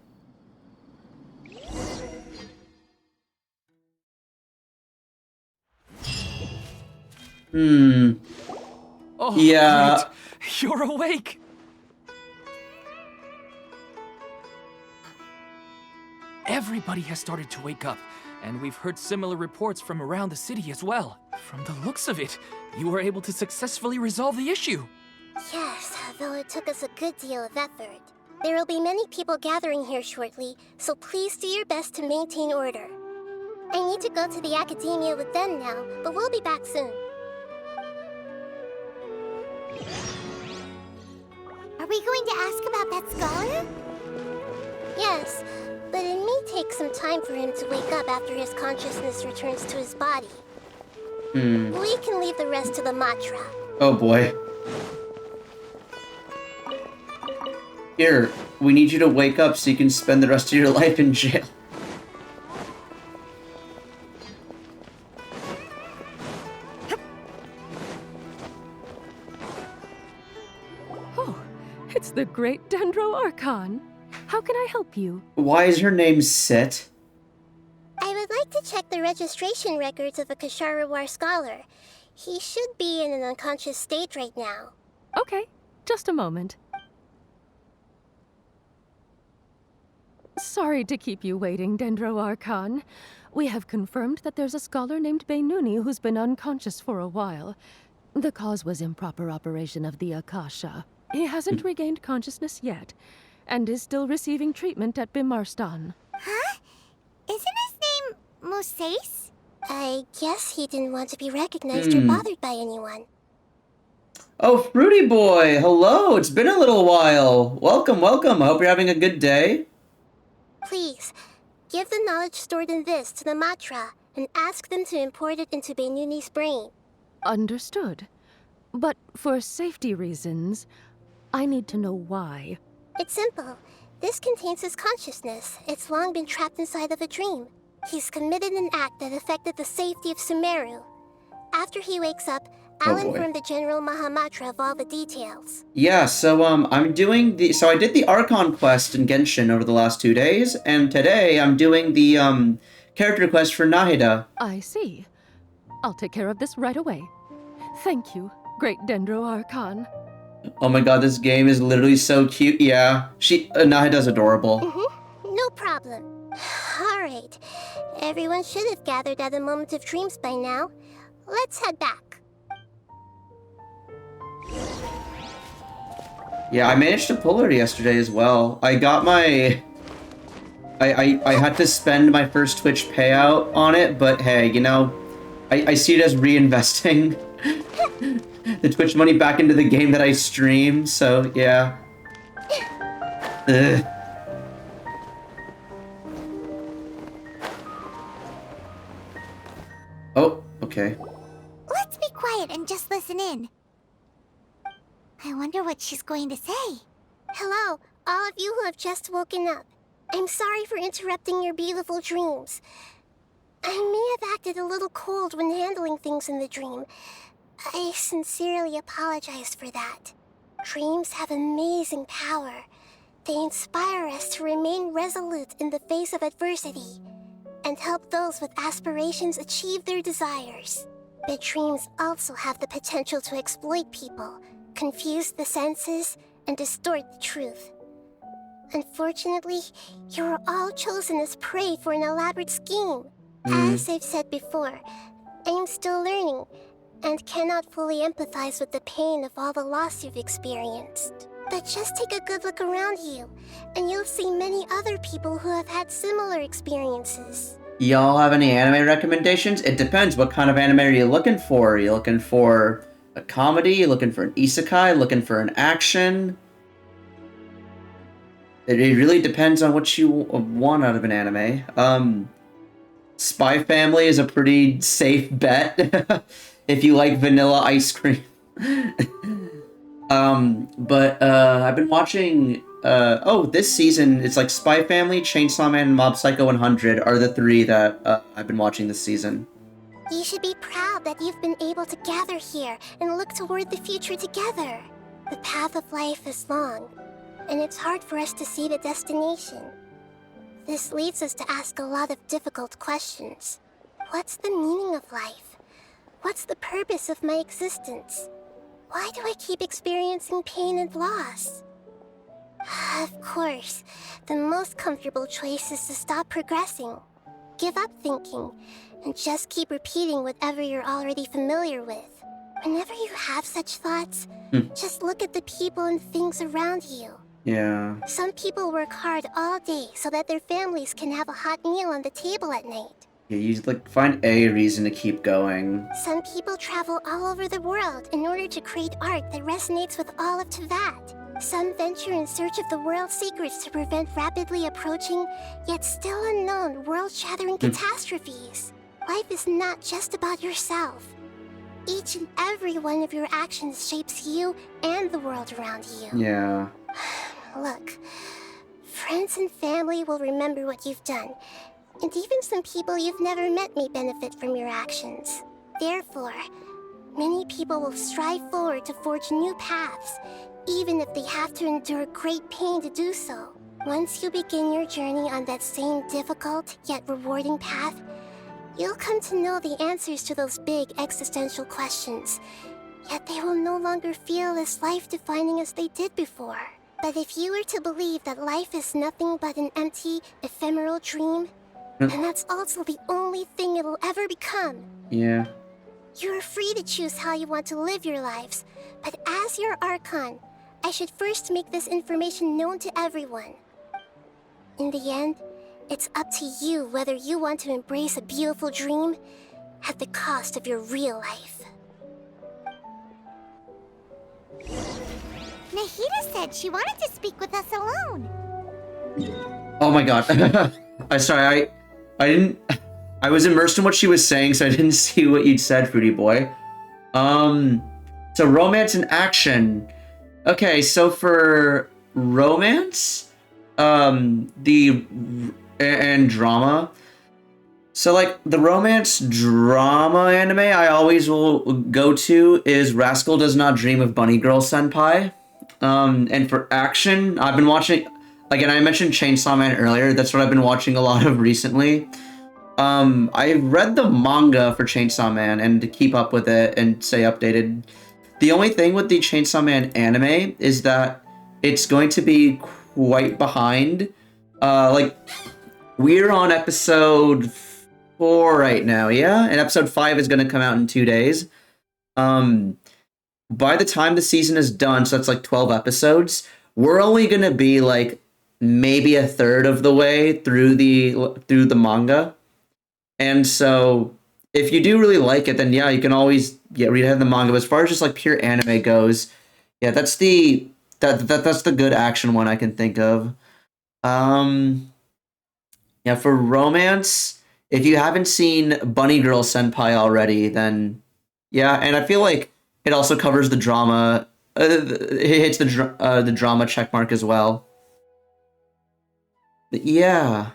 Oh, yeah. Great. You're awake. Everybody has started to wake up, and we've heard similar reports from around the city as well. From the looks of it, you were able to successfully resolve the issue. Yes, though it took us a good deal of effort. There will be many people gathering here shortly, so please do your best to maintain order. I need to go to the Academia with them now, but we'll be back soon. Are we going to ask about that scholar? Yes, but it may take some time for him to wake up after his consciousness returns to his body. We can leave the rest to the Matra. Oh boy. Here, we need you to wake up so you can spend the rest of your life in jail. Oh, it's the great Dendro Archon. How can I help you? Why is her name Sit? I would like to check the registration records of a Kasharawar scholar. He should be in an unconscious state right now. Okay, just a moment. Sorry to keep you waiting, Dendro Archon. We have confirmed that there's a scholar named Beinuni who's been unconscious for a while. The cause was improper operation of the Akasha. He hasn't regained consciousness yet, and is still receiving treatment at Bimarstan. Huh? Isn't his name Moses? I guess he didn't want to be recognized or bothered by anyone. Oh, Fruity Boy! Hello! It's been a little while! Welcome, welcome! I hope you're having a good day. Please, give the knowledge stored in this to the Matra and ask them to import it into Beinuni's brain. Understood. But for safety reasons, I need to know why. It's simple. This contains his consciousness. It's long been trapped inside of a dream. He's committed an act that affected the safety of Sumeru. After he wakes up, I'll inform the General Mahamatra of all the details. Yeah, so I'm doing so I did the Archon quest in Genshin over the last 2 days, and today I'm doing the character quest for Nahida. I see. I'll take care of this right away. Thank you, great Dendro Archon. Oh my god, this game is literally so cute. Yeah, Nahida's adorable. No problem. Alright, everyone should have gathered at a moment of dreams by now. Let's head back. Yeah, I managed to pull her yesterday as well. I got my... I had to spend my first Twitch payout on it, but hey, you know, I see it as reinvesting the Twitch money back into the game that I stream, so yeah. Ugh. Oh, okay. Let's be quiet and just listen in. I wonder what she's going to say. Hello, all of you who have just woken up. I'm sorry for interrupting your beautiful dreams. I may have acted a little cold when handling things in the dream. I sincerely apologize for that. Dreams have amazing power. They inspire us to remain resolute in the face of adversity and help those with aspirations achieve their desires. But dreams also have the potential to exploit people, confuse the senses, and distort the truth. Unfortunately, you are all chosen as prey for an elaborate scheme. As I've said before, I am still learning and cannot fully empathize with the pain of all the loss you've experienced. But just take a good look around you, and you'll see many other people who have had similar experiences. Y'all have any anime recommendations? It depends. What kind of anime are you looking for? Are you looking for a comedy? You looking for an isekai? Looking for an action? It really depends on what you want out of an anime. Spy Family is a pretty safe bet if you like vanilla ice cream. But I've been watching, this season, it's like Spy Family, Chainsaw Man, and Mob Psycho 100 are the three that I've been watching this season. You should be proud that you've been able to gather here and look toward the future together. The path of life is long, and it's hard for us to see the destination. This leads us to ask a lot of difficult questions. What's the meaning of life? What's the purpose of my existence? Why do I keep experiencing pain and loss? Of course, the most comfortable choice is to stop progressing. Give up thinking, and just keep repeating whatever you're already familiar with. Whenever you have such thoughts, just look at the people and things around you. Yeah. Some people work hard all day so that their families can have a hot meal on the table at night. Yeah, you find a reason to keep going. Some people travel all over the world in order to create art that resonates with all of Teyvat. Some venture in search of the world's secrets to prevent rapidly approaching, yet still unknown, world-shattering catastrophes. Life is not just about yourself. Each and every one of your actions shapes you and the world around you. Yeah. Look, friends and family will remember what you've done, and even some people you've never met may benefit from your actions. Therefore, many people will strive forward to forge new paths, even if they have to endure great pain to do so. Once you begin your journey on that same difficult yet rewarding path, you'll come to know the answers to those big existential questions, yet they will no longer feel as life-defining as they did before. But if you were to believe that life is nothing but an empty, ephemeral dream, then that's also the only thing it'll ever become. Yeah. You're free to choose how you want to live your lives, but as your Archon, I should first make this information known to everyone. In the end, it's up to you whether you want to embrace a beautiful dream at the cost of your real life. Nahida said she wanted to speak with us alone. Oh my god. I didn't... I was immersed in what she was saying, so I didn't see what you'd said, Fruity Boy. So romance and action. Okay, so for romance, and drama. So like the romance drama anime I always will go to is Rascal Does Not Dream of Bunny Girl Senpai. And for action, I've been watching, again, I mentioned Chainsaw Man earlier. That's what I've been watching a lot of recently. I read the manga for Chainsaw Man and to keep up with it and stay updated. The only thing with the Chainsaw Man anime is that it's going to be quite behind. We're on episode 4 right now, yeah? And episode 5 is going to come out in 2 days. by the time the season is done, so that's like 12 episodes, we're only gonna be like maybe a third of the way through the manga. And so if you do really like it, then yeah, you can always read ahead of the manga. But as far as just like pure anime goes, yeah, that's the good action one I can think of. Yeah, for romance, if you haven't seen Bunny Girl Senpai already, then yeah, and I feel like it also covers the drama. It hits the drama check mark as well. But yeah.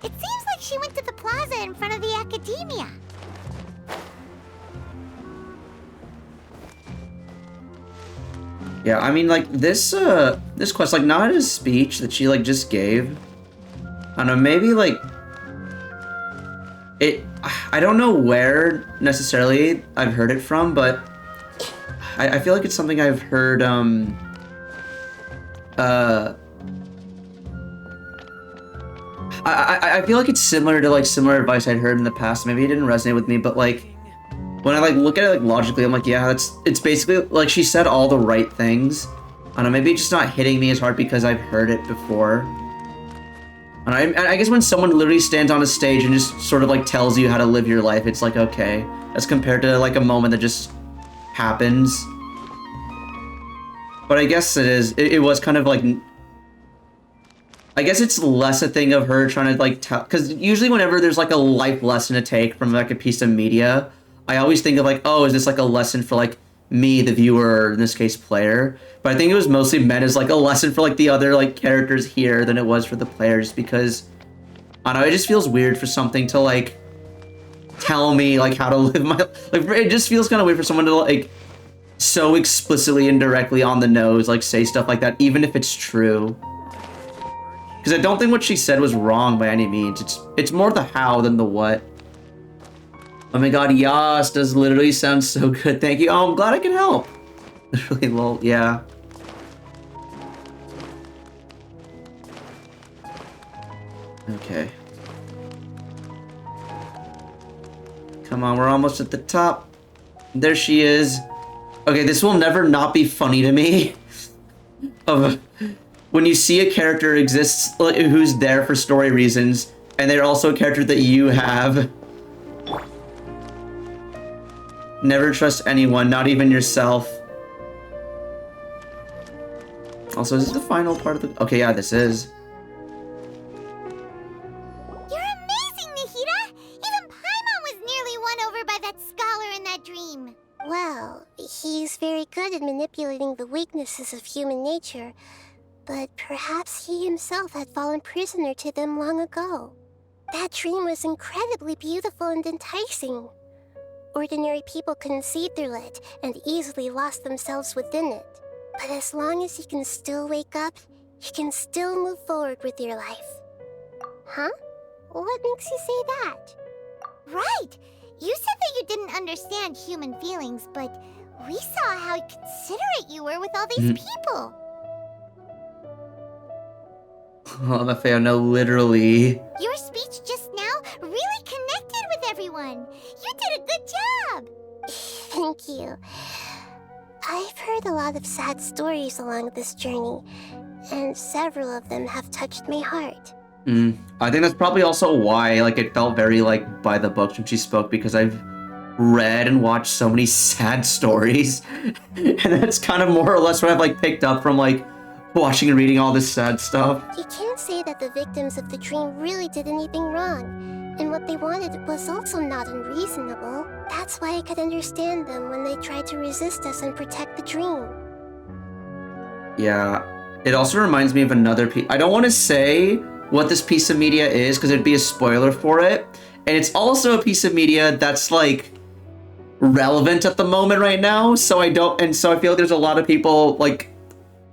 It seems like she went to the plaza in front of the academia. Yeah, I mean, like, this quest, like, Nada's speech that she, like, just gave, I don't know, maybe, like, I don't know where, necessarily, I've heard it from, but I feel like it's something I've heard, I feel like it's similar to, like, similar advice I'd heard in the past. Maybe it didn't resonate with me, but, like, when I, like, look at it, like, logically, I'm like, yeah, it's basically, like, she said all the right things. I don't know, maybe it's just not hitting me as hard because I've heard it before. And I guess when someone literally stands on a stage and just sort of, like, tells you how to live your life, it's like, okay. As compared to, like, a moment that just happens. But I guess it was kind of, like... I guess it's less a thing of her trying to, like, tell... Because usually whenever there's, like, a life lesson to take from, like, a piece of media... I always think of like, oh, is this like a lesson for like me, the viewer, or in this case, player? But I think it was mostly meant as like a lesson for like the other like characters here than it was for the players, because I don't know, it just feels weird for something to like tell me like how to live my like. It just feels kind of weird for someone to like so explicitly and directly on the nose like say stuff like that, even if it's true. Because I don't think what she said was wrong by any means. It's more the how than the what. Oh my god, Yas does literally sound so good. Thank you. Oh, I'm glad I can help. Literally, lol. Yeah. Okay. Come on, we're almost at the top. There she is. Okay, this will never not be funny to me. When you see a character exists who's there for story reasons, and they're also a character that you have. Never trust anyone, not even yourself. Also, is this the final part of the... Okay, yeah, this is. You're amazing, Nahida! Even Paimon was nearly won over by that scholar in that dream. Well, he's very good at manipulating the weaknesses of human nature, but perhaps he himself had fallen prisoner to them long ago. That dream was incredibly beautiful and enticing. Ordinary people couldn't see through it and easily lost themselves within it. But as long as you can still wake up, you can still move forward with your life. Huh? What makes you say that? Right! You said that you didn't understand human feelings, but we saw how considerate you were with all these people. Oh, Maffeo, no, literally. Your speech just now really connected with everyone. You did a good job. Thank you. I've heard a lot of sad stories along this journey, and several of them have touched my heart. I think that's probably also why, like, it felt very, like, by the book when she spoke, because I've read and watched so many sad stories, and that's kind of more or less what I've, like, picked up from, like, watching and reading all this sad stuff. You can't say that the victims of the dream really did anything wrong, and what they wanted was also not unreasonable. That's why I could understand them when they tried to resist us and protect the dream. Yeah, it also reminds me of another piece. I don't want to say what this piece of media is, because it'd be a spoiler for it, and it's also a piece of media that's, like, relevant at the moment right now, so I feel like there's a lot of people, like,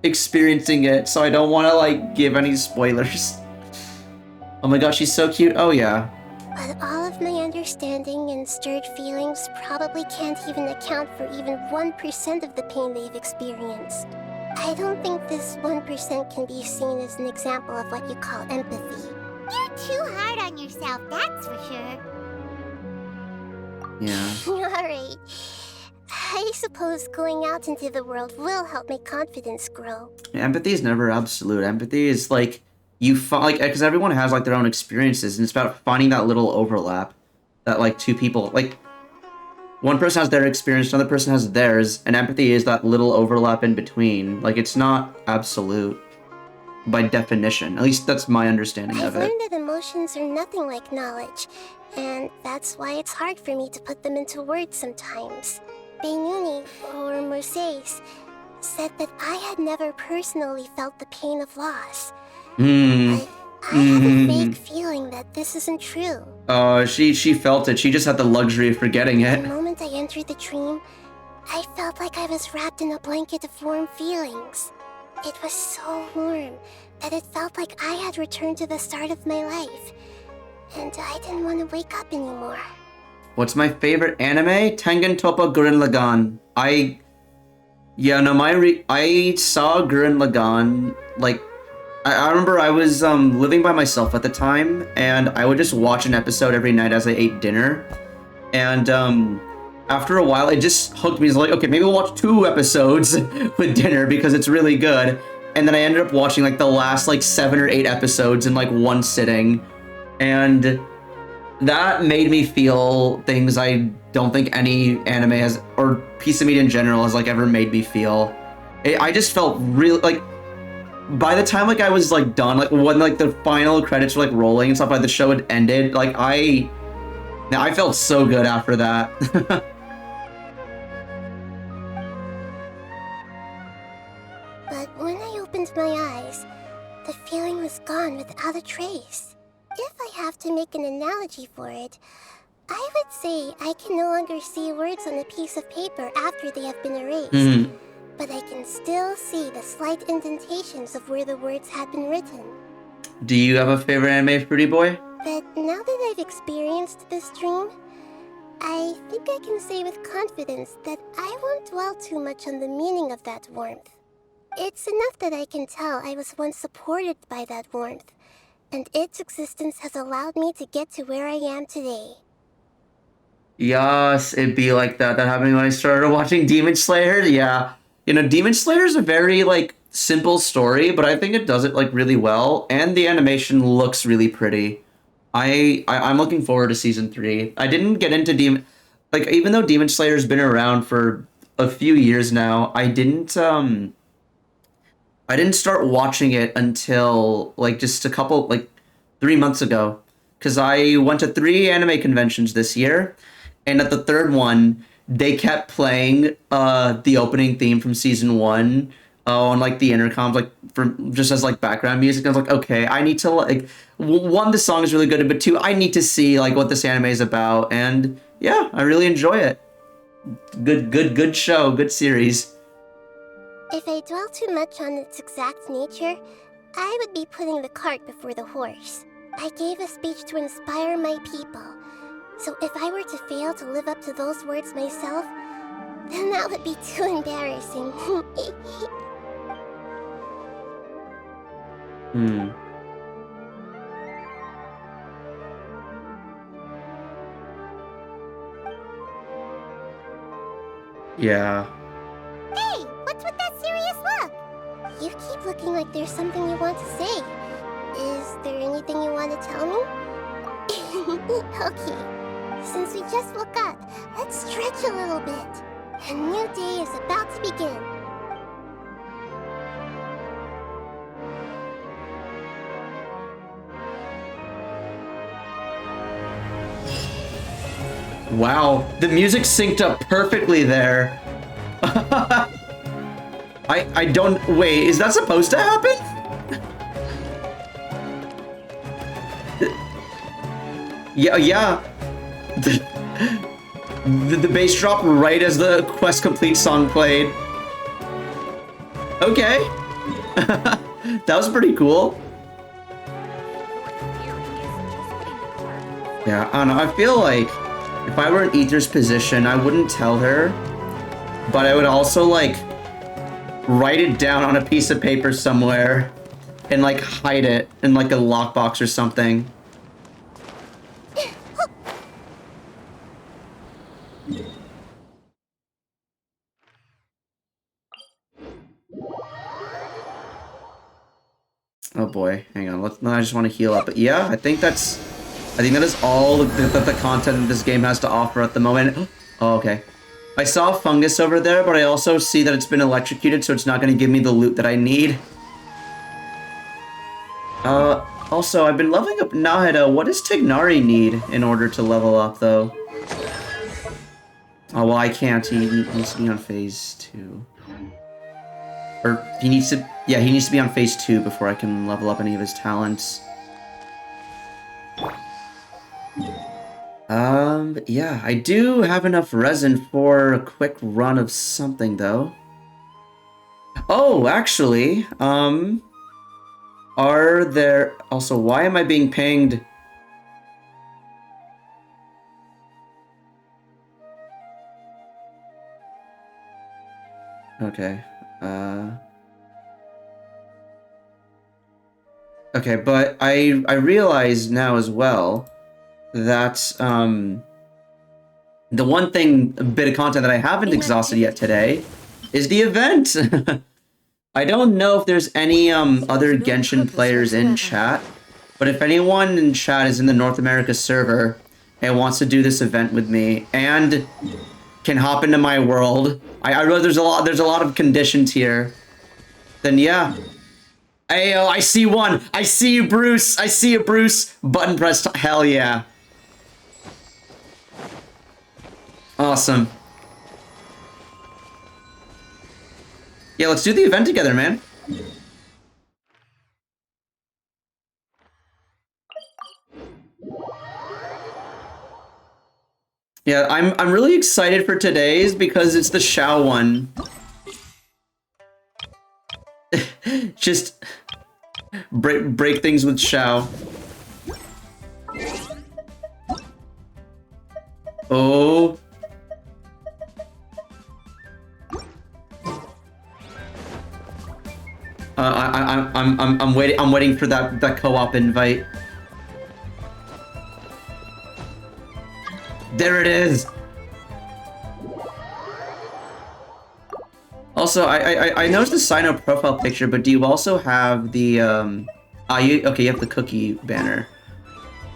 experiencing it, so I don't want to like give any spoilers. Oh my gosh, she's so cute. Oh yeah. But all of my understanding and stirred feelings probably can't even account for even 1% of the pain they've experienced. I don't think this 1% can be seen as an example of what you call empathy. You're too hard on yourself, that's for sure. Yeah. Alright. I suppose going out into the world will help my confidence grow. Empathy is never absolute. Empathy is like because everyone has like their own experiences, and it's about finding that little overlap that like two people like one person has their experience, another person has theirs, and empathy is that little overlap in between. Like it's not absolute by definition. At least that's my understanding of it. I've learned that emotions are nothing like knowledge, and that's why it's hard for me to put them into words sometimes. Benuni, or Mercedes, said that I had never personally felt the pain of loss. But I have a vague feeling that this isn't true. She felt it. She just had the luxury of forgetting it. The moment I entered the dream, I felt like I was wrapped in a blanket of warm feelings. It was so warm that it felt like I had returned to the start of my life, and I didn't want to wake up anymore. What's my favorite anime? Tengen Toppa Gurren Lagann. I saw Gurren Lagann, like, I remember I was living by myself at the time, and I would just watch an episode every night as I ate dinner. And after a while, it just hooked me. It's like, okay, maybe we'll watch 2 episodes with dinner because it's really good. And then I ended up watching like the last like 7 or 8 episodes in like one sitting. And that made me feel things I don't think any anime has, or piece of media in general has like ever made me feel. I just felt really like, by the time like I was like done, like when like the final credits were like rolling and stuff, like the show had ended, like I felt so good after that. But when I opened my eyes, the feeling was gone without a trace. If I have to make an analogy for it, I would say I can no longer see words on a piece of paper after they have been erased. But I can still see the slight indentations of where the words had been written. Do you have a favorite anime, Fruity Boy? But now that I've experienced this dream, I think I can say with confidence that I won't dwell too much on the meaning of that warmth. It's enough that I can tell I was once supported by that warmth, and its existence has allowed me to get to where I am today. Yes, it'd be like that. That happened when I started watching Demon Slayer. Yeah. You know, Demon Slayer is a very, like, simple story, but I think it does it, like, really well, and the animation looks really pretty. I'm looking forward to Season 3. I didn't get into even though Demon Slayer's been around for a few years now, I didn't start watching it until, like, just a couple, like, 3 months ago, because I went to 3 anime conventions this year, and at the 3rd one, they kept playing the opening theme from Season 1 on, like, the intercoms, like, just as, like, background music. I was like, okay, I need to, like, 1, the song is really good, but 2, I need to see, like, what this anime is about, and, yeah, I really enjoy it. Good show, good series. If I dwell too much on its exact nature, I would be putting the cart before the horse. I gave a speech to inspire my people. So if I were to fail to live up to those words myself, then that would be too embarrassing. Yeah. Hey, what's with that serious look? You keep looking like there's something you want to say. Is there anything you want to tell me? Okay. Since we just woke up, let's stretch a little bit. A new day is about to begin. Wow, the music synced up perfectly there. I don't... Wait, is that supposed to happen? Yeah. The bass dropped right as the Quest Complete song played. Okay. That was pretty cool. Yeah, I don't know. I feel like if I were in Ether's position, I wouldn't tell her, but I would also, like, write it down on a piece of paper somewhere and, like, hide it in, like, a lockbox or something. Oh boy, hang on. No, I just want to heal up. But yeah, I think that is all the content this game has to offer at the moment. Oh, okay. I saw a fungus over there, but I also see that it's been electrocuted, so it's not going to give me the loot that I need. Also, I've been leveling up Nahida. What does Tignari need in order to level up, though? Oh, well, I can't. He needs to be on phase 2. Or, he needs to... Yeah, he needs to be on phase 2 before I can level up any of his talents. Yeah, I do have enough resin for a quick run of something, though. Oh, actually, are there... Also, why am I being pinged? Okay, Okay, but I realize now as well that, the one bit of content that I haven't exhausted yet today is the event! I don't know if there's any, other Genshin players in chat, but if anyone in chat is in the North America server and wants to do this event with me and can hop into my world, I realize there's a lot of conditions here, then yeah. Ayo, I see one! I see you, Bruce! I see you, Bruce! Button press, hell yeah. Awesome. Yeah, let's do the event together, man. Yeah, I'm really excited for today's because it's the Xiao one. Just break things with Xiao. Oh. I'm waiting for that co-op invite. There it is. Also, I noticed the sign up profile picture, but do you also have the you have the cookie banner.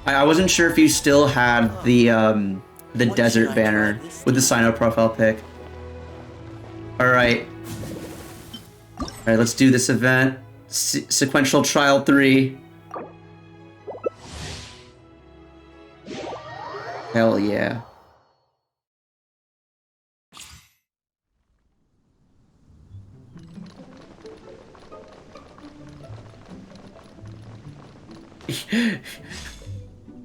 I wasn't sure if you still had the desert banner with the sign up profile pic. All right, let's do this event. Sequential Trial 3. Hell yeah.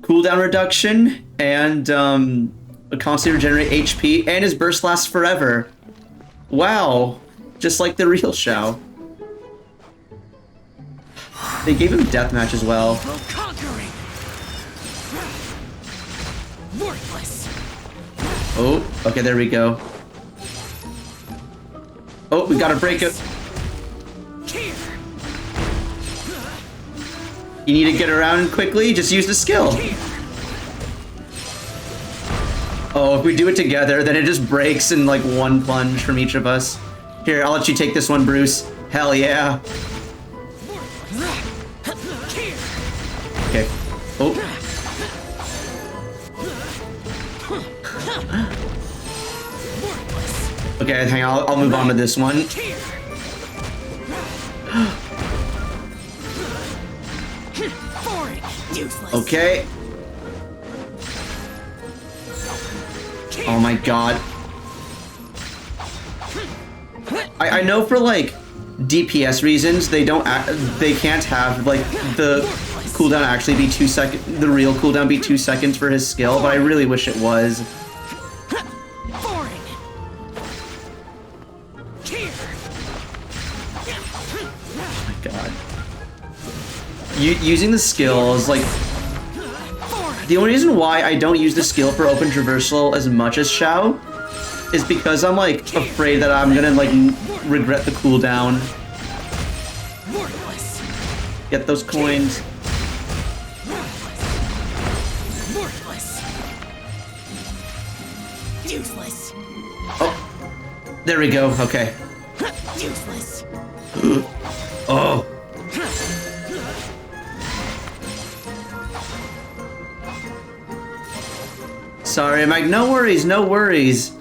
Cooldown reduction and constantly regenerate HP, and his burst lasts forever. Wow, just like the real Xiao. They gave him deathmatch as well. Oh, okay, there we go. Oh, we gotta break it. You need to get around quickly, just use the skill. Oh, if we do it together, then it just breaks in like one plunge from each of us. Here, I'll let you take this one, Bruce. Hell yeah. Okay. Oh. Okay, hang on, I'll move on to this one. Okay. Oh my god. I know for like DPS reasons they can't have like the cooldown actually be 2 seconds, the real cooldown be 2 seconds for his skill, but I really wish it was. Oh my god. Using the skill is like... The only reason why I don't use the skill for open traversal as much as Xiao is because I'm like afraid that I'm gonna like regret the cooldown. Get those coins. Oh, there we go. Okay. Oh. Sorry, I'm like, no worries, no worries.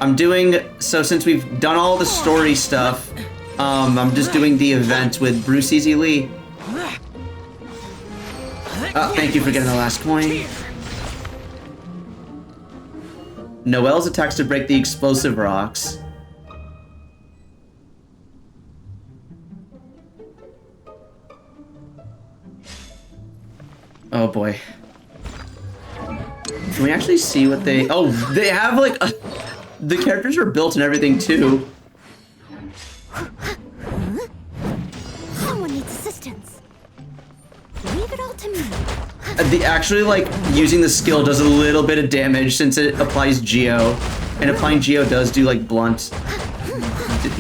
I'm doing, so since we've done all the story stuff, I'm just doing the event with Bruce Easy Lee. Thank you for getting the last coin. Noelle's attacks to break the explosive rocks. Oh boy. Can we actually see what they... Oh, they have like... the characters are built and everything too. Someone needs assistance. Leave it all to me. Actually, like, using the skill does a little bit of damage since it applies Geo. And applying Geo does do, like, blunt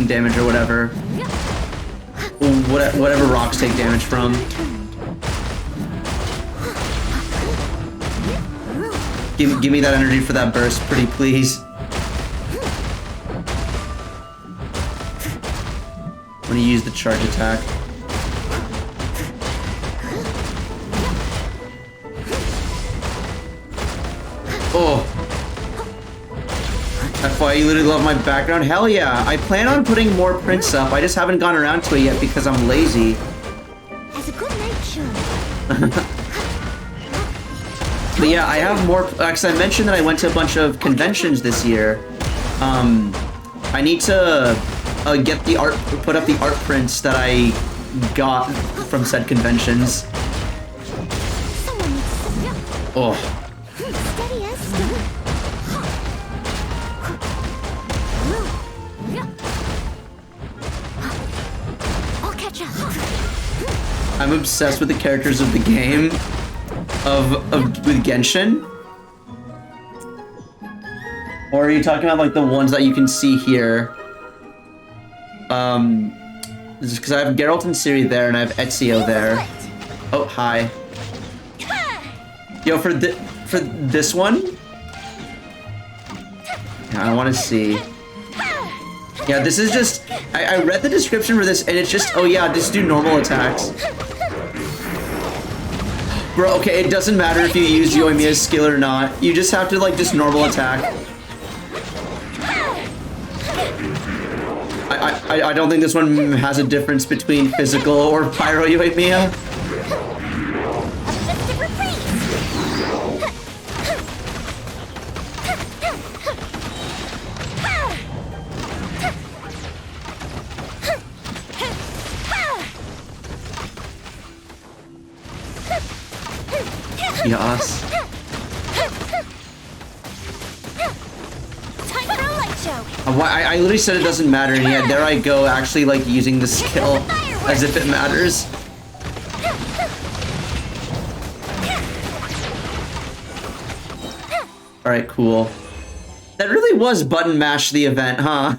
damage or whatever. Whatever rocks take damage from. Give me that energy for that burst, pretty please. I'm gonna use the charge attack. Oh. That's why you literally love my background? Hell yeah. I plan on putting more prints up. I just haven't gone around to it yet because I'm lazy. Has a good night show. But yeah, I have more, because I mentioned that I went to a bunch of conventions this year. I need to get the art, put up the art prints that I got from said conventions. Oh. I'll catch up. I'm obsessed with the characters of the game. With Genshin? Or are you talking about like the ones that you can see here? Just because I have Geralt and Ciri there and I have Ezio there. Oh, hi. Yo, for this one? Yeah, I want to see. Yeah, this is just... I read the description for this and it's just... Oh yeah, just do normal attacks. Bro, okay, it doesn't matter if you use Yoimiya's skill or not. You just have to, like, just normal attack. I don't think this one has a difference between physical or Pyro Yoimiya. Yes. I literally said it doesn't matter, and yet there I go, actually like using the skill as if it matters. Alright, cool. That really was button mash the event, huh?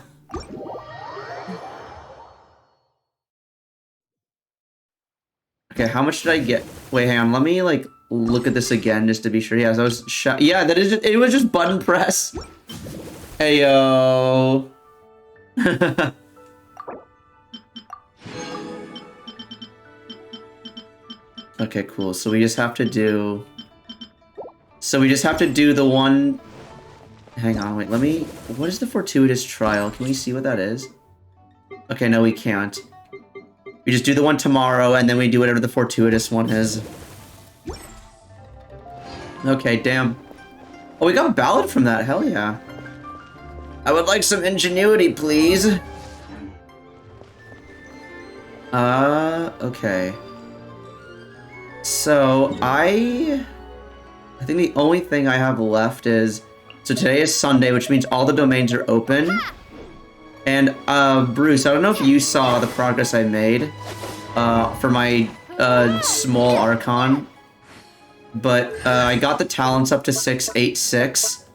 Okay, how much did I get? Wait, hang on, let me like look at this again just to be sure. Yeah, so I was yeah, that is just, it was just button press. Heyo. Okay, cool. So we just have to do the one. Hang on, wait, let me... What is the fortuitous trial? Can we see what that is? Okay, no, we can't. We just do the one tomorrow, and then we do whatever the fortuitous one is. Okay, damn. Oh, we got ballad from that. Hell yeah. I would like some ingenuity, please. Okay. So, I think the only thing I have left is... So today is Sunday, which means all the domains are open. And, Bruce, I don't know if you saw the progress I made for my small Archon. But I got the talents up to 686,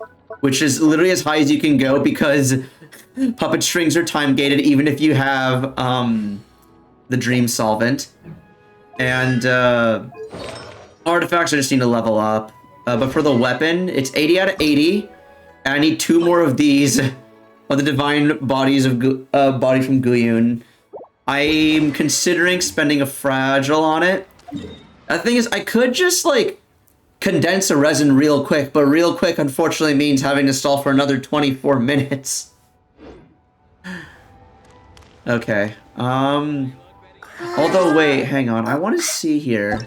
which is literally as high as you can go because puppet strings are time-gated even if you have the Dream Solvent. And artifacts I just need to level up. But for the weapon, it's 80 out of 80. And I need 2 more of these, of the Divine Bodies of Body from Guyun. I'm considering spending a Fragile on it. The thing is, I could just, like, condense a resin real quick, but real quick unfortunately means having to stall for another 24 minutes. Okay. Although, wait, hang on. I want to see here.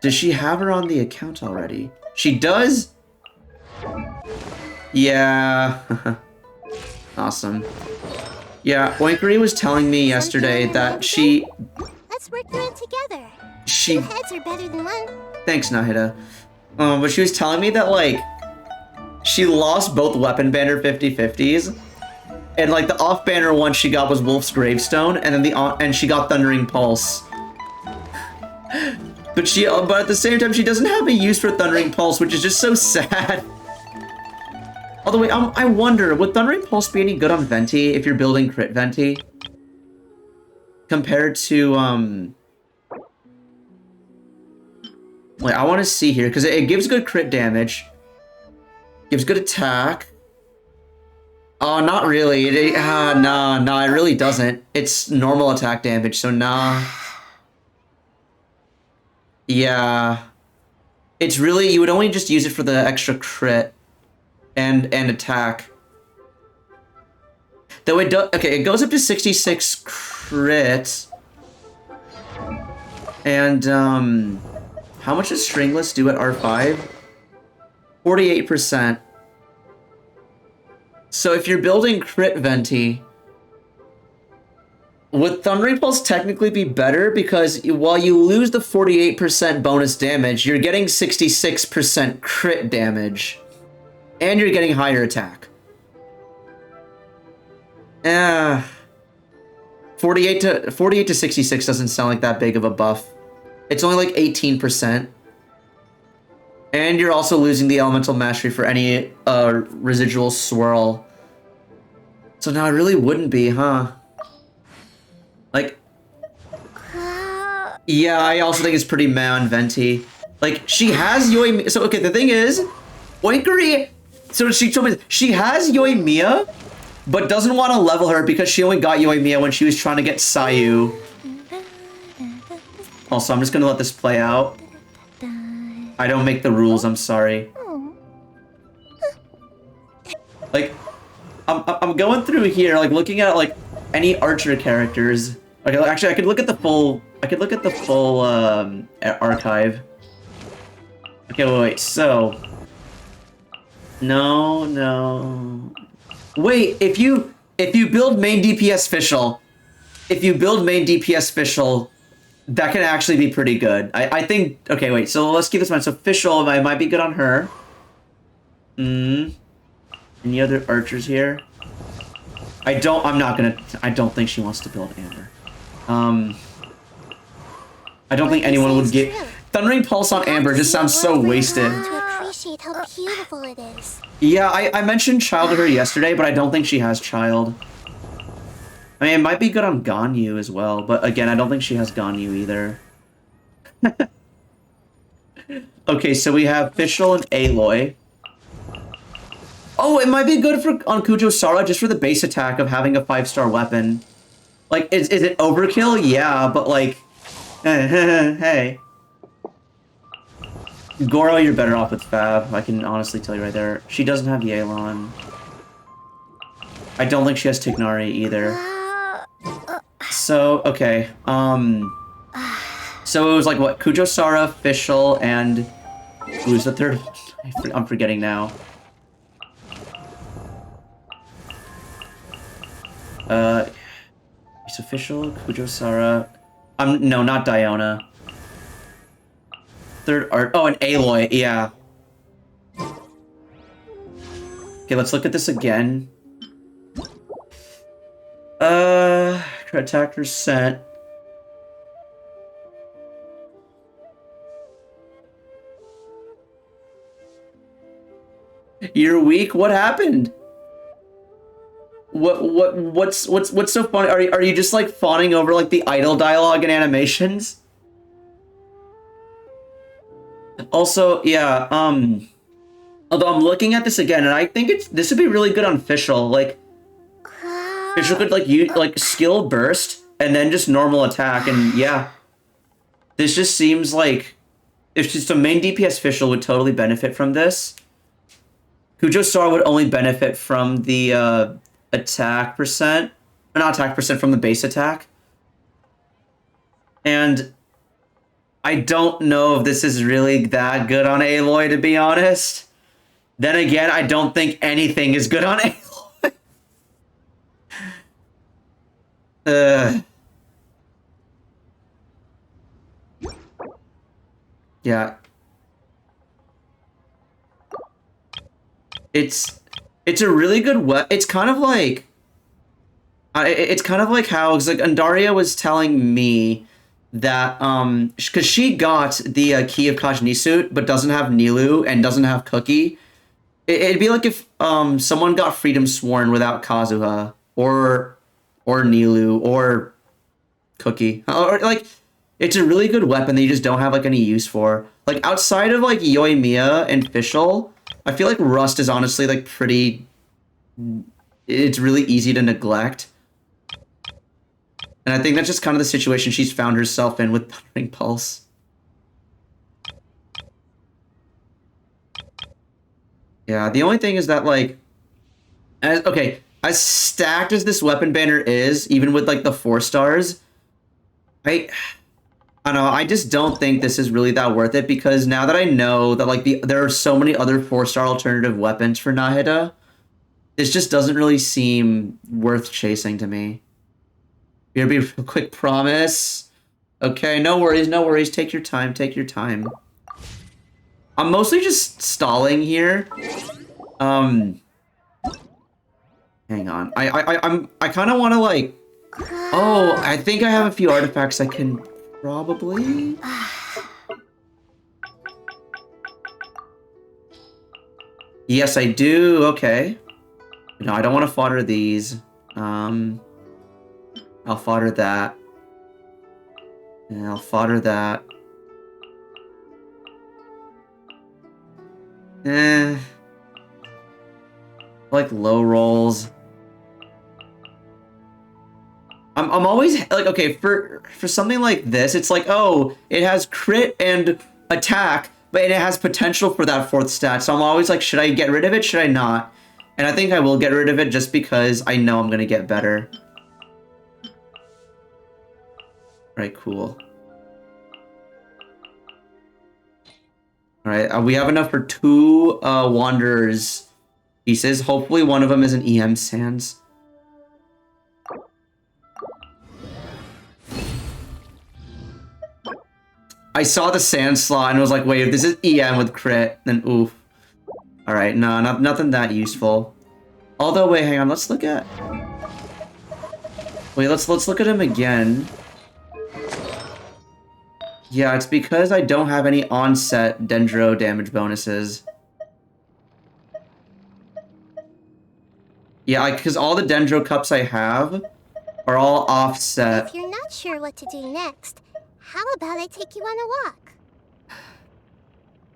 Does she have her on the account already? She does? Yeah. Awesome. Yeah, Oinkery was telling me yesterday that she... Let's work through it together. She... 2 heads are better than 1. Thanks, Nahida. But she was telling me that, like, she lost both weapon banner 50/50s. And, like, the off-banner one she got was Wolf's Gravestone, and then and she got Thundering Pulse. But at the same time, she doesn't have a use for Thundering Pulse, which is just so sad. Although, wait, I wonder, would Thundering Pulse be any good on Venti if you're building crit Venti? Compared to, Wait, I want to see here, because it gives good crit damage. Gives good attack. Oh, not really. Nah, it really doesn't. It's normal attack damage, so nah. Yeah. It's really, you would only just use it for the extra crit and attack. Though it does, okay, it goes up to 66 crit. And, how much does Stringless do at R5? 48%. So if you're building crit Venti, would Thundering Pulse technically be better? Because while you lose the 48% bonus damage, you're getting 66% crit damage. And you're getting higher attack. 48 to 66 doesn't sound like that big of a buff. It's only like 18%. And you're also losing the Elemental Mastery for any residual swirl. So now it really wouldn't be, huh? Like... Yeah, I also think it's pretty meh on Venti. Like, she has Yoimiya... So, okay, the thing is... Oinkery... So she told me she has Yoimiya, but doesn't want to level her because she only got Yoimiya when she was trying to get Sayu. Also, I'm just gonna let this play out. I don't make the rules, I'm sorry. Like, I'm going through here, like, looking at, like, any Archer characters. Okay, actually, I could look at the full... archive. Okay, wait, so... No. Wait, if you build main DPS Fischl, that can actually be pretty good. I think... Okay, wait, so let's keep this in mind. So Fischl, I might be good on her. Any other archers here? I don't think she wants to build Amber. I don't think anyone would get... Thundering Pulse on Amber just sounds so wasted. To appreciate how beautiful it is. Yeah, I mentioned Child to her yesterday, but I don't think she has Child. I mean, it might be good on Ganyu as well, but again, I don't think she has Ganyu either. Okay, so we have Fischl and Aloy. Oh, it might be good on Kujo Sara just for the base attack of having a 5-star weapon. Like, is it overkill? Yeah, but like... hey. Goro, you're better off with Fab. I can honestly tell you right there. She doesn't have Yelan. I don't think she has Tignari either. So, okay. So it was like, what? Kujo Sara, Fischl, and... Who's the third? I'm forgetting now. It's official, Kujo Sara. No, not Diona. Third art. Oh, and Aloy, yeah. Okay, let's look at this again. Attack percent. You're weak? What happened? What's so funny? Are you just like fawning over like the idle dialogue and animations? Also, yeah, although I'm looking at this again and I think this would be really good on Fischl. Like Fischl could like use like skill burst and then just normal attack, and yeah. This just seems like if just a main DPS official would totally benefit from this. Kujo Sora would only benefit from the attack percent, or not attack percent, from the base attack. And I don't know if this is really that good on Aloy, to be honest. Then again, I don't think anything is good on Aloy. Yeah. It's a really good it's kind of like how, cause like Andaria was telling me that because she got the key of Kajnisut but doesn't have Nilu and doesn't have Cookie. It'd be like if someone got Freedom Sworn without Kazuha or Nilu or Cookie, or like. It's a really good weapon that you just don't have like any use for. Like outside of like Yoimiya and Fischl, I feel like Rust is honestly like pretty. It's really easy to neglect, and I think that's just kind of the situation she's found herself in with Thundering Pulse. Yeah, the only thing is that like, as stacked as this weapon banner is, even with like the 4 stars, I don't know, I just don't think this is really that worth it, because now that I know that like there are so many other 4-star alternative weapons for Nahida, this just doesn't really seem worth chasing to me. Here be a quick promise. Okay, no worries, take your time, I'm mostly just stalling here. Hang on. I kind of want to like. Oh, I think I have a few artifacts I can probably. Yes, I do. Okay. No, I don't want to fodder these. I'll fodder that. And I'll fodder that. Like low rolls. I'm always like, okay, for something like this, it's like, oh, it has crit and attack, but it has potential for that 4th stat. So I'm always like, should I get rid of it? Should I not? And I think I will get rid of it just because I know I'm gonna get better. Alright, cool. Alright, we have enough for 2 Wanderers pieces. Hopefully one of them is an EM Sands. I saw the Sand slot and was like, wait, if this is EM with crit, then oof. Alright, no, nothing that useful. Although, wait, hang on, let's look at... Wait, let's look at him again. Yeah, it's because I don't have any onset Dendro damage bonuses. Yeah, because all the Dendro cups I have are all offset. If you're not sure what to do next, how about I take you on a walk?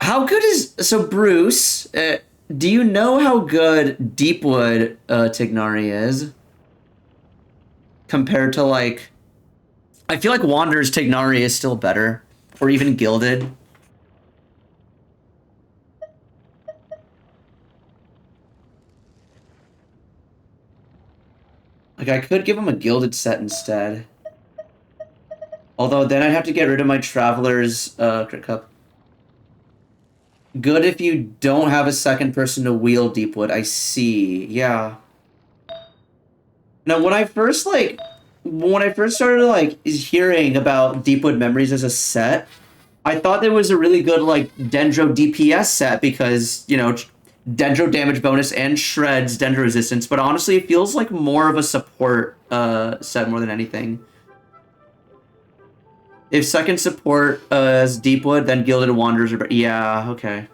How good is... So, Bruce, do you know how good Deepwood Tignari is? Compared to, like... I feel like Wanderer's Tignari is still better. Or even Gilded. Like, I could give him a Gilded set instead. Although, then I'd have to get rid of my Traveler's Crit Cup. Good if you don't have a second person to wield Deepwood. I see. Yeah. Now, when I first started, like, hearing about Deepwood Memories as a set, I thought there was a really good, like, Dendro DPS set because, you know, Dendro damage bonus and shreds Dendro resistance, but honestly, it feels like more of a support set more than anything. If second support is Deepwood, then Gilded Wanderers are... Yeah, okay.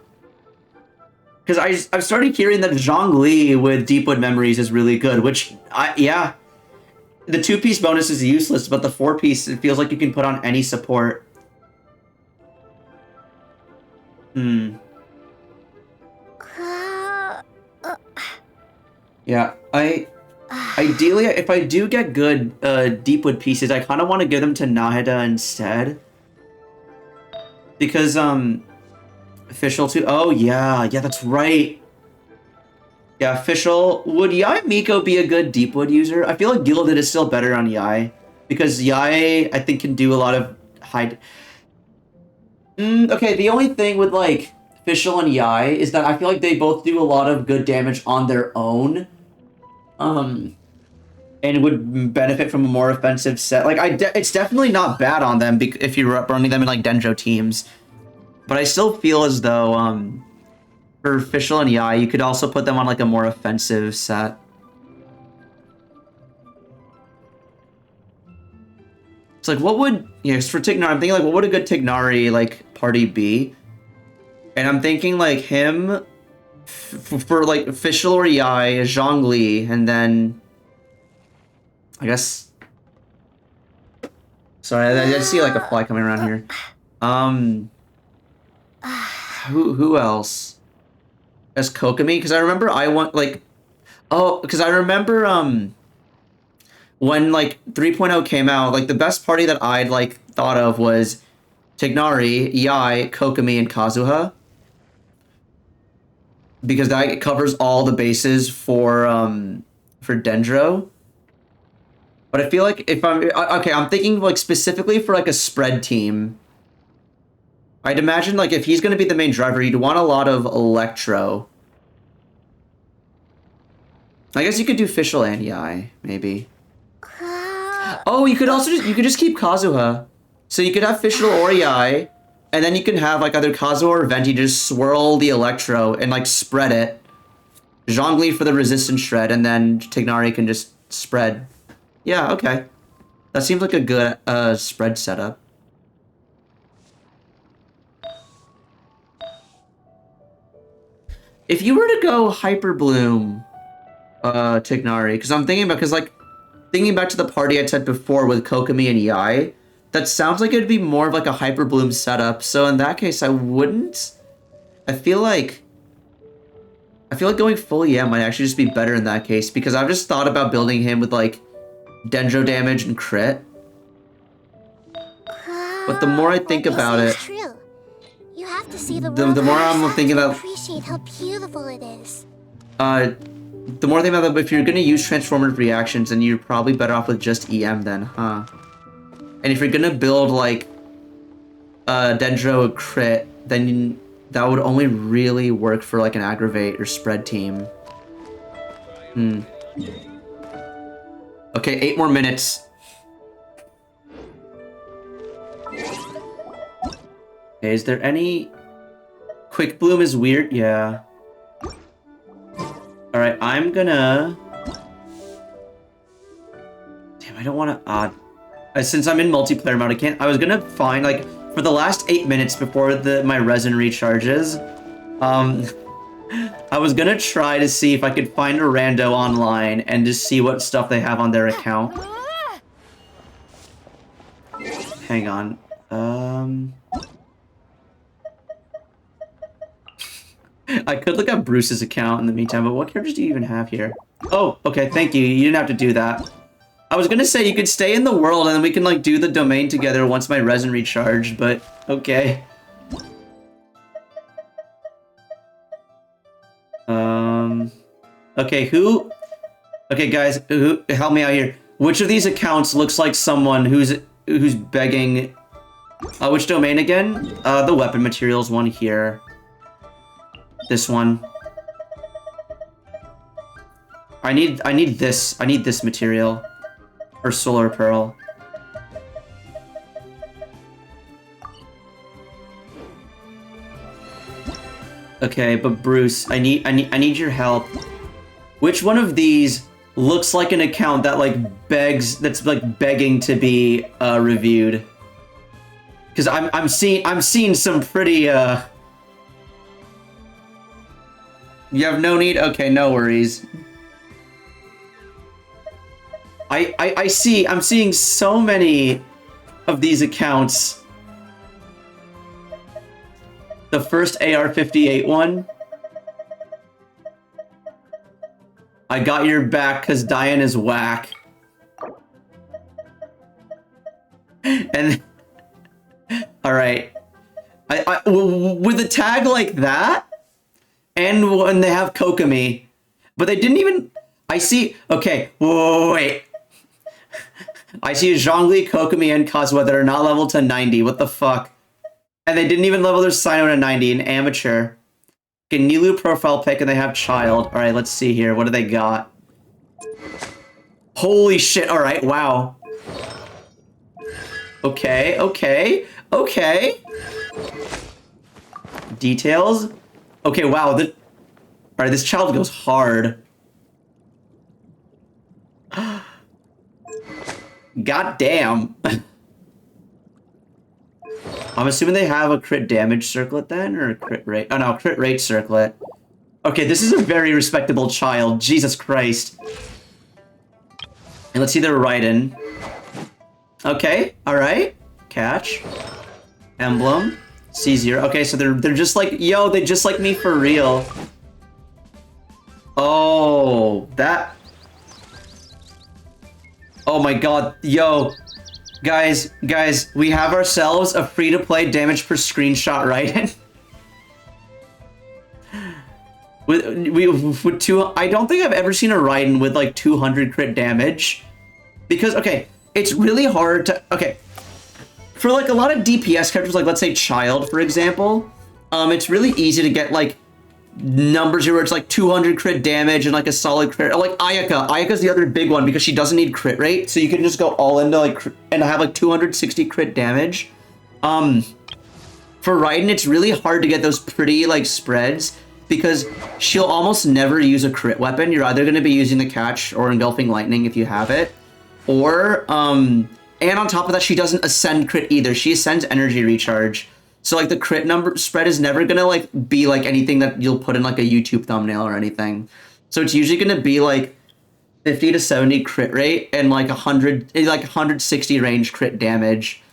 Because I've started hearing that Zhongli with Deepwood Memories is really good, which, yeah. The 2-piece bonus is useless, but the 4-piece, it feels like you can put on any support. Yeah, ideally, if I do get good Deepwood pieces, I kind of want to give them to Nahida instead. Because official too. Oh yeah, that's right. Yeah, official. Would Yai Miko be a good Deepwood user? I feel like Gilded is still better on Yai because Yai I think can do a lot of high. Okay, the only thing with like official and Yai is that I feel like they both do a lot of good damage on their own. And would benefit from a more offensive set. Like it's definitely not bad on them if you're running them in like Dendro teams. But I still feel as though for official and Yai, you could also put them on like a more offensive set. It's like what would for Tignari, I'm thinking like what would a good Tignari like party be? And I'm thinking like him for like official or Yai, Zhongli, and then I guess. Sorry, I see like a fly coming around here. Who else? As Kokomi, because I remember I want like, because I remember when like 3.0 came out, like the best party that I'd like thought of was Tignari, Yai, Kokomi, and Kazuha. Because that covers all the bases for Dendro. But I feel like if I'm thinking like specifically for like a spread team. I'd imagine like if he's going to be the main driver, you'd want a lot of Electro. I guess you could do Fischl and Yai, maybe. Oh, you could also just keep Kazuha. So you could have Fischl or Yai, and then you can have like either Kazuha or Venti just swirl the Electro and like spread it. Zhongli for the resistance shred, and then Tignari can just spread. Yeah, okay. That seems like a good spread setup. If you were to go Hyper Bloom, Tignari, because I'm thinking back to the party I said before with Kokomi and Yai, that sounds like it'd be more of like a Hyper Bloom setup. So in that case, I wouldn't. I feel like going full EM might actually just be better in that case because I've just thought about building him with like Dendro damage and crit. But the more I think about it, you have to see the more I'm thinking about appreciate how beautiful it is. The more I think about that, if you're gonna use transformative reactions, then you're probably better off with just EM then, huh? And if you're gonna build like Dendro crit, then that would only really work for like an aggravate or spread team. Okay, 8 more minutes. Okay, is there any... Quick Bloom is weird? Yeah. Alright, I'm gonna... Damn, I don't want to... since I'm in multiplayer mode, I can't... I was gonna find, like, for the last 8 minutes before my resin recharges, I was gonna try to see if I could find a rando online and just see what stuff they have on their account. Hang on. I could look up Bruce's account in the meantime, but what characters do you even have here? Oh, okay, thank you. You didn't have to do that. I was gonna say you could stay in the world and then we can like do the domain together once my resin recharged, but okay. Okay, okay, guys, help me out here. Which of these accounts looks like someone who's begging? Which domain again? The weapon materials one here. This one. I need this. I need this material. Or Solar Pearl. Okay, but Bruce, I need your help. Which one of these looks like an account that like that's like begging to be reviewed? Because I'm seeing some pretty You have no need? Okay, no worries. I'm seeing so many of these accounts. The first AR-58 one. I got your back because Diane is whack. And alright. With a tag like that, and when they have Kokomi, but they didn't even. I see. Okay, wait. I see Zhongli, Kokomi, and Kazuha that are not leveled to 90. What the fuck? And they didn't even level their Sino to 90, an amateur. Okay, Nilu profile pic, and they have child. All right, let's see here. What do they got? Holy shit! All right, wow. Okay, okay, okay. Details. Okay, wow. All right, this child goes hard. God damn. I'm assuming they have a crit damage circlet then, or a crit rate. Oh no, crit rate circlet. Okay, this is a very respectable child. Jesus Christ. And let's see their Raiden. Okay, alright. Catch. Emblem. C0. Okay, so they're just like, yo, they just like me for real. Oh, that. Oh my god, yo. Guys, we have ourselves a free-to-play damage per screenshot, right? with two, I don't think I've ever seen a Raiden with like 200 crit damage. Because, okay, it's really hard to, okay. For like a lot of DPS characters, like let's say Child, for example, it's really easy to get like numbers here where it's like 200 crit damage and like a solid crit. Or like Ayaka. Ayaka's the other big one because she doesn't need crit rate, so you can just go all into like and have like 260 crit damage. For Raiden, it's really hard to get those pretty like spreads because she'll almost never use a crit weapon. You're either going to be using the catch or engulfing lightning if you have it, or and on top of that, she doesn't ascend crit either. She ascends energy recharge. So like the crit number spread is never gonna like be like anything that you'll put in like a YouTube thumbnail or anything. So it's usually gonna be like 50 to 70 crit rate and like 160 range crit damage.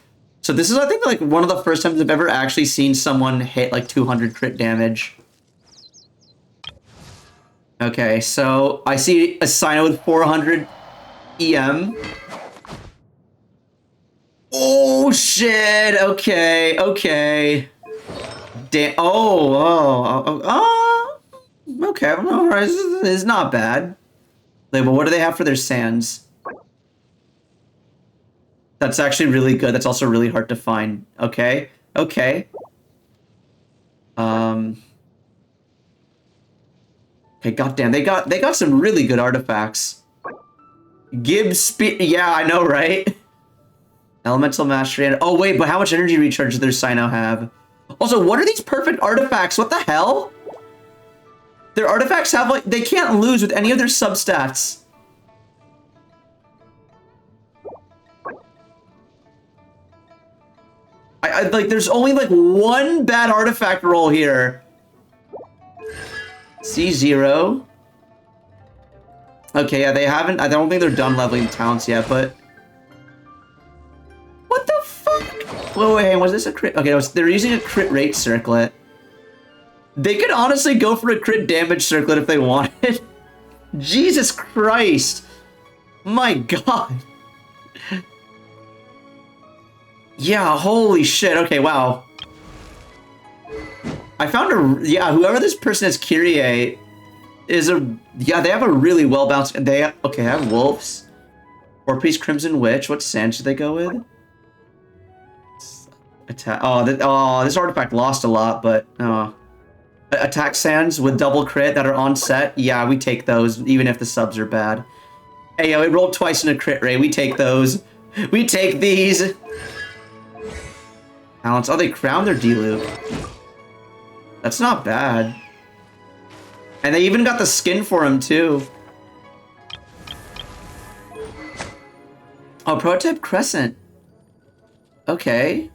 So this is, I think, like one of the first times I've ever actually seen someone hit like 200 crit damage. Okay, so I see a Sino with 400 EM. Oh shit! Okay, okay. Damn. Okay. Alright, this is not bad. Wait, but what do they have for their sands? That's actually really good. That's also really hard to find. Okay, okay. Okay, goddamn, they got some really good artifacts. Gibbs speed. Yeah, I know, right? Elemental Mastery. And oh, wait, but how much energy recharge does their Sino have? Also, what are these perfect artifacts? What the hell? Their artifacts have, like, they can't lose with any of their substats. I like, there's only, like, one bad artifact roll here. C0. Okay, yeah, they haven't, I don't think they're done leveling talents yet, but... What the fuck? Wait, was this a crit? Okay, they're using a crit rate circlet. They could honestly go for a crit damage circlet if they wanted. Jesus Christ. My god. Yeah, holy shit. Okay, wow. I found yeah, whoever this person is, Kyrie, is yeah, they have a really well-balanced, okay, I have wolves. 4-piece Crimson Witch. What sand should they go with? Attack. Oh, this artifact lost a lot, but attack sands with double crit that are on set. Yeah, we take those, even if the subs are bad. Hey, yo, it rolled twice in a crit rate. We take those. We take these. Talents. Oh, they crowned their D-loop. That's not bad. And they even got the skin for him, too. Oh, prototype Crescent. Okay.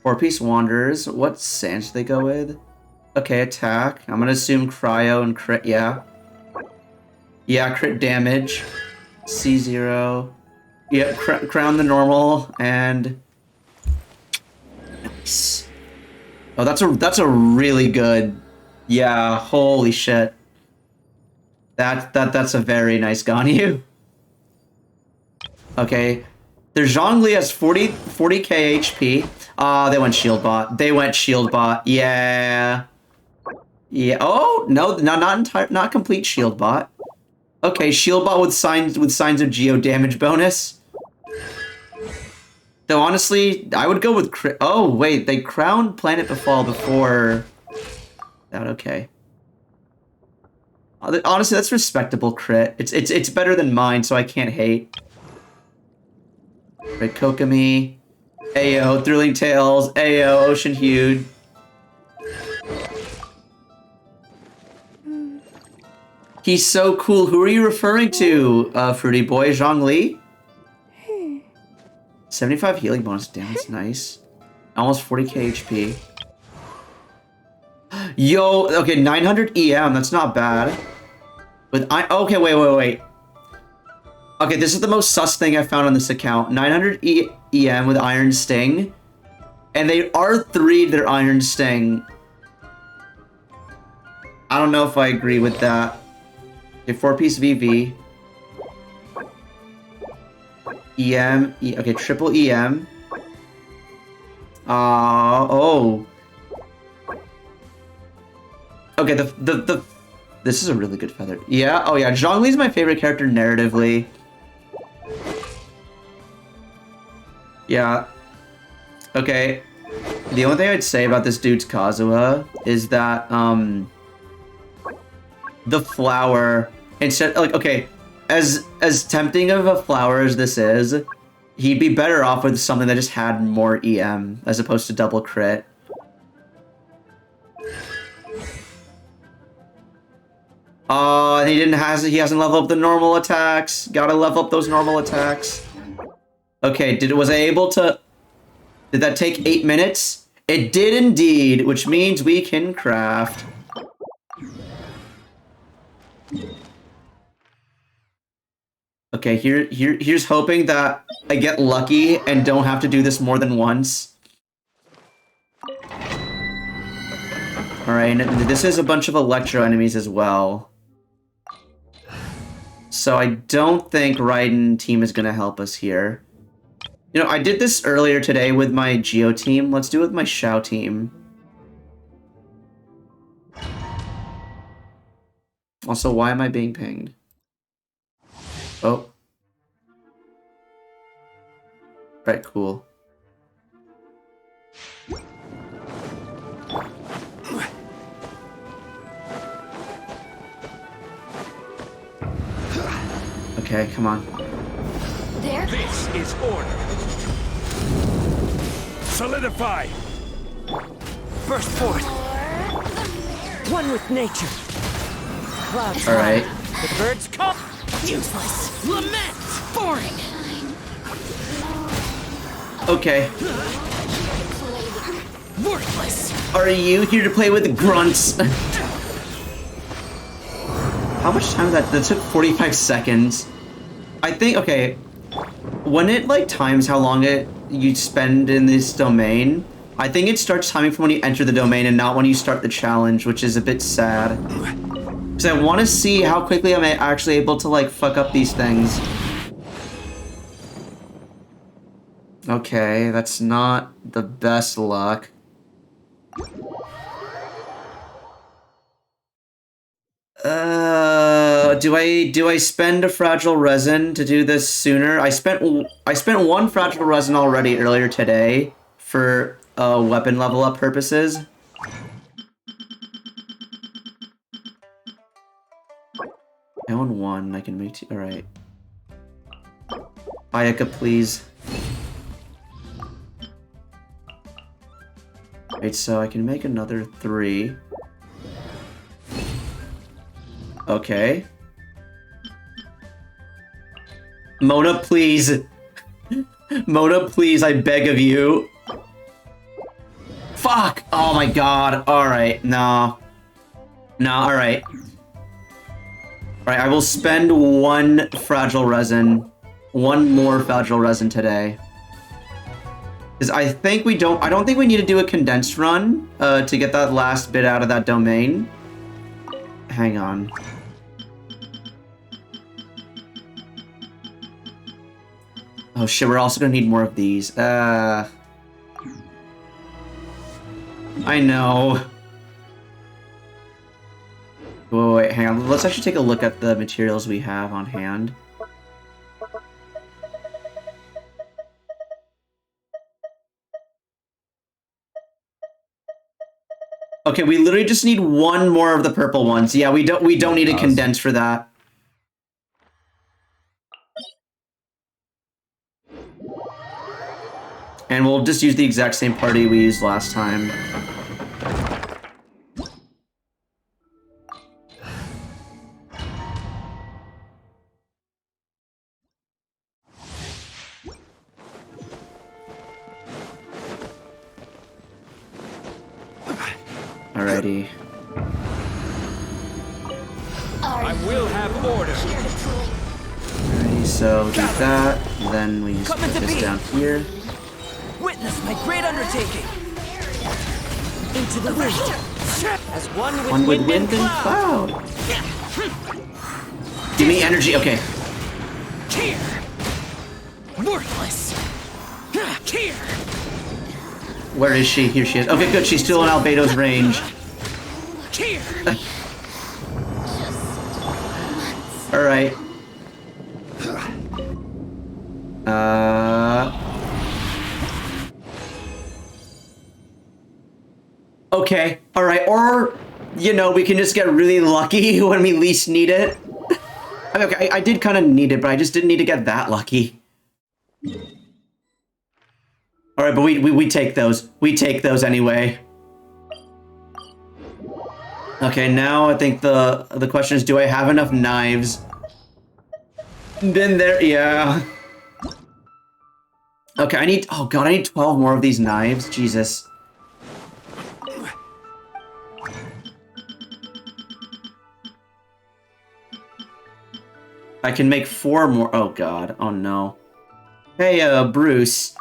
4-piece Wanderers. What sand should they go with? Okay, attack. I'm gonna assume cryo and crit. Yeah. Yeah, crit damage. C0. Yeah, crown the normal and nice. Oh, that's a really good. Yeah, holy shit. That's a very nice Ganyu. Okay. Their Zhongli has 40k HP. They went shield bot. They went shield bot. Yeah. Yeah. Oh no, not complete shield bot. Okay, shield bot with signs of geo damage bonus. Though honestly, I would go with crit. Oh wait, they crowned Planet Befall before that. Okay. Honestly, that's respectable crit. It's better than mine, so I can't hate. Right, Kokomi, Ayo, Thrilling Tales, Ayo, Ocean Hued. He's so cool. Who are you referring to, Fruity Boy? Zhongli? 75 healing bonus. Damn, that's nice. Almost 40k HP. Yo, okay, 900 EM. That's not bad. Okay, wait. Okay, this is the most sus thing I found on this account. 900 EM with Iron Sting. And they R3'd their Iron Sting. I don't know if I agree with that. Okay, 4-piece VV. EM. Okay, triple EM. Oh. Okay, this is a really good feather. Yeah, oh yeah, Zhongli's my favorite character narratively. Yeah. Okay. The only thing I'd say about this dude's Kazuha is that, the flower, instead, like, okay, as tempting of a flower as this is, he'd be better off with something that just had more EM, as opposed to double crit. And he hasn't leveled up the normal attacks. Gotta level up those normal attacks. Okay, was I able to... Did that take 8 minutes? It did indeed, which means we can craft. Okay, here's hoping that I get lucky and don't have to do this more than once. Alright, this is a bunch of electro enemies as well. So I don't think Raiden team is gonna help us here. You know, I did this earlier today with my Geo team. Let's do it with my Shao team. Also, why am I being pinged? Oh. Right, cool. Okay, come on. There. This is order. Solidify. Burst forth. One with nature. Clouds. All right. The birds come. Useless. Lament. Boring. Okay. Worthless. Are you here to play with the grunts? How much time is that? That took 45 seconds. I think, okay, when it like times how long you spend in this domain, I think it starts timing from when you enter the domain and not when you start the challenge, which is a bit sad. Because I want to see how quickly I'm actually able to like fuck up these things. Okay, that's not the best luck. Do I spend a fragile resin to do this sooner? I spent one fragile resin already earlier today for weapon level up purposes. I own one. I can make two. All right. Ayaka, please. Right, so I can make another 3. Okay. Mona, please. Mona, please, I beg of you. Fuck! Oh my god. Alright, no. No, alright. Alright, I will spend one fragile resin. One more fragile resin today. Because I don't think we need to do a condensed run to get that last bit out of that domain. Hang on. Oh shit, we're also gonna need more of these. I know. Wait, hang on. Let's actually take a look at the materials we have on hand. Okay, we literally just need one more of the purple ones. Yeah, we don't need a condense for that. And we'll just use the exact same party we used last time. Alrighty. I will have order. Alrighty, so do that, and then we just put this down here. Witness my great undertaking. Into the wind. As One with wind and cloud. Give me energy, okay. Here. Worthless. Here. Where is she? Here she is. Okay, good. She's still in Albedo's range. Alright. Okay. Alright. Or, you know, we can just get really lucky when we least need it. I mean, okay, I did kind of need it, but I just didn't need to get that lucky. Alright, but we take those. We take those anyway. Okay, now I think the question is, do I have enough knives? Been there, yeah. Okay, I need, oh god, I need 12 more of these knives. Jesus. I can make 4 more. Oh god, oh no. Hey, Bruce.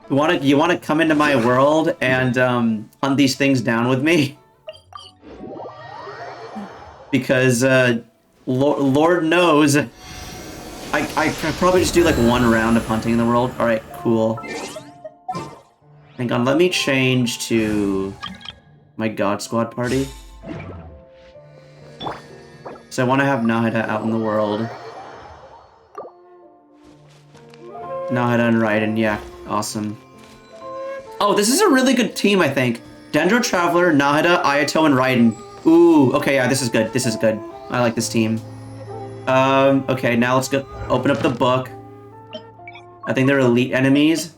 You wanna come into my world and hunt these things down with me? Because Lord knows I could probably just do like 1 round of hunting in the world. Alright, cool. Hang on, let me change to my God Squad party. So I want to have Nahida out in the world. Nahida and Raiden, yeah, awesome. Oh, this is a really good team, I think. Dendro Traveler, Nahida, Ayato, and Raiden. Ooh, okay, yeah, this is good. This is good. I like this team. Okay, now let's go open up the book. I think they're elite enemies.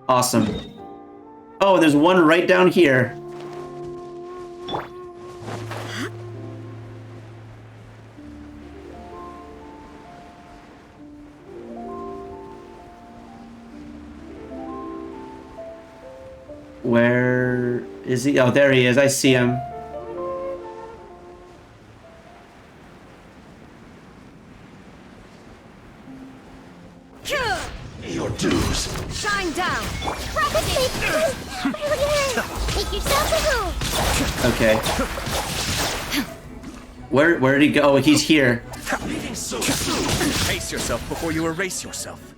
Awesome. Oh, there's one right down here. Where is he? Oh, there he is. I see him. Your dues. Shine down. Take yourself a home. Okay. Where did he go? Oh, he's here. Leaving so soon. Pace yourself before you erase yourself.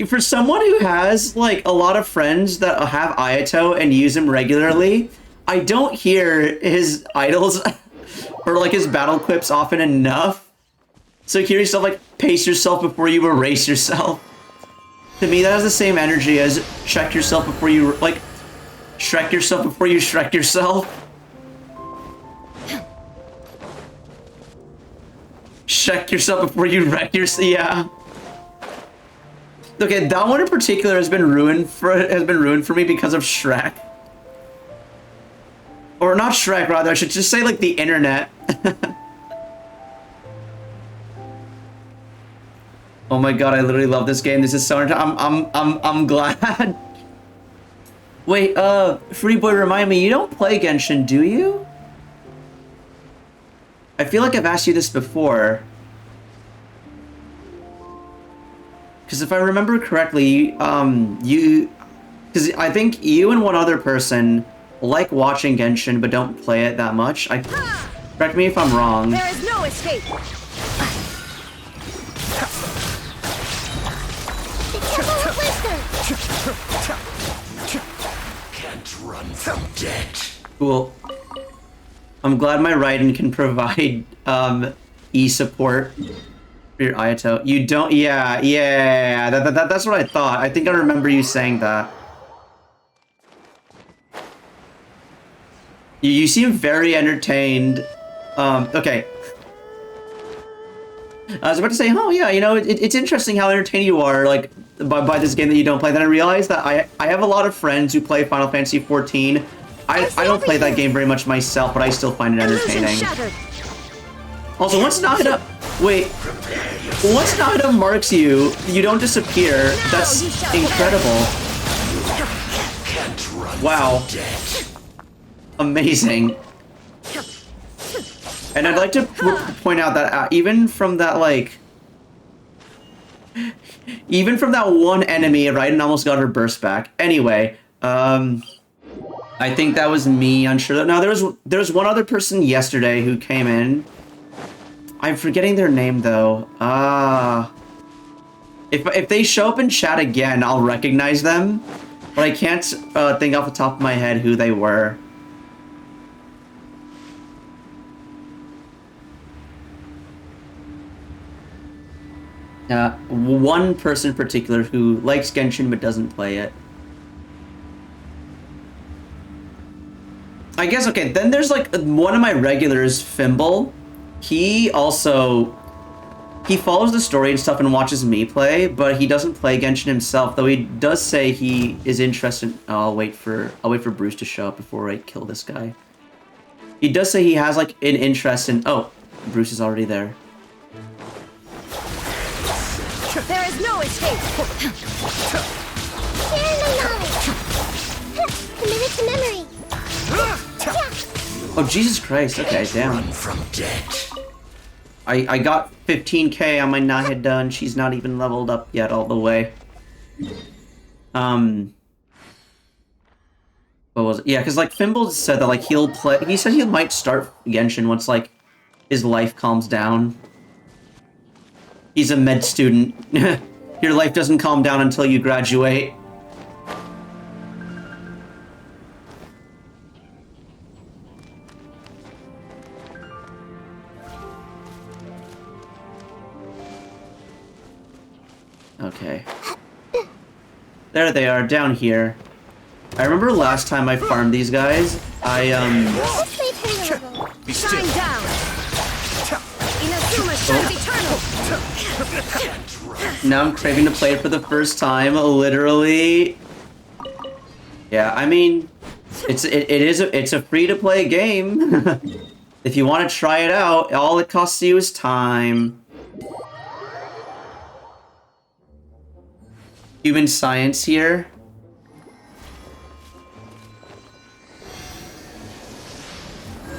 For someone who has, like, a lot of friends that have Ayato and use him regularly, I don't hear his idols or, like, his battle quips often enough. So hear yourself, like, pace yourself before you erase yourself. To me, that has the same energy as check yourself before you, like, Shrek yourself before you Shrek yourself. Shrek yourself before you wreck yourself, yeah. Okay, that one in particular has been ruined for me because of Shrek. Or not Shrek, rather. I should just say like the internet. Oh my god, I literally love this game. This is so I'm glad. Wait, Free Boy, remind me, you don't play Genshin, do you? I feel like I've asked you this before. Because if I remember correctly, because I think you and one other person like watching Genshin but don't play it that much. Correct me if I'm wrong. There is no escape. Can't run from death. Cool. I'm glad my Raiden can provide e-support for your Ayato. You don't? Yeah. That's what I thought. I think I remember you saying that. You seem very entertained. Okay. I was about to say, oh yeah, you know, it's interesting how entertained you are, like, by this game that you don't play. Then I realized that I have a lot of friends who play Final Fantasy XIV. I don't play that game very much myself, but I still find it entertaining. Also, once Nahida... Wait. Once Nahida marks you, you don't disappear. That's incredible. Wow. Amazing. And I'd like to point out that even from that, like... Even from that one enemy, Raiden almost got her burst back. Anyway, I think that was me, unsure. No, there was one other person yesterday who came in. I'm forgetting their name, though. If they show up in chat again, I'll recognize them. But I can't think off the top of my head who they were. One person in particular who likes Genshin but doesn't play it. I guess, okay, then there's like one of my regulars, Fimble. He follows the story and stuff and watches me play, but he doesn't play Genshin himself, though he does say he is interested. Oh, I'll wait for Bruce to show up before I kill this guy. He does say he has like an interest in... Oh, Bruce is already there. There is no escape! Share the knowledge! Commit it to memory! Oh, Jesus Christ. Okay, damn. I got 15k on my Nahida, and she's not even leveled up yet all the way. What was it? Yeah, because, like, Fimble said that, like, he'll play... He said he might start Genshin once, like, his life calms down. He's a med student. Your life doesn't calm down until you graduate. Okay. There they are, down here. I remember last time I farmed these guys, Be still. Now I'm craving to play it for the first time, literally. Yeah, I mean, it's a free-to-play game. If you want to try it out, all it costs you is time. Human science here.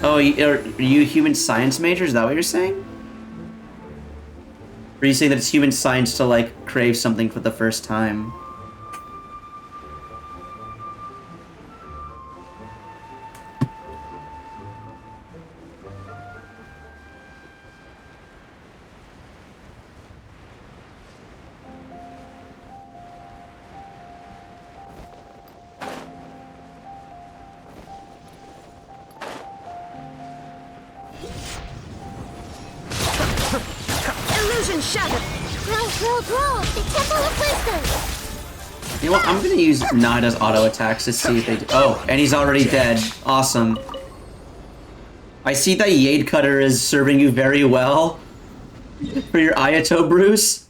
Oh, are you a human science major? Is that what you're saying? Or are you saying that it's human science to, like, crave something for the first time? Illusion shattered! Grow! The Temple of Wisdom! You know what? I'm gonna use Nahida's auto attacks to see if they do. Oh, and he's already dead. Awesome. I see that Yade Cutter is serving you very well for your Ayato, Bruce.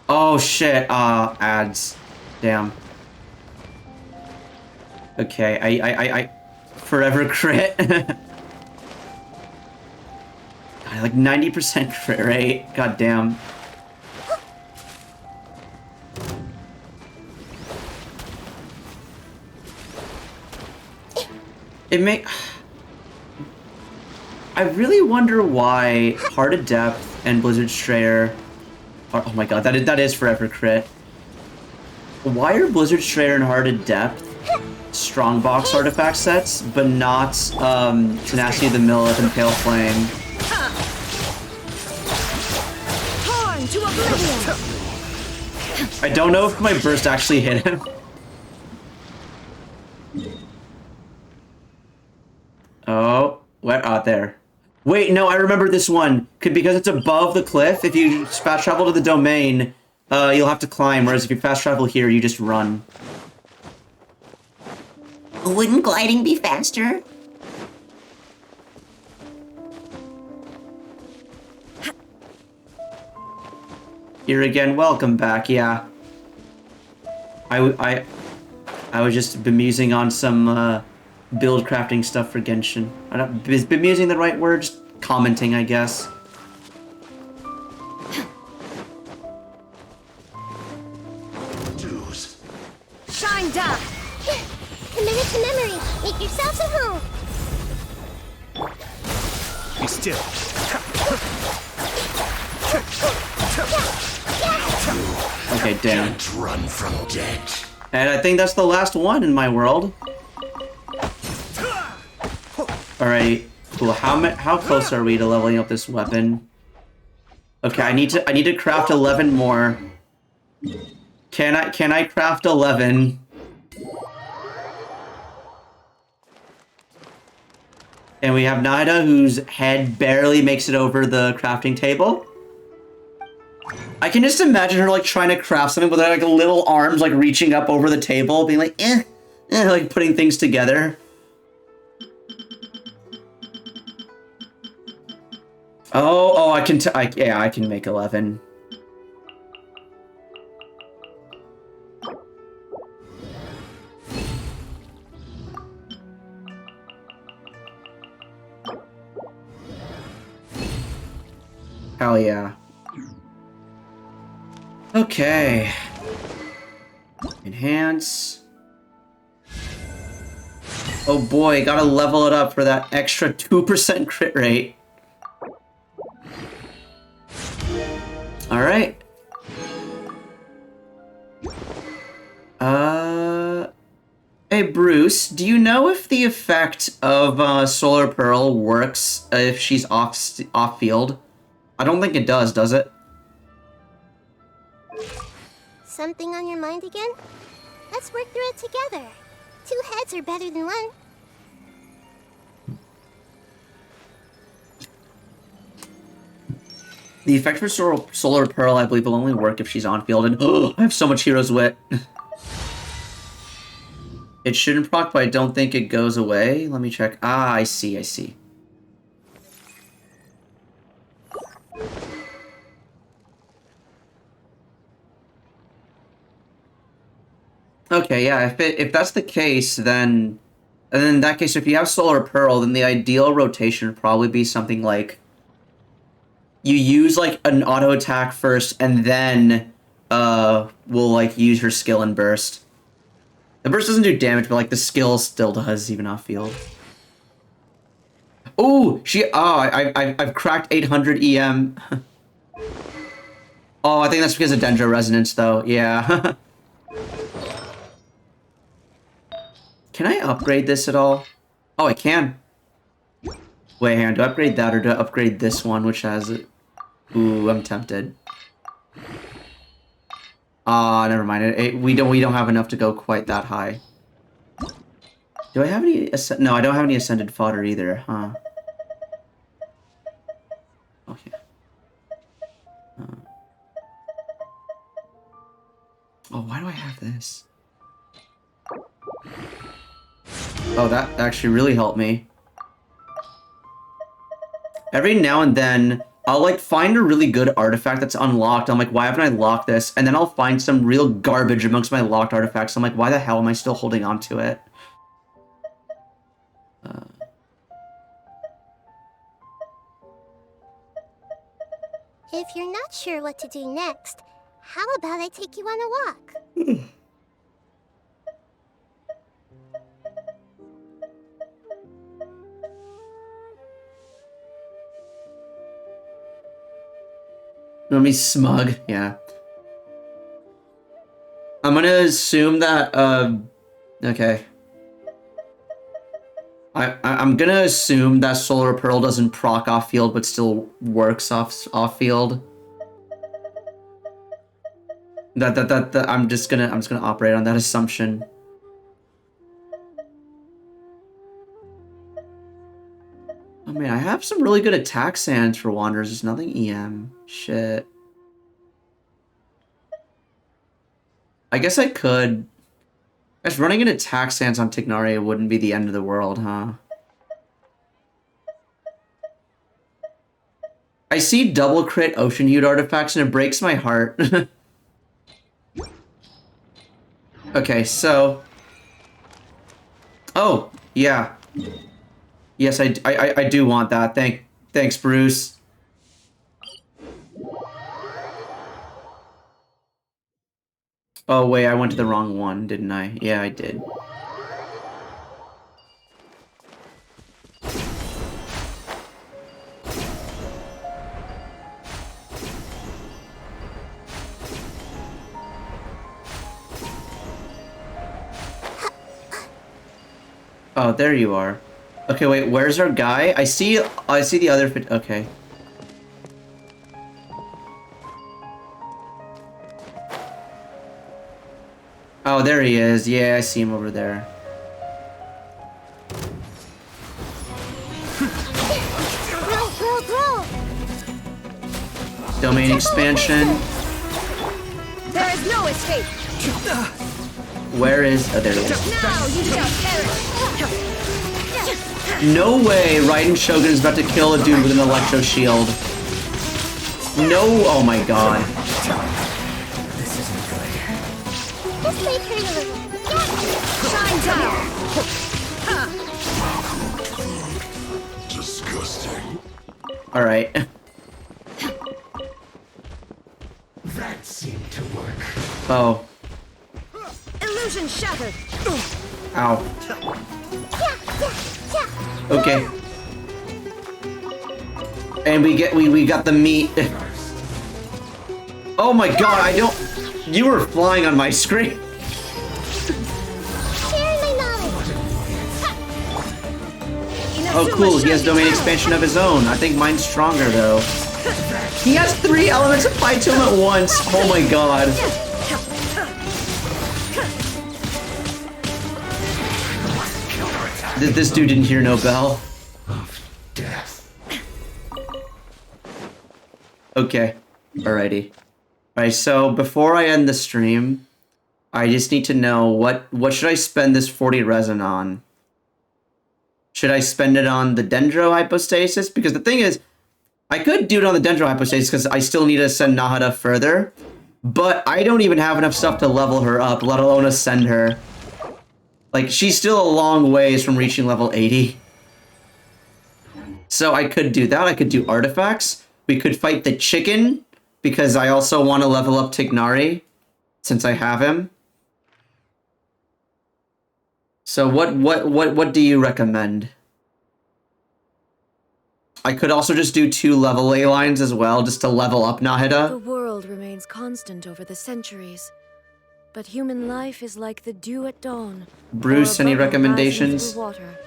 Oh shit, ads. Damn. Okay, I forever crit. God, like 90% crit rate. God damn. I really wonder why Heart of Depth and Blizzard Strayer are, oh my god, that is forever crit. Why are Blizzard Strayer and Heart of Depth strongbox artifact sets, but not Tenacity of the Millet and Pale Flame. Torn to oblivion. I don't know if my burst actually hit him. Oh, where? Oh, there. Wait, no, I remember this one. Because it's above the cliff, if you fast travel to the domain, you'll have to climb, whereas if you fast travel here, you just run. Wouldn't gliding be faster? Here again, welcome back, yeah. I was just bemusing on some, build crafting stuff for Genshin. Is bemusing the right word? Just commenting, I guess. Shine down. Committed to memory. Make yourselves at home. Be still. Okay, damn. Can't run from death. And I think that's the last one in my world. Alright, cool. How close are we to leveling up this weapon? Okay, I need to craft 11 more. Can I craft 11? And we have Nida, whose head barely makes it over the crafting table. I can just imagine her like trying to craft something with like little arms like reaching up over the table, being like, like putting things together. Oh, I can yeah, I can make 11. Hell yeah. Okay. Enhance. Oh boy, gotta level it up for that extra 2% crit rate. Alright. Hey Bruce, do you know if the effect of Solar Pearl works if she's off field? I don't think it does it? Something on your mind again? Let's work through it together. 2 heads are better than 1. The effect for Solar Pearl, I believe, will only work if she's on field, and I have so much Hero's Wit. It shouldn't proc, but I don't think it goes away. Let me check. Ah, I see. Okay, yeah, if that's the case, then... And in that case, if you have Solar Pearl, then the ideal rotation would probably be something like... You use, like, an auto attack first, and then, will, like, use her skill and burst. The burst doesn't do damage, but, like, the skill still does, even off field. Oh, I've cracked 800 EM. Oh, I think that's because of Dendro Resonance, though. Yeah. Can I upgrade this at all? Oh, I can. Wait, hang on. Do I upgrade that or do I upgrade this one, which has it? Ooh, I'm tempted. Never mind. We don't have enough to go quite that high. Do I have any? No, I don't have any ascended fodder either, huh? Okay. Oh, why do I have this? Oh, that actually really helped me. Every now and then, I'll like find a really good artifact that's unlocked. I'm like, why haven't I locked this? And then I'll find some real garbage amongst my locked artifacts. I'm like, why the hell am I still holding on to it? If you're not sure what to do next, how about I take you on a walk? Let me smug, yeah. I'm gonna assume that Okay. I'm gonna assume that Solar Pearl doesn't proc off field, but still works off field. That I'm just gonna operate on that assumption. Oh man, I have some really good attack sands for Wanderers. There's nothing EM. Shit. I guess I could. I guess running an attack stance on Tignaria wouldn't be the end of the world, huh? I see double crit Ocean Hued artifacts and it breaks my heart. Okay, so... Oh, yeah. Yes, I do want that. Thanks, Bruce. Oh, wait, I went to the wrong one, didn't I? Yeah, I did. Oh, there you are. Okay, wait, where's our guy? I see the other fit. Okay. Oh, there he is. Yeah, I see him over there. Domain expansion. There is no escape. Where is... Oh, there he is. Now you shall perish. No way Raiden Shogun is about to kill a dude with an electro shield. No... Oh my god. This may hurt a little. Shine down. Disgusting. Alright. That seemed to work. Oh. Illusion shattered. Ow. Okay. And we got the meat. Oh my god, I don't... You were flying on my screen. Oh cool, he has domain expansion of his own. I think mine's stronger though. He has 3 elements applied to him at once. Oh my god. This dude didn't hear no bell. Okay. Alrighty. Alright, so before I end the stream, I just need to know what should I spend this 40 resin on? Should I spend it on the Dendro Hypostasis? Because the thing is, I could do it on the Dendro Hypostasis because I still need to send Nahara further. But I don't even have enough stuff to level her up, let alone ascend her. Like, she's still a long ways from reaching level 80. So I could do that. I could do artifacts. We could fight the chicken, because I also want to level up Tignari, since I have him. So what do you recommend? I could also just do 2 level A lines as well, just to level up Nahida. The world remains constant over the centuries, but human life is like the dew at dawn. Bruce, any recommendations? Water.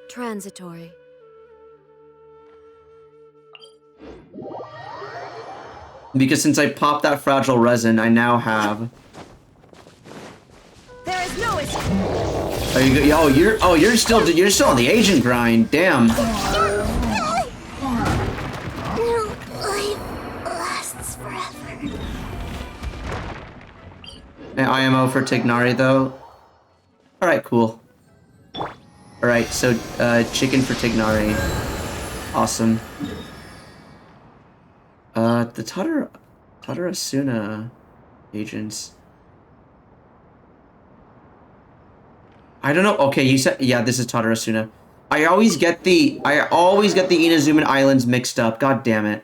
Transitory. Because since I popped that fragile resin, I now have. There is no escape. You're still on the agent grind. Damn. Life lasts forever. An IMO for Tignari though. All right, cool. All right, so chicken for Tignari. Awesome. The Tatarasuna agents. I don't know. Okay, you said yeah. This is Tatarasuna. I always get the Inazuman Islands mixed up. God damn it.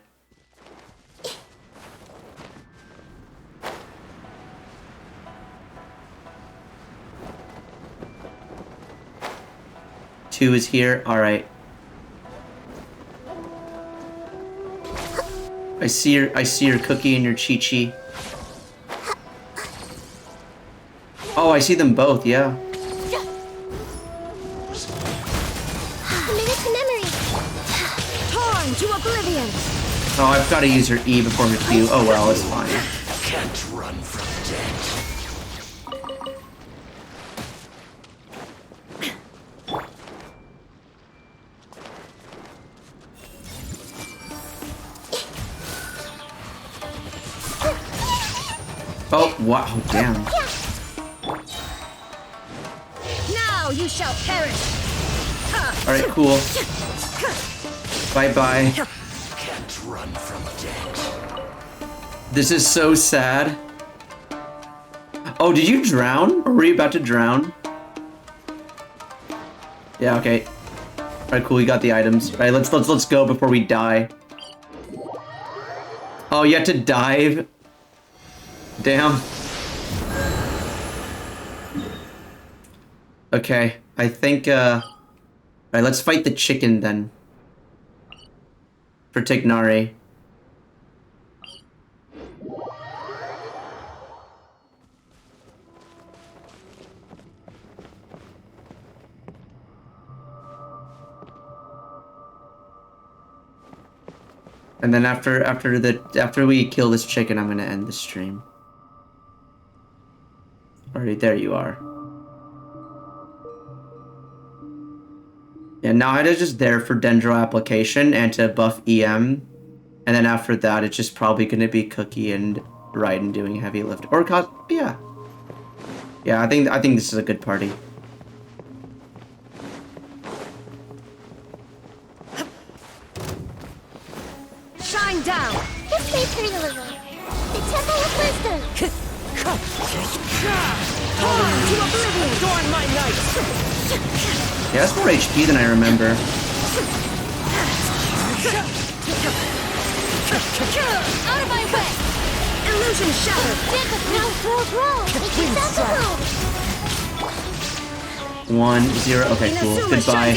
Two is here. All right. I see your cookie and your Chi-Chi. Oh, I see them both, yeah. Committed to memory. Torn to oblivion. Oh, I've got to use her E before her Q. Oh well, it's fine. Can't run from death. Oh, wow, oh, damn. Now you shall perish. Alright, cool. Bye-bye. Can't run from death. This is so sad. Oh, did you drown? Or were you about to drown? Yeah, okay. Alright, cool, we got the items. Alright, let's go before we die. Oh, you have to dive? Damn. Okay, I think, alright, let's fight the chicken then. For Tignari. And then after we kill this chicken, I'm gonna end the stream. Alright, there you are. Yeah, now it is just there for Dendro application and to buff EM. And then after that, it's just probably gonna be Cookie and Raiden doing heavy lift. Or yeah. Yeah, I think this is a good party. Shine down. This may hurt a little. The Temple of Wisdom. Torn to oblivion. Adorn my night. Yeah, that's more HP than I remember. Out of my way. Illusion shattered. Now, 1-0. Okay, cool. Goodbye.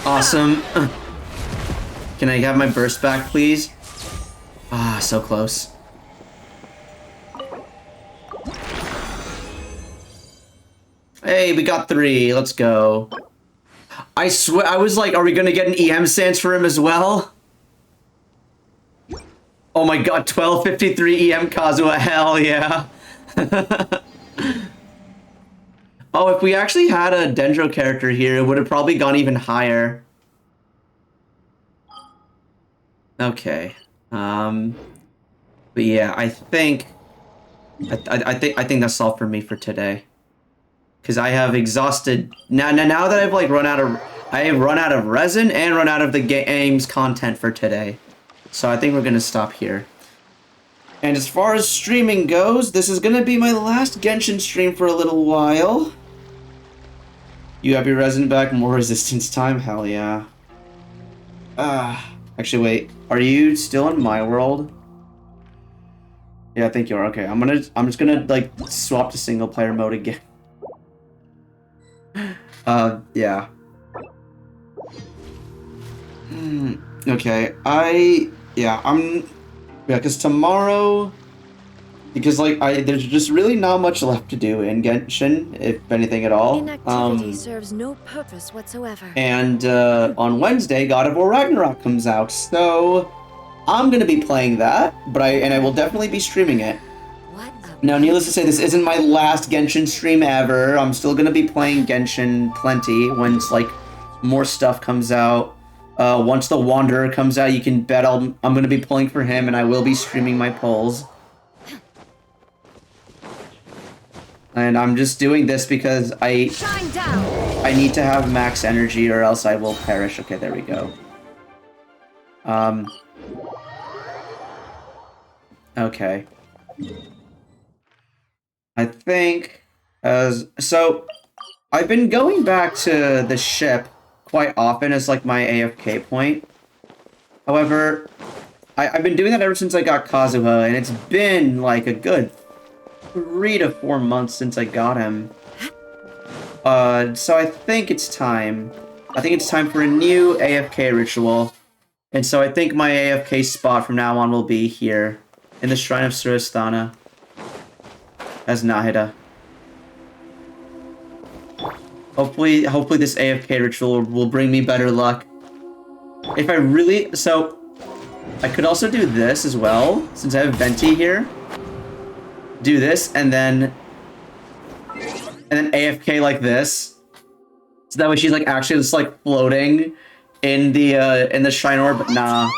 Awesome. Can I have my burst back, please? Ah, so close. Hey, we got 3. Let's go. I swear, I was like, are we gonna get an EM stance for him as well? Oh my god, 1253 EM Kazuha, hell yeah. Oh, if we actually had a Dendro character here, it would have probably gone even higher. Okay. But yeah, I think that's all for me for today. Because I have exhausted now that I've like I have run out of resin and run out of the game's content for today. So I think we're gonna stop here. And as far as streaming goes, this is gonna be my last Genshin stream for a little while. You have your resin back, more resistance time? Hell yeah. Actually wait, are you still in my world? Yeah, I think you are. Okay, I'm just gonna like swap to single player mode again. Yeah. Okay, because tomorrow, there's just really not much left to do in Genshin, if anything at all. Inactivity serves no purpose whatsoever. And on Wednesday, God of War Ragnarok comes out, so I'm gonna be playing that, I will definitely be streaming it. Now, needless to say, this isn't my last Genshin stream ever. I'm still gonna be playing Genshin plenty once like more stuff comes out. Once the Wanderer comes out, you can bet I'm gonna be pulling for him, and I will be streaming my pulls. And I'm just doing this because I need to have max energy, or else I will perish. Okay, there we go. Okay. I think so I've been going back to the ship quite often as like my AFK point. However, I've been doing that ever since I got Kazuha, and it's been like a good 3 to 4 months since I got him. So I think it's time. I think it's time for a new AFK ritual. And so I think my AFK spot from now on will be here in the Shrine of Surasthana. as Nahida. Hopefully this AFK ritual will bring me better luck. If I really... So, I could also do this as well, since I have Venti here. Do this, and then AFK like this. So that way she's like actually just like floating in the shrine orb, but nah.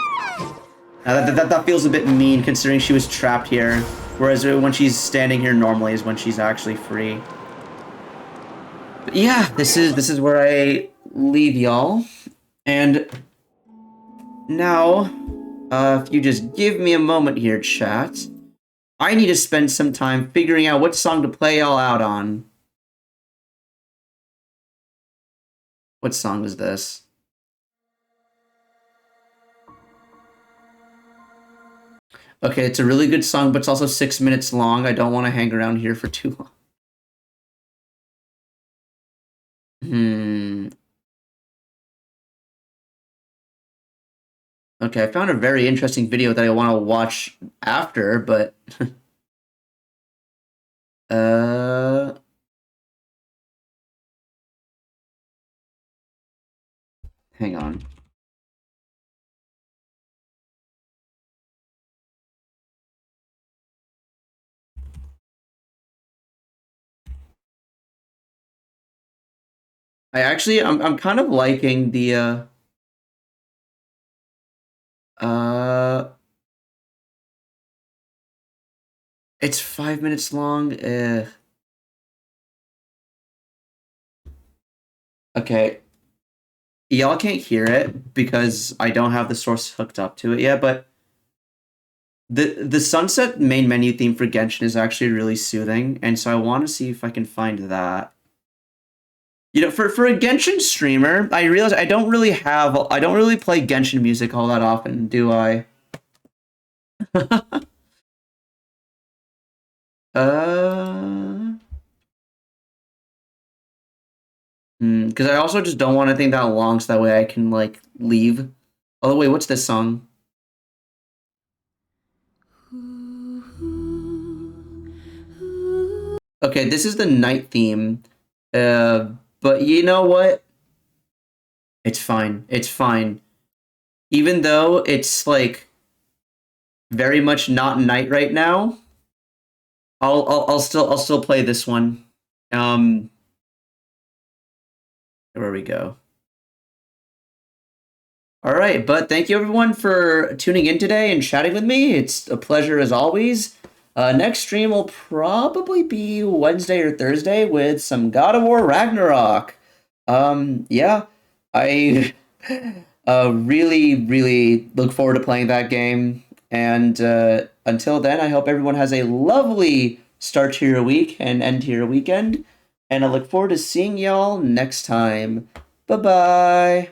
That feels a bit mean considering she was trapped here. Whereas when she's standing here normally is when she's actually free. But yeah, this is where I leave y'all. And now, if you just give me a moment here, chat, I need to spend some time figuring out what song to play y'all out on. What song is this? Okay, it's a really good song, but it's also 6 minutes long. I don't want to hang around here for too long. Okay, I found a very interesting video that I want to watch after, but... Hang on. I'm kind of liking the, it's 5 minutes long. Okay. Y'all can't hear it because I don't have the source hooked up to it yet, but the sunset main menu theme for Genshin is actually really soothing, and so I want to see if I can find that. You know, for a Genshin streamer, I realize I don't really play Genshin music all that often, do I? Because I also just don't want anything that long, so that way I can, like, leave. Oh, wait, what's this song? Okay, this is the night theme. But you know what? It's fine. It's fine. Even though it's, like, very much not night right now, I'll still play this one. There we go. All right, but thank you everyone for tuning in today and chatting with me. It's a pleasure as always. Next stream will probably be Wednesday or Thursday with some God of War Ragnarok. Yeah, I really look forward to playing that game. And until then, I hope everyone has a lovely start to your week and end to your weekend. And I look forward to seeing y'all next time. Bye-bye.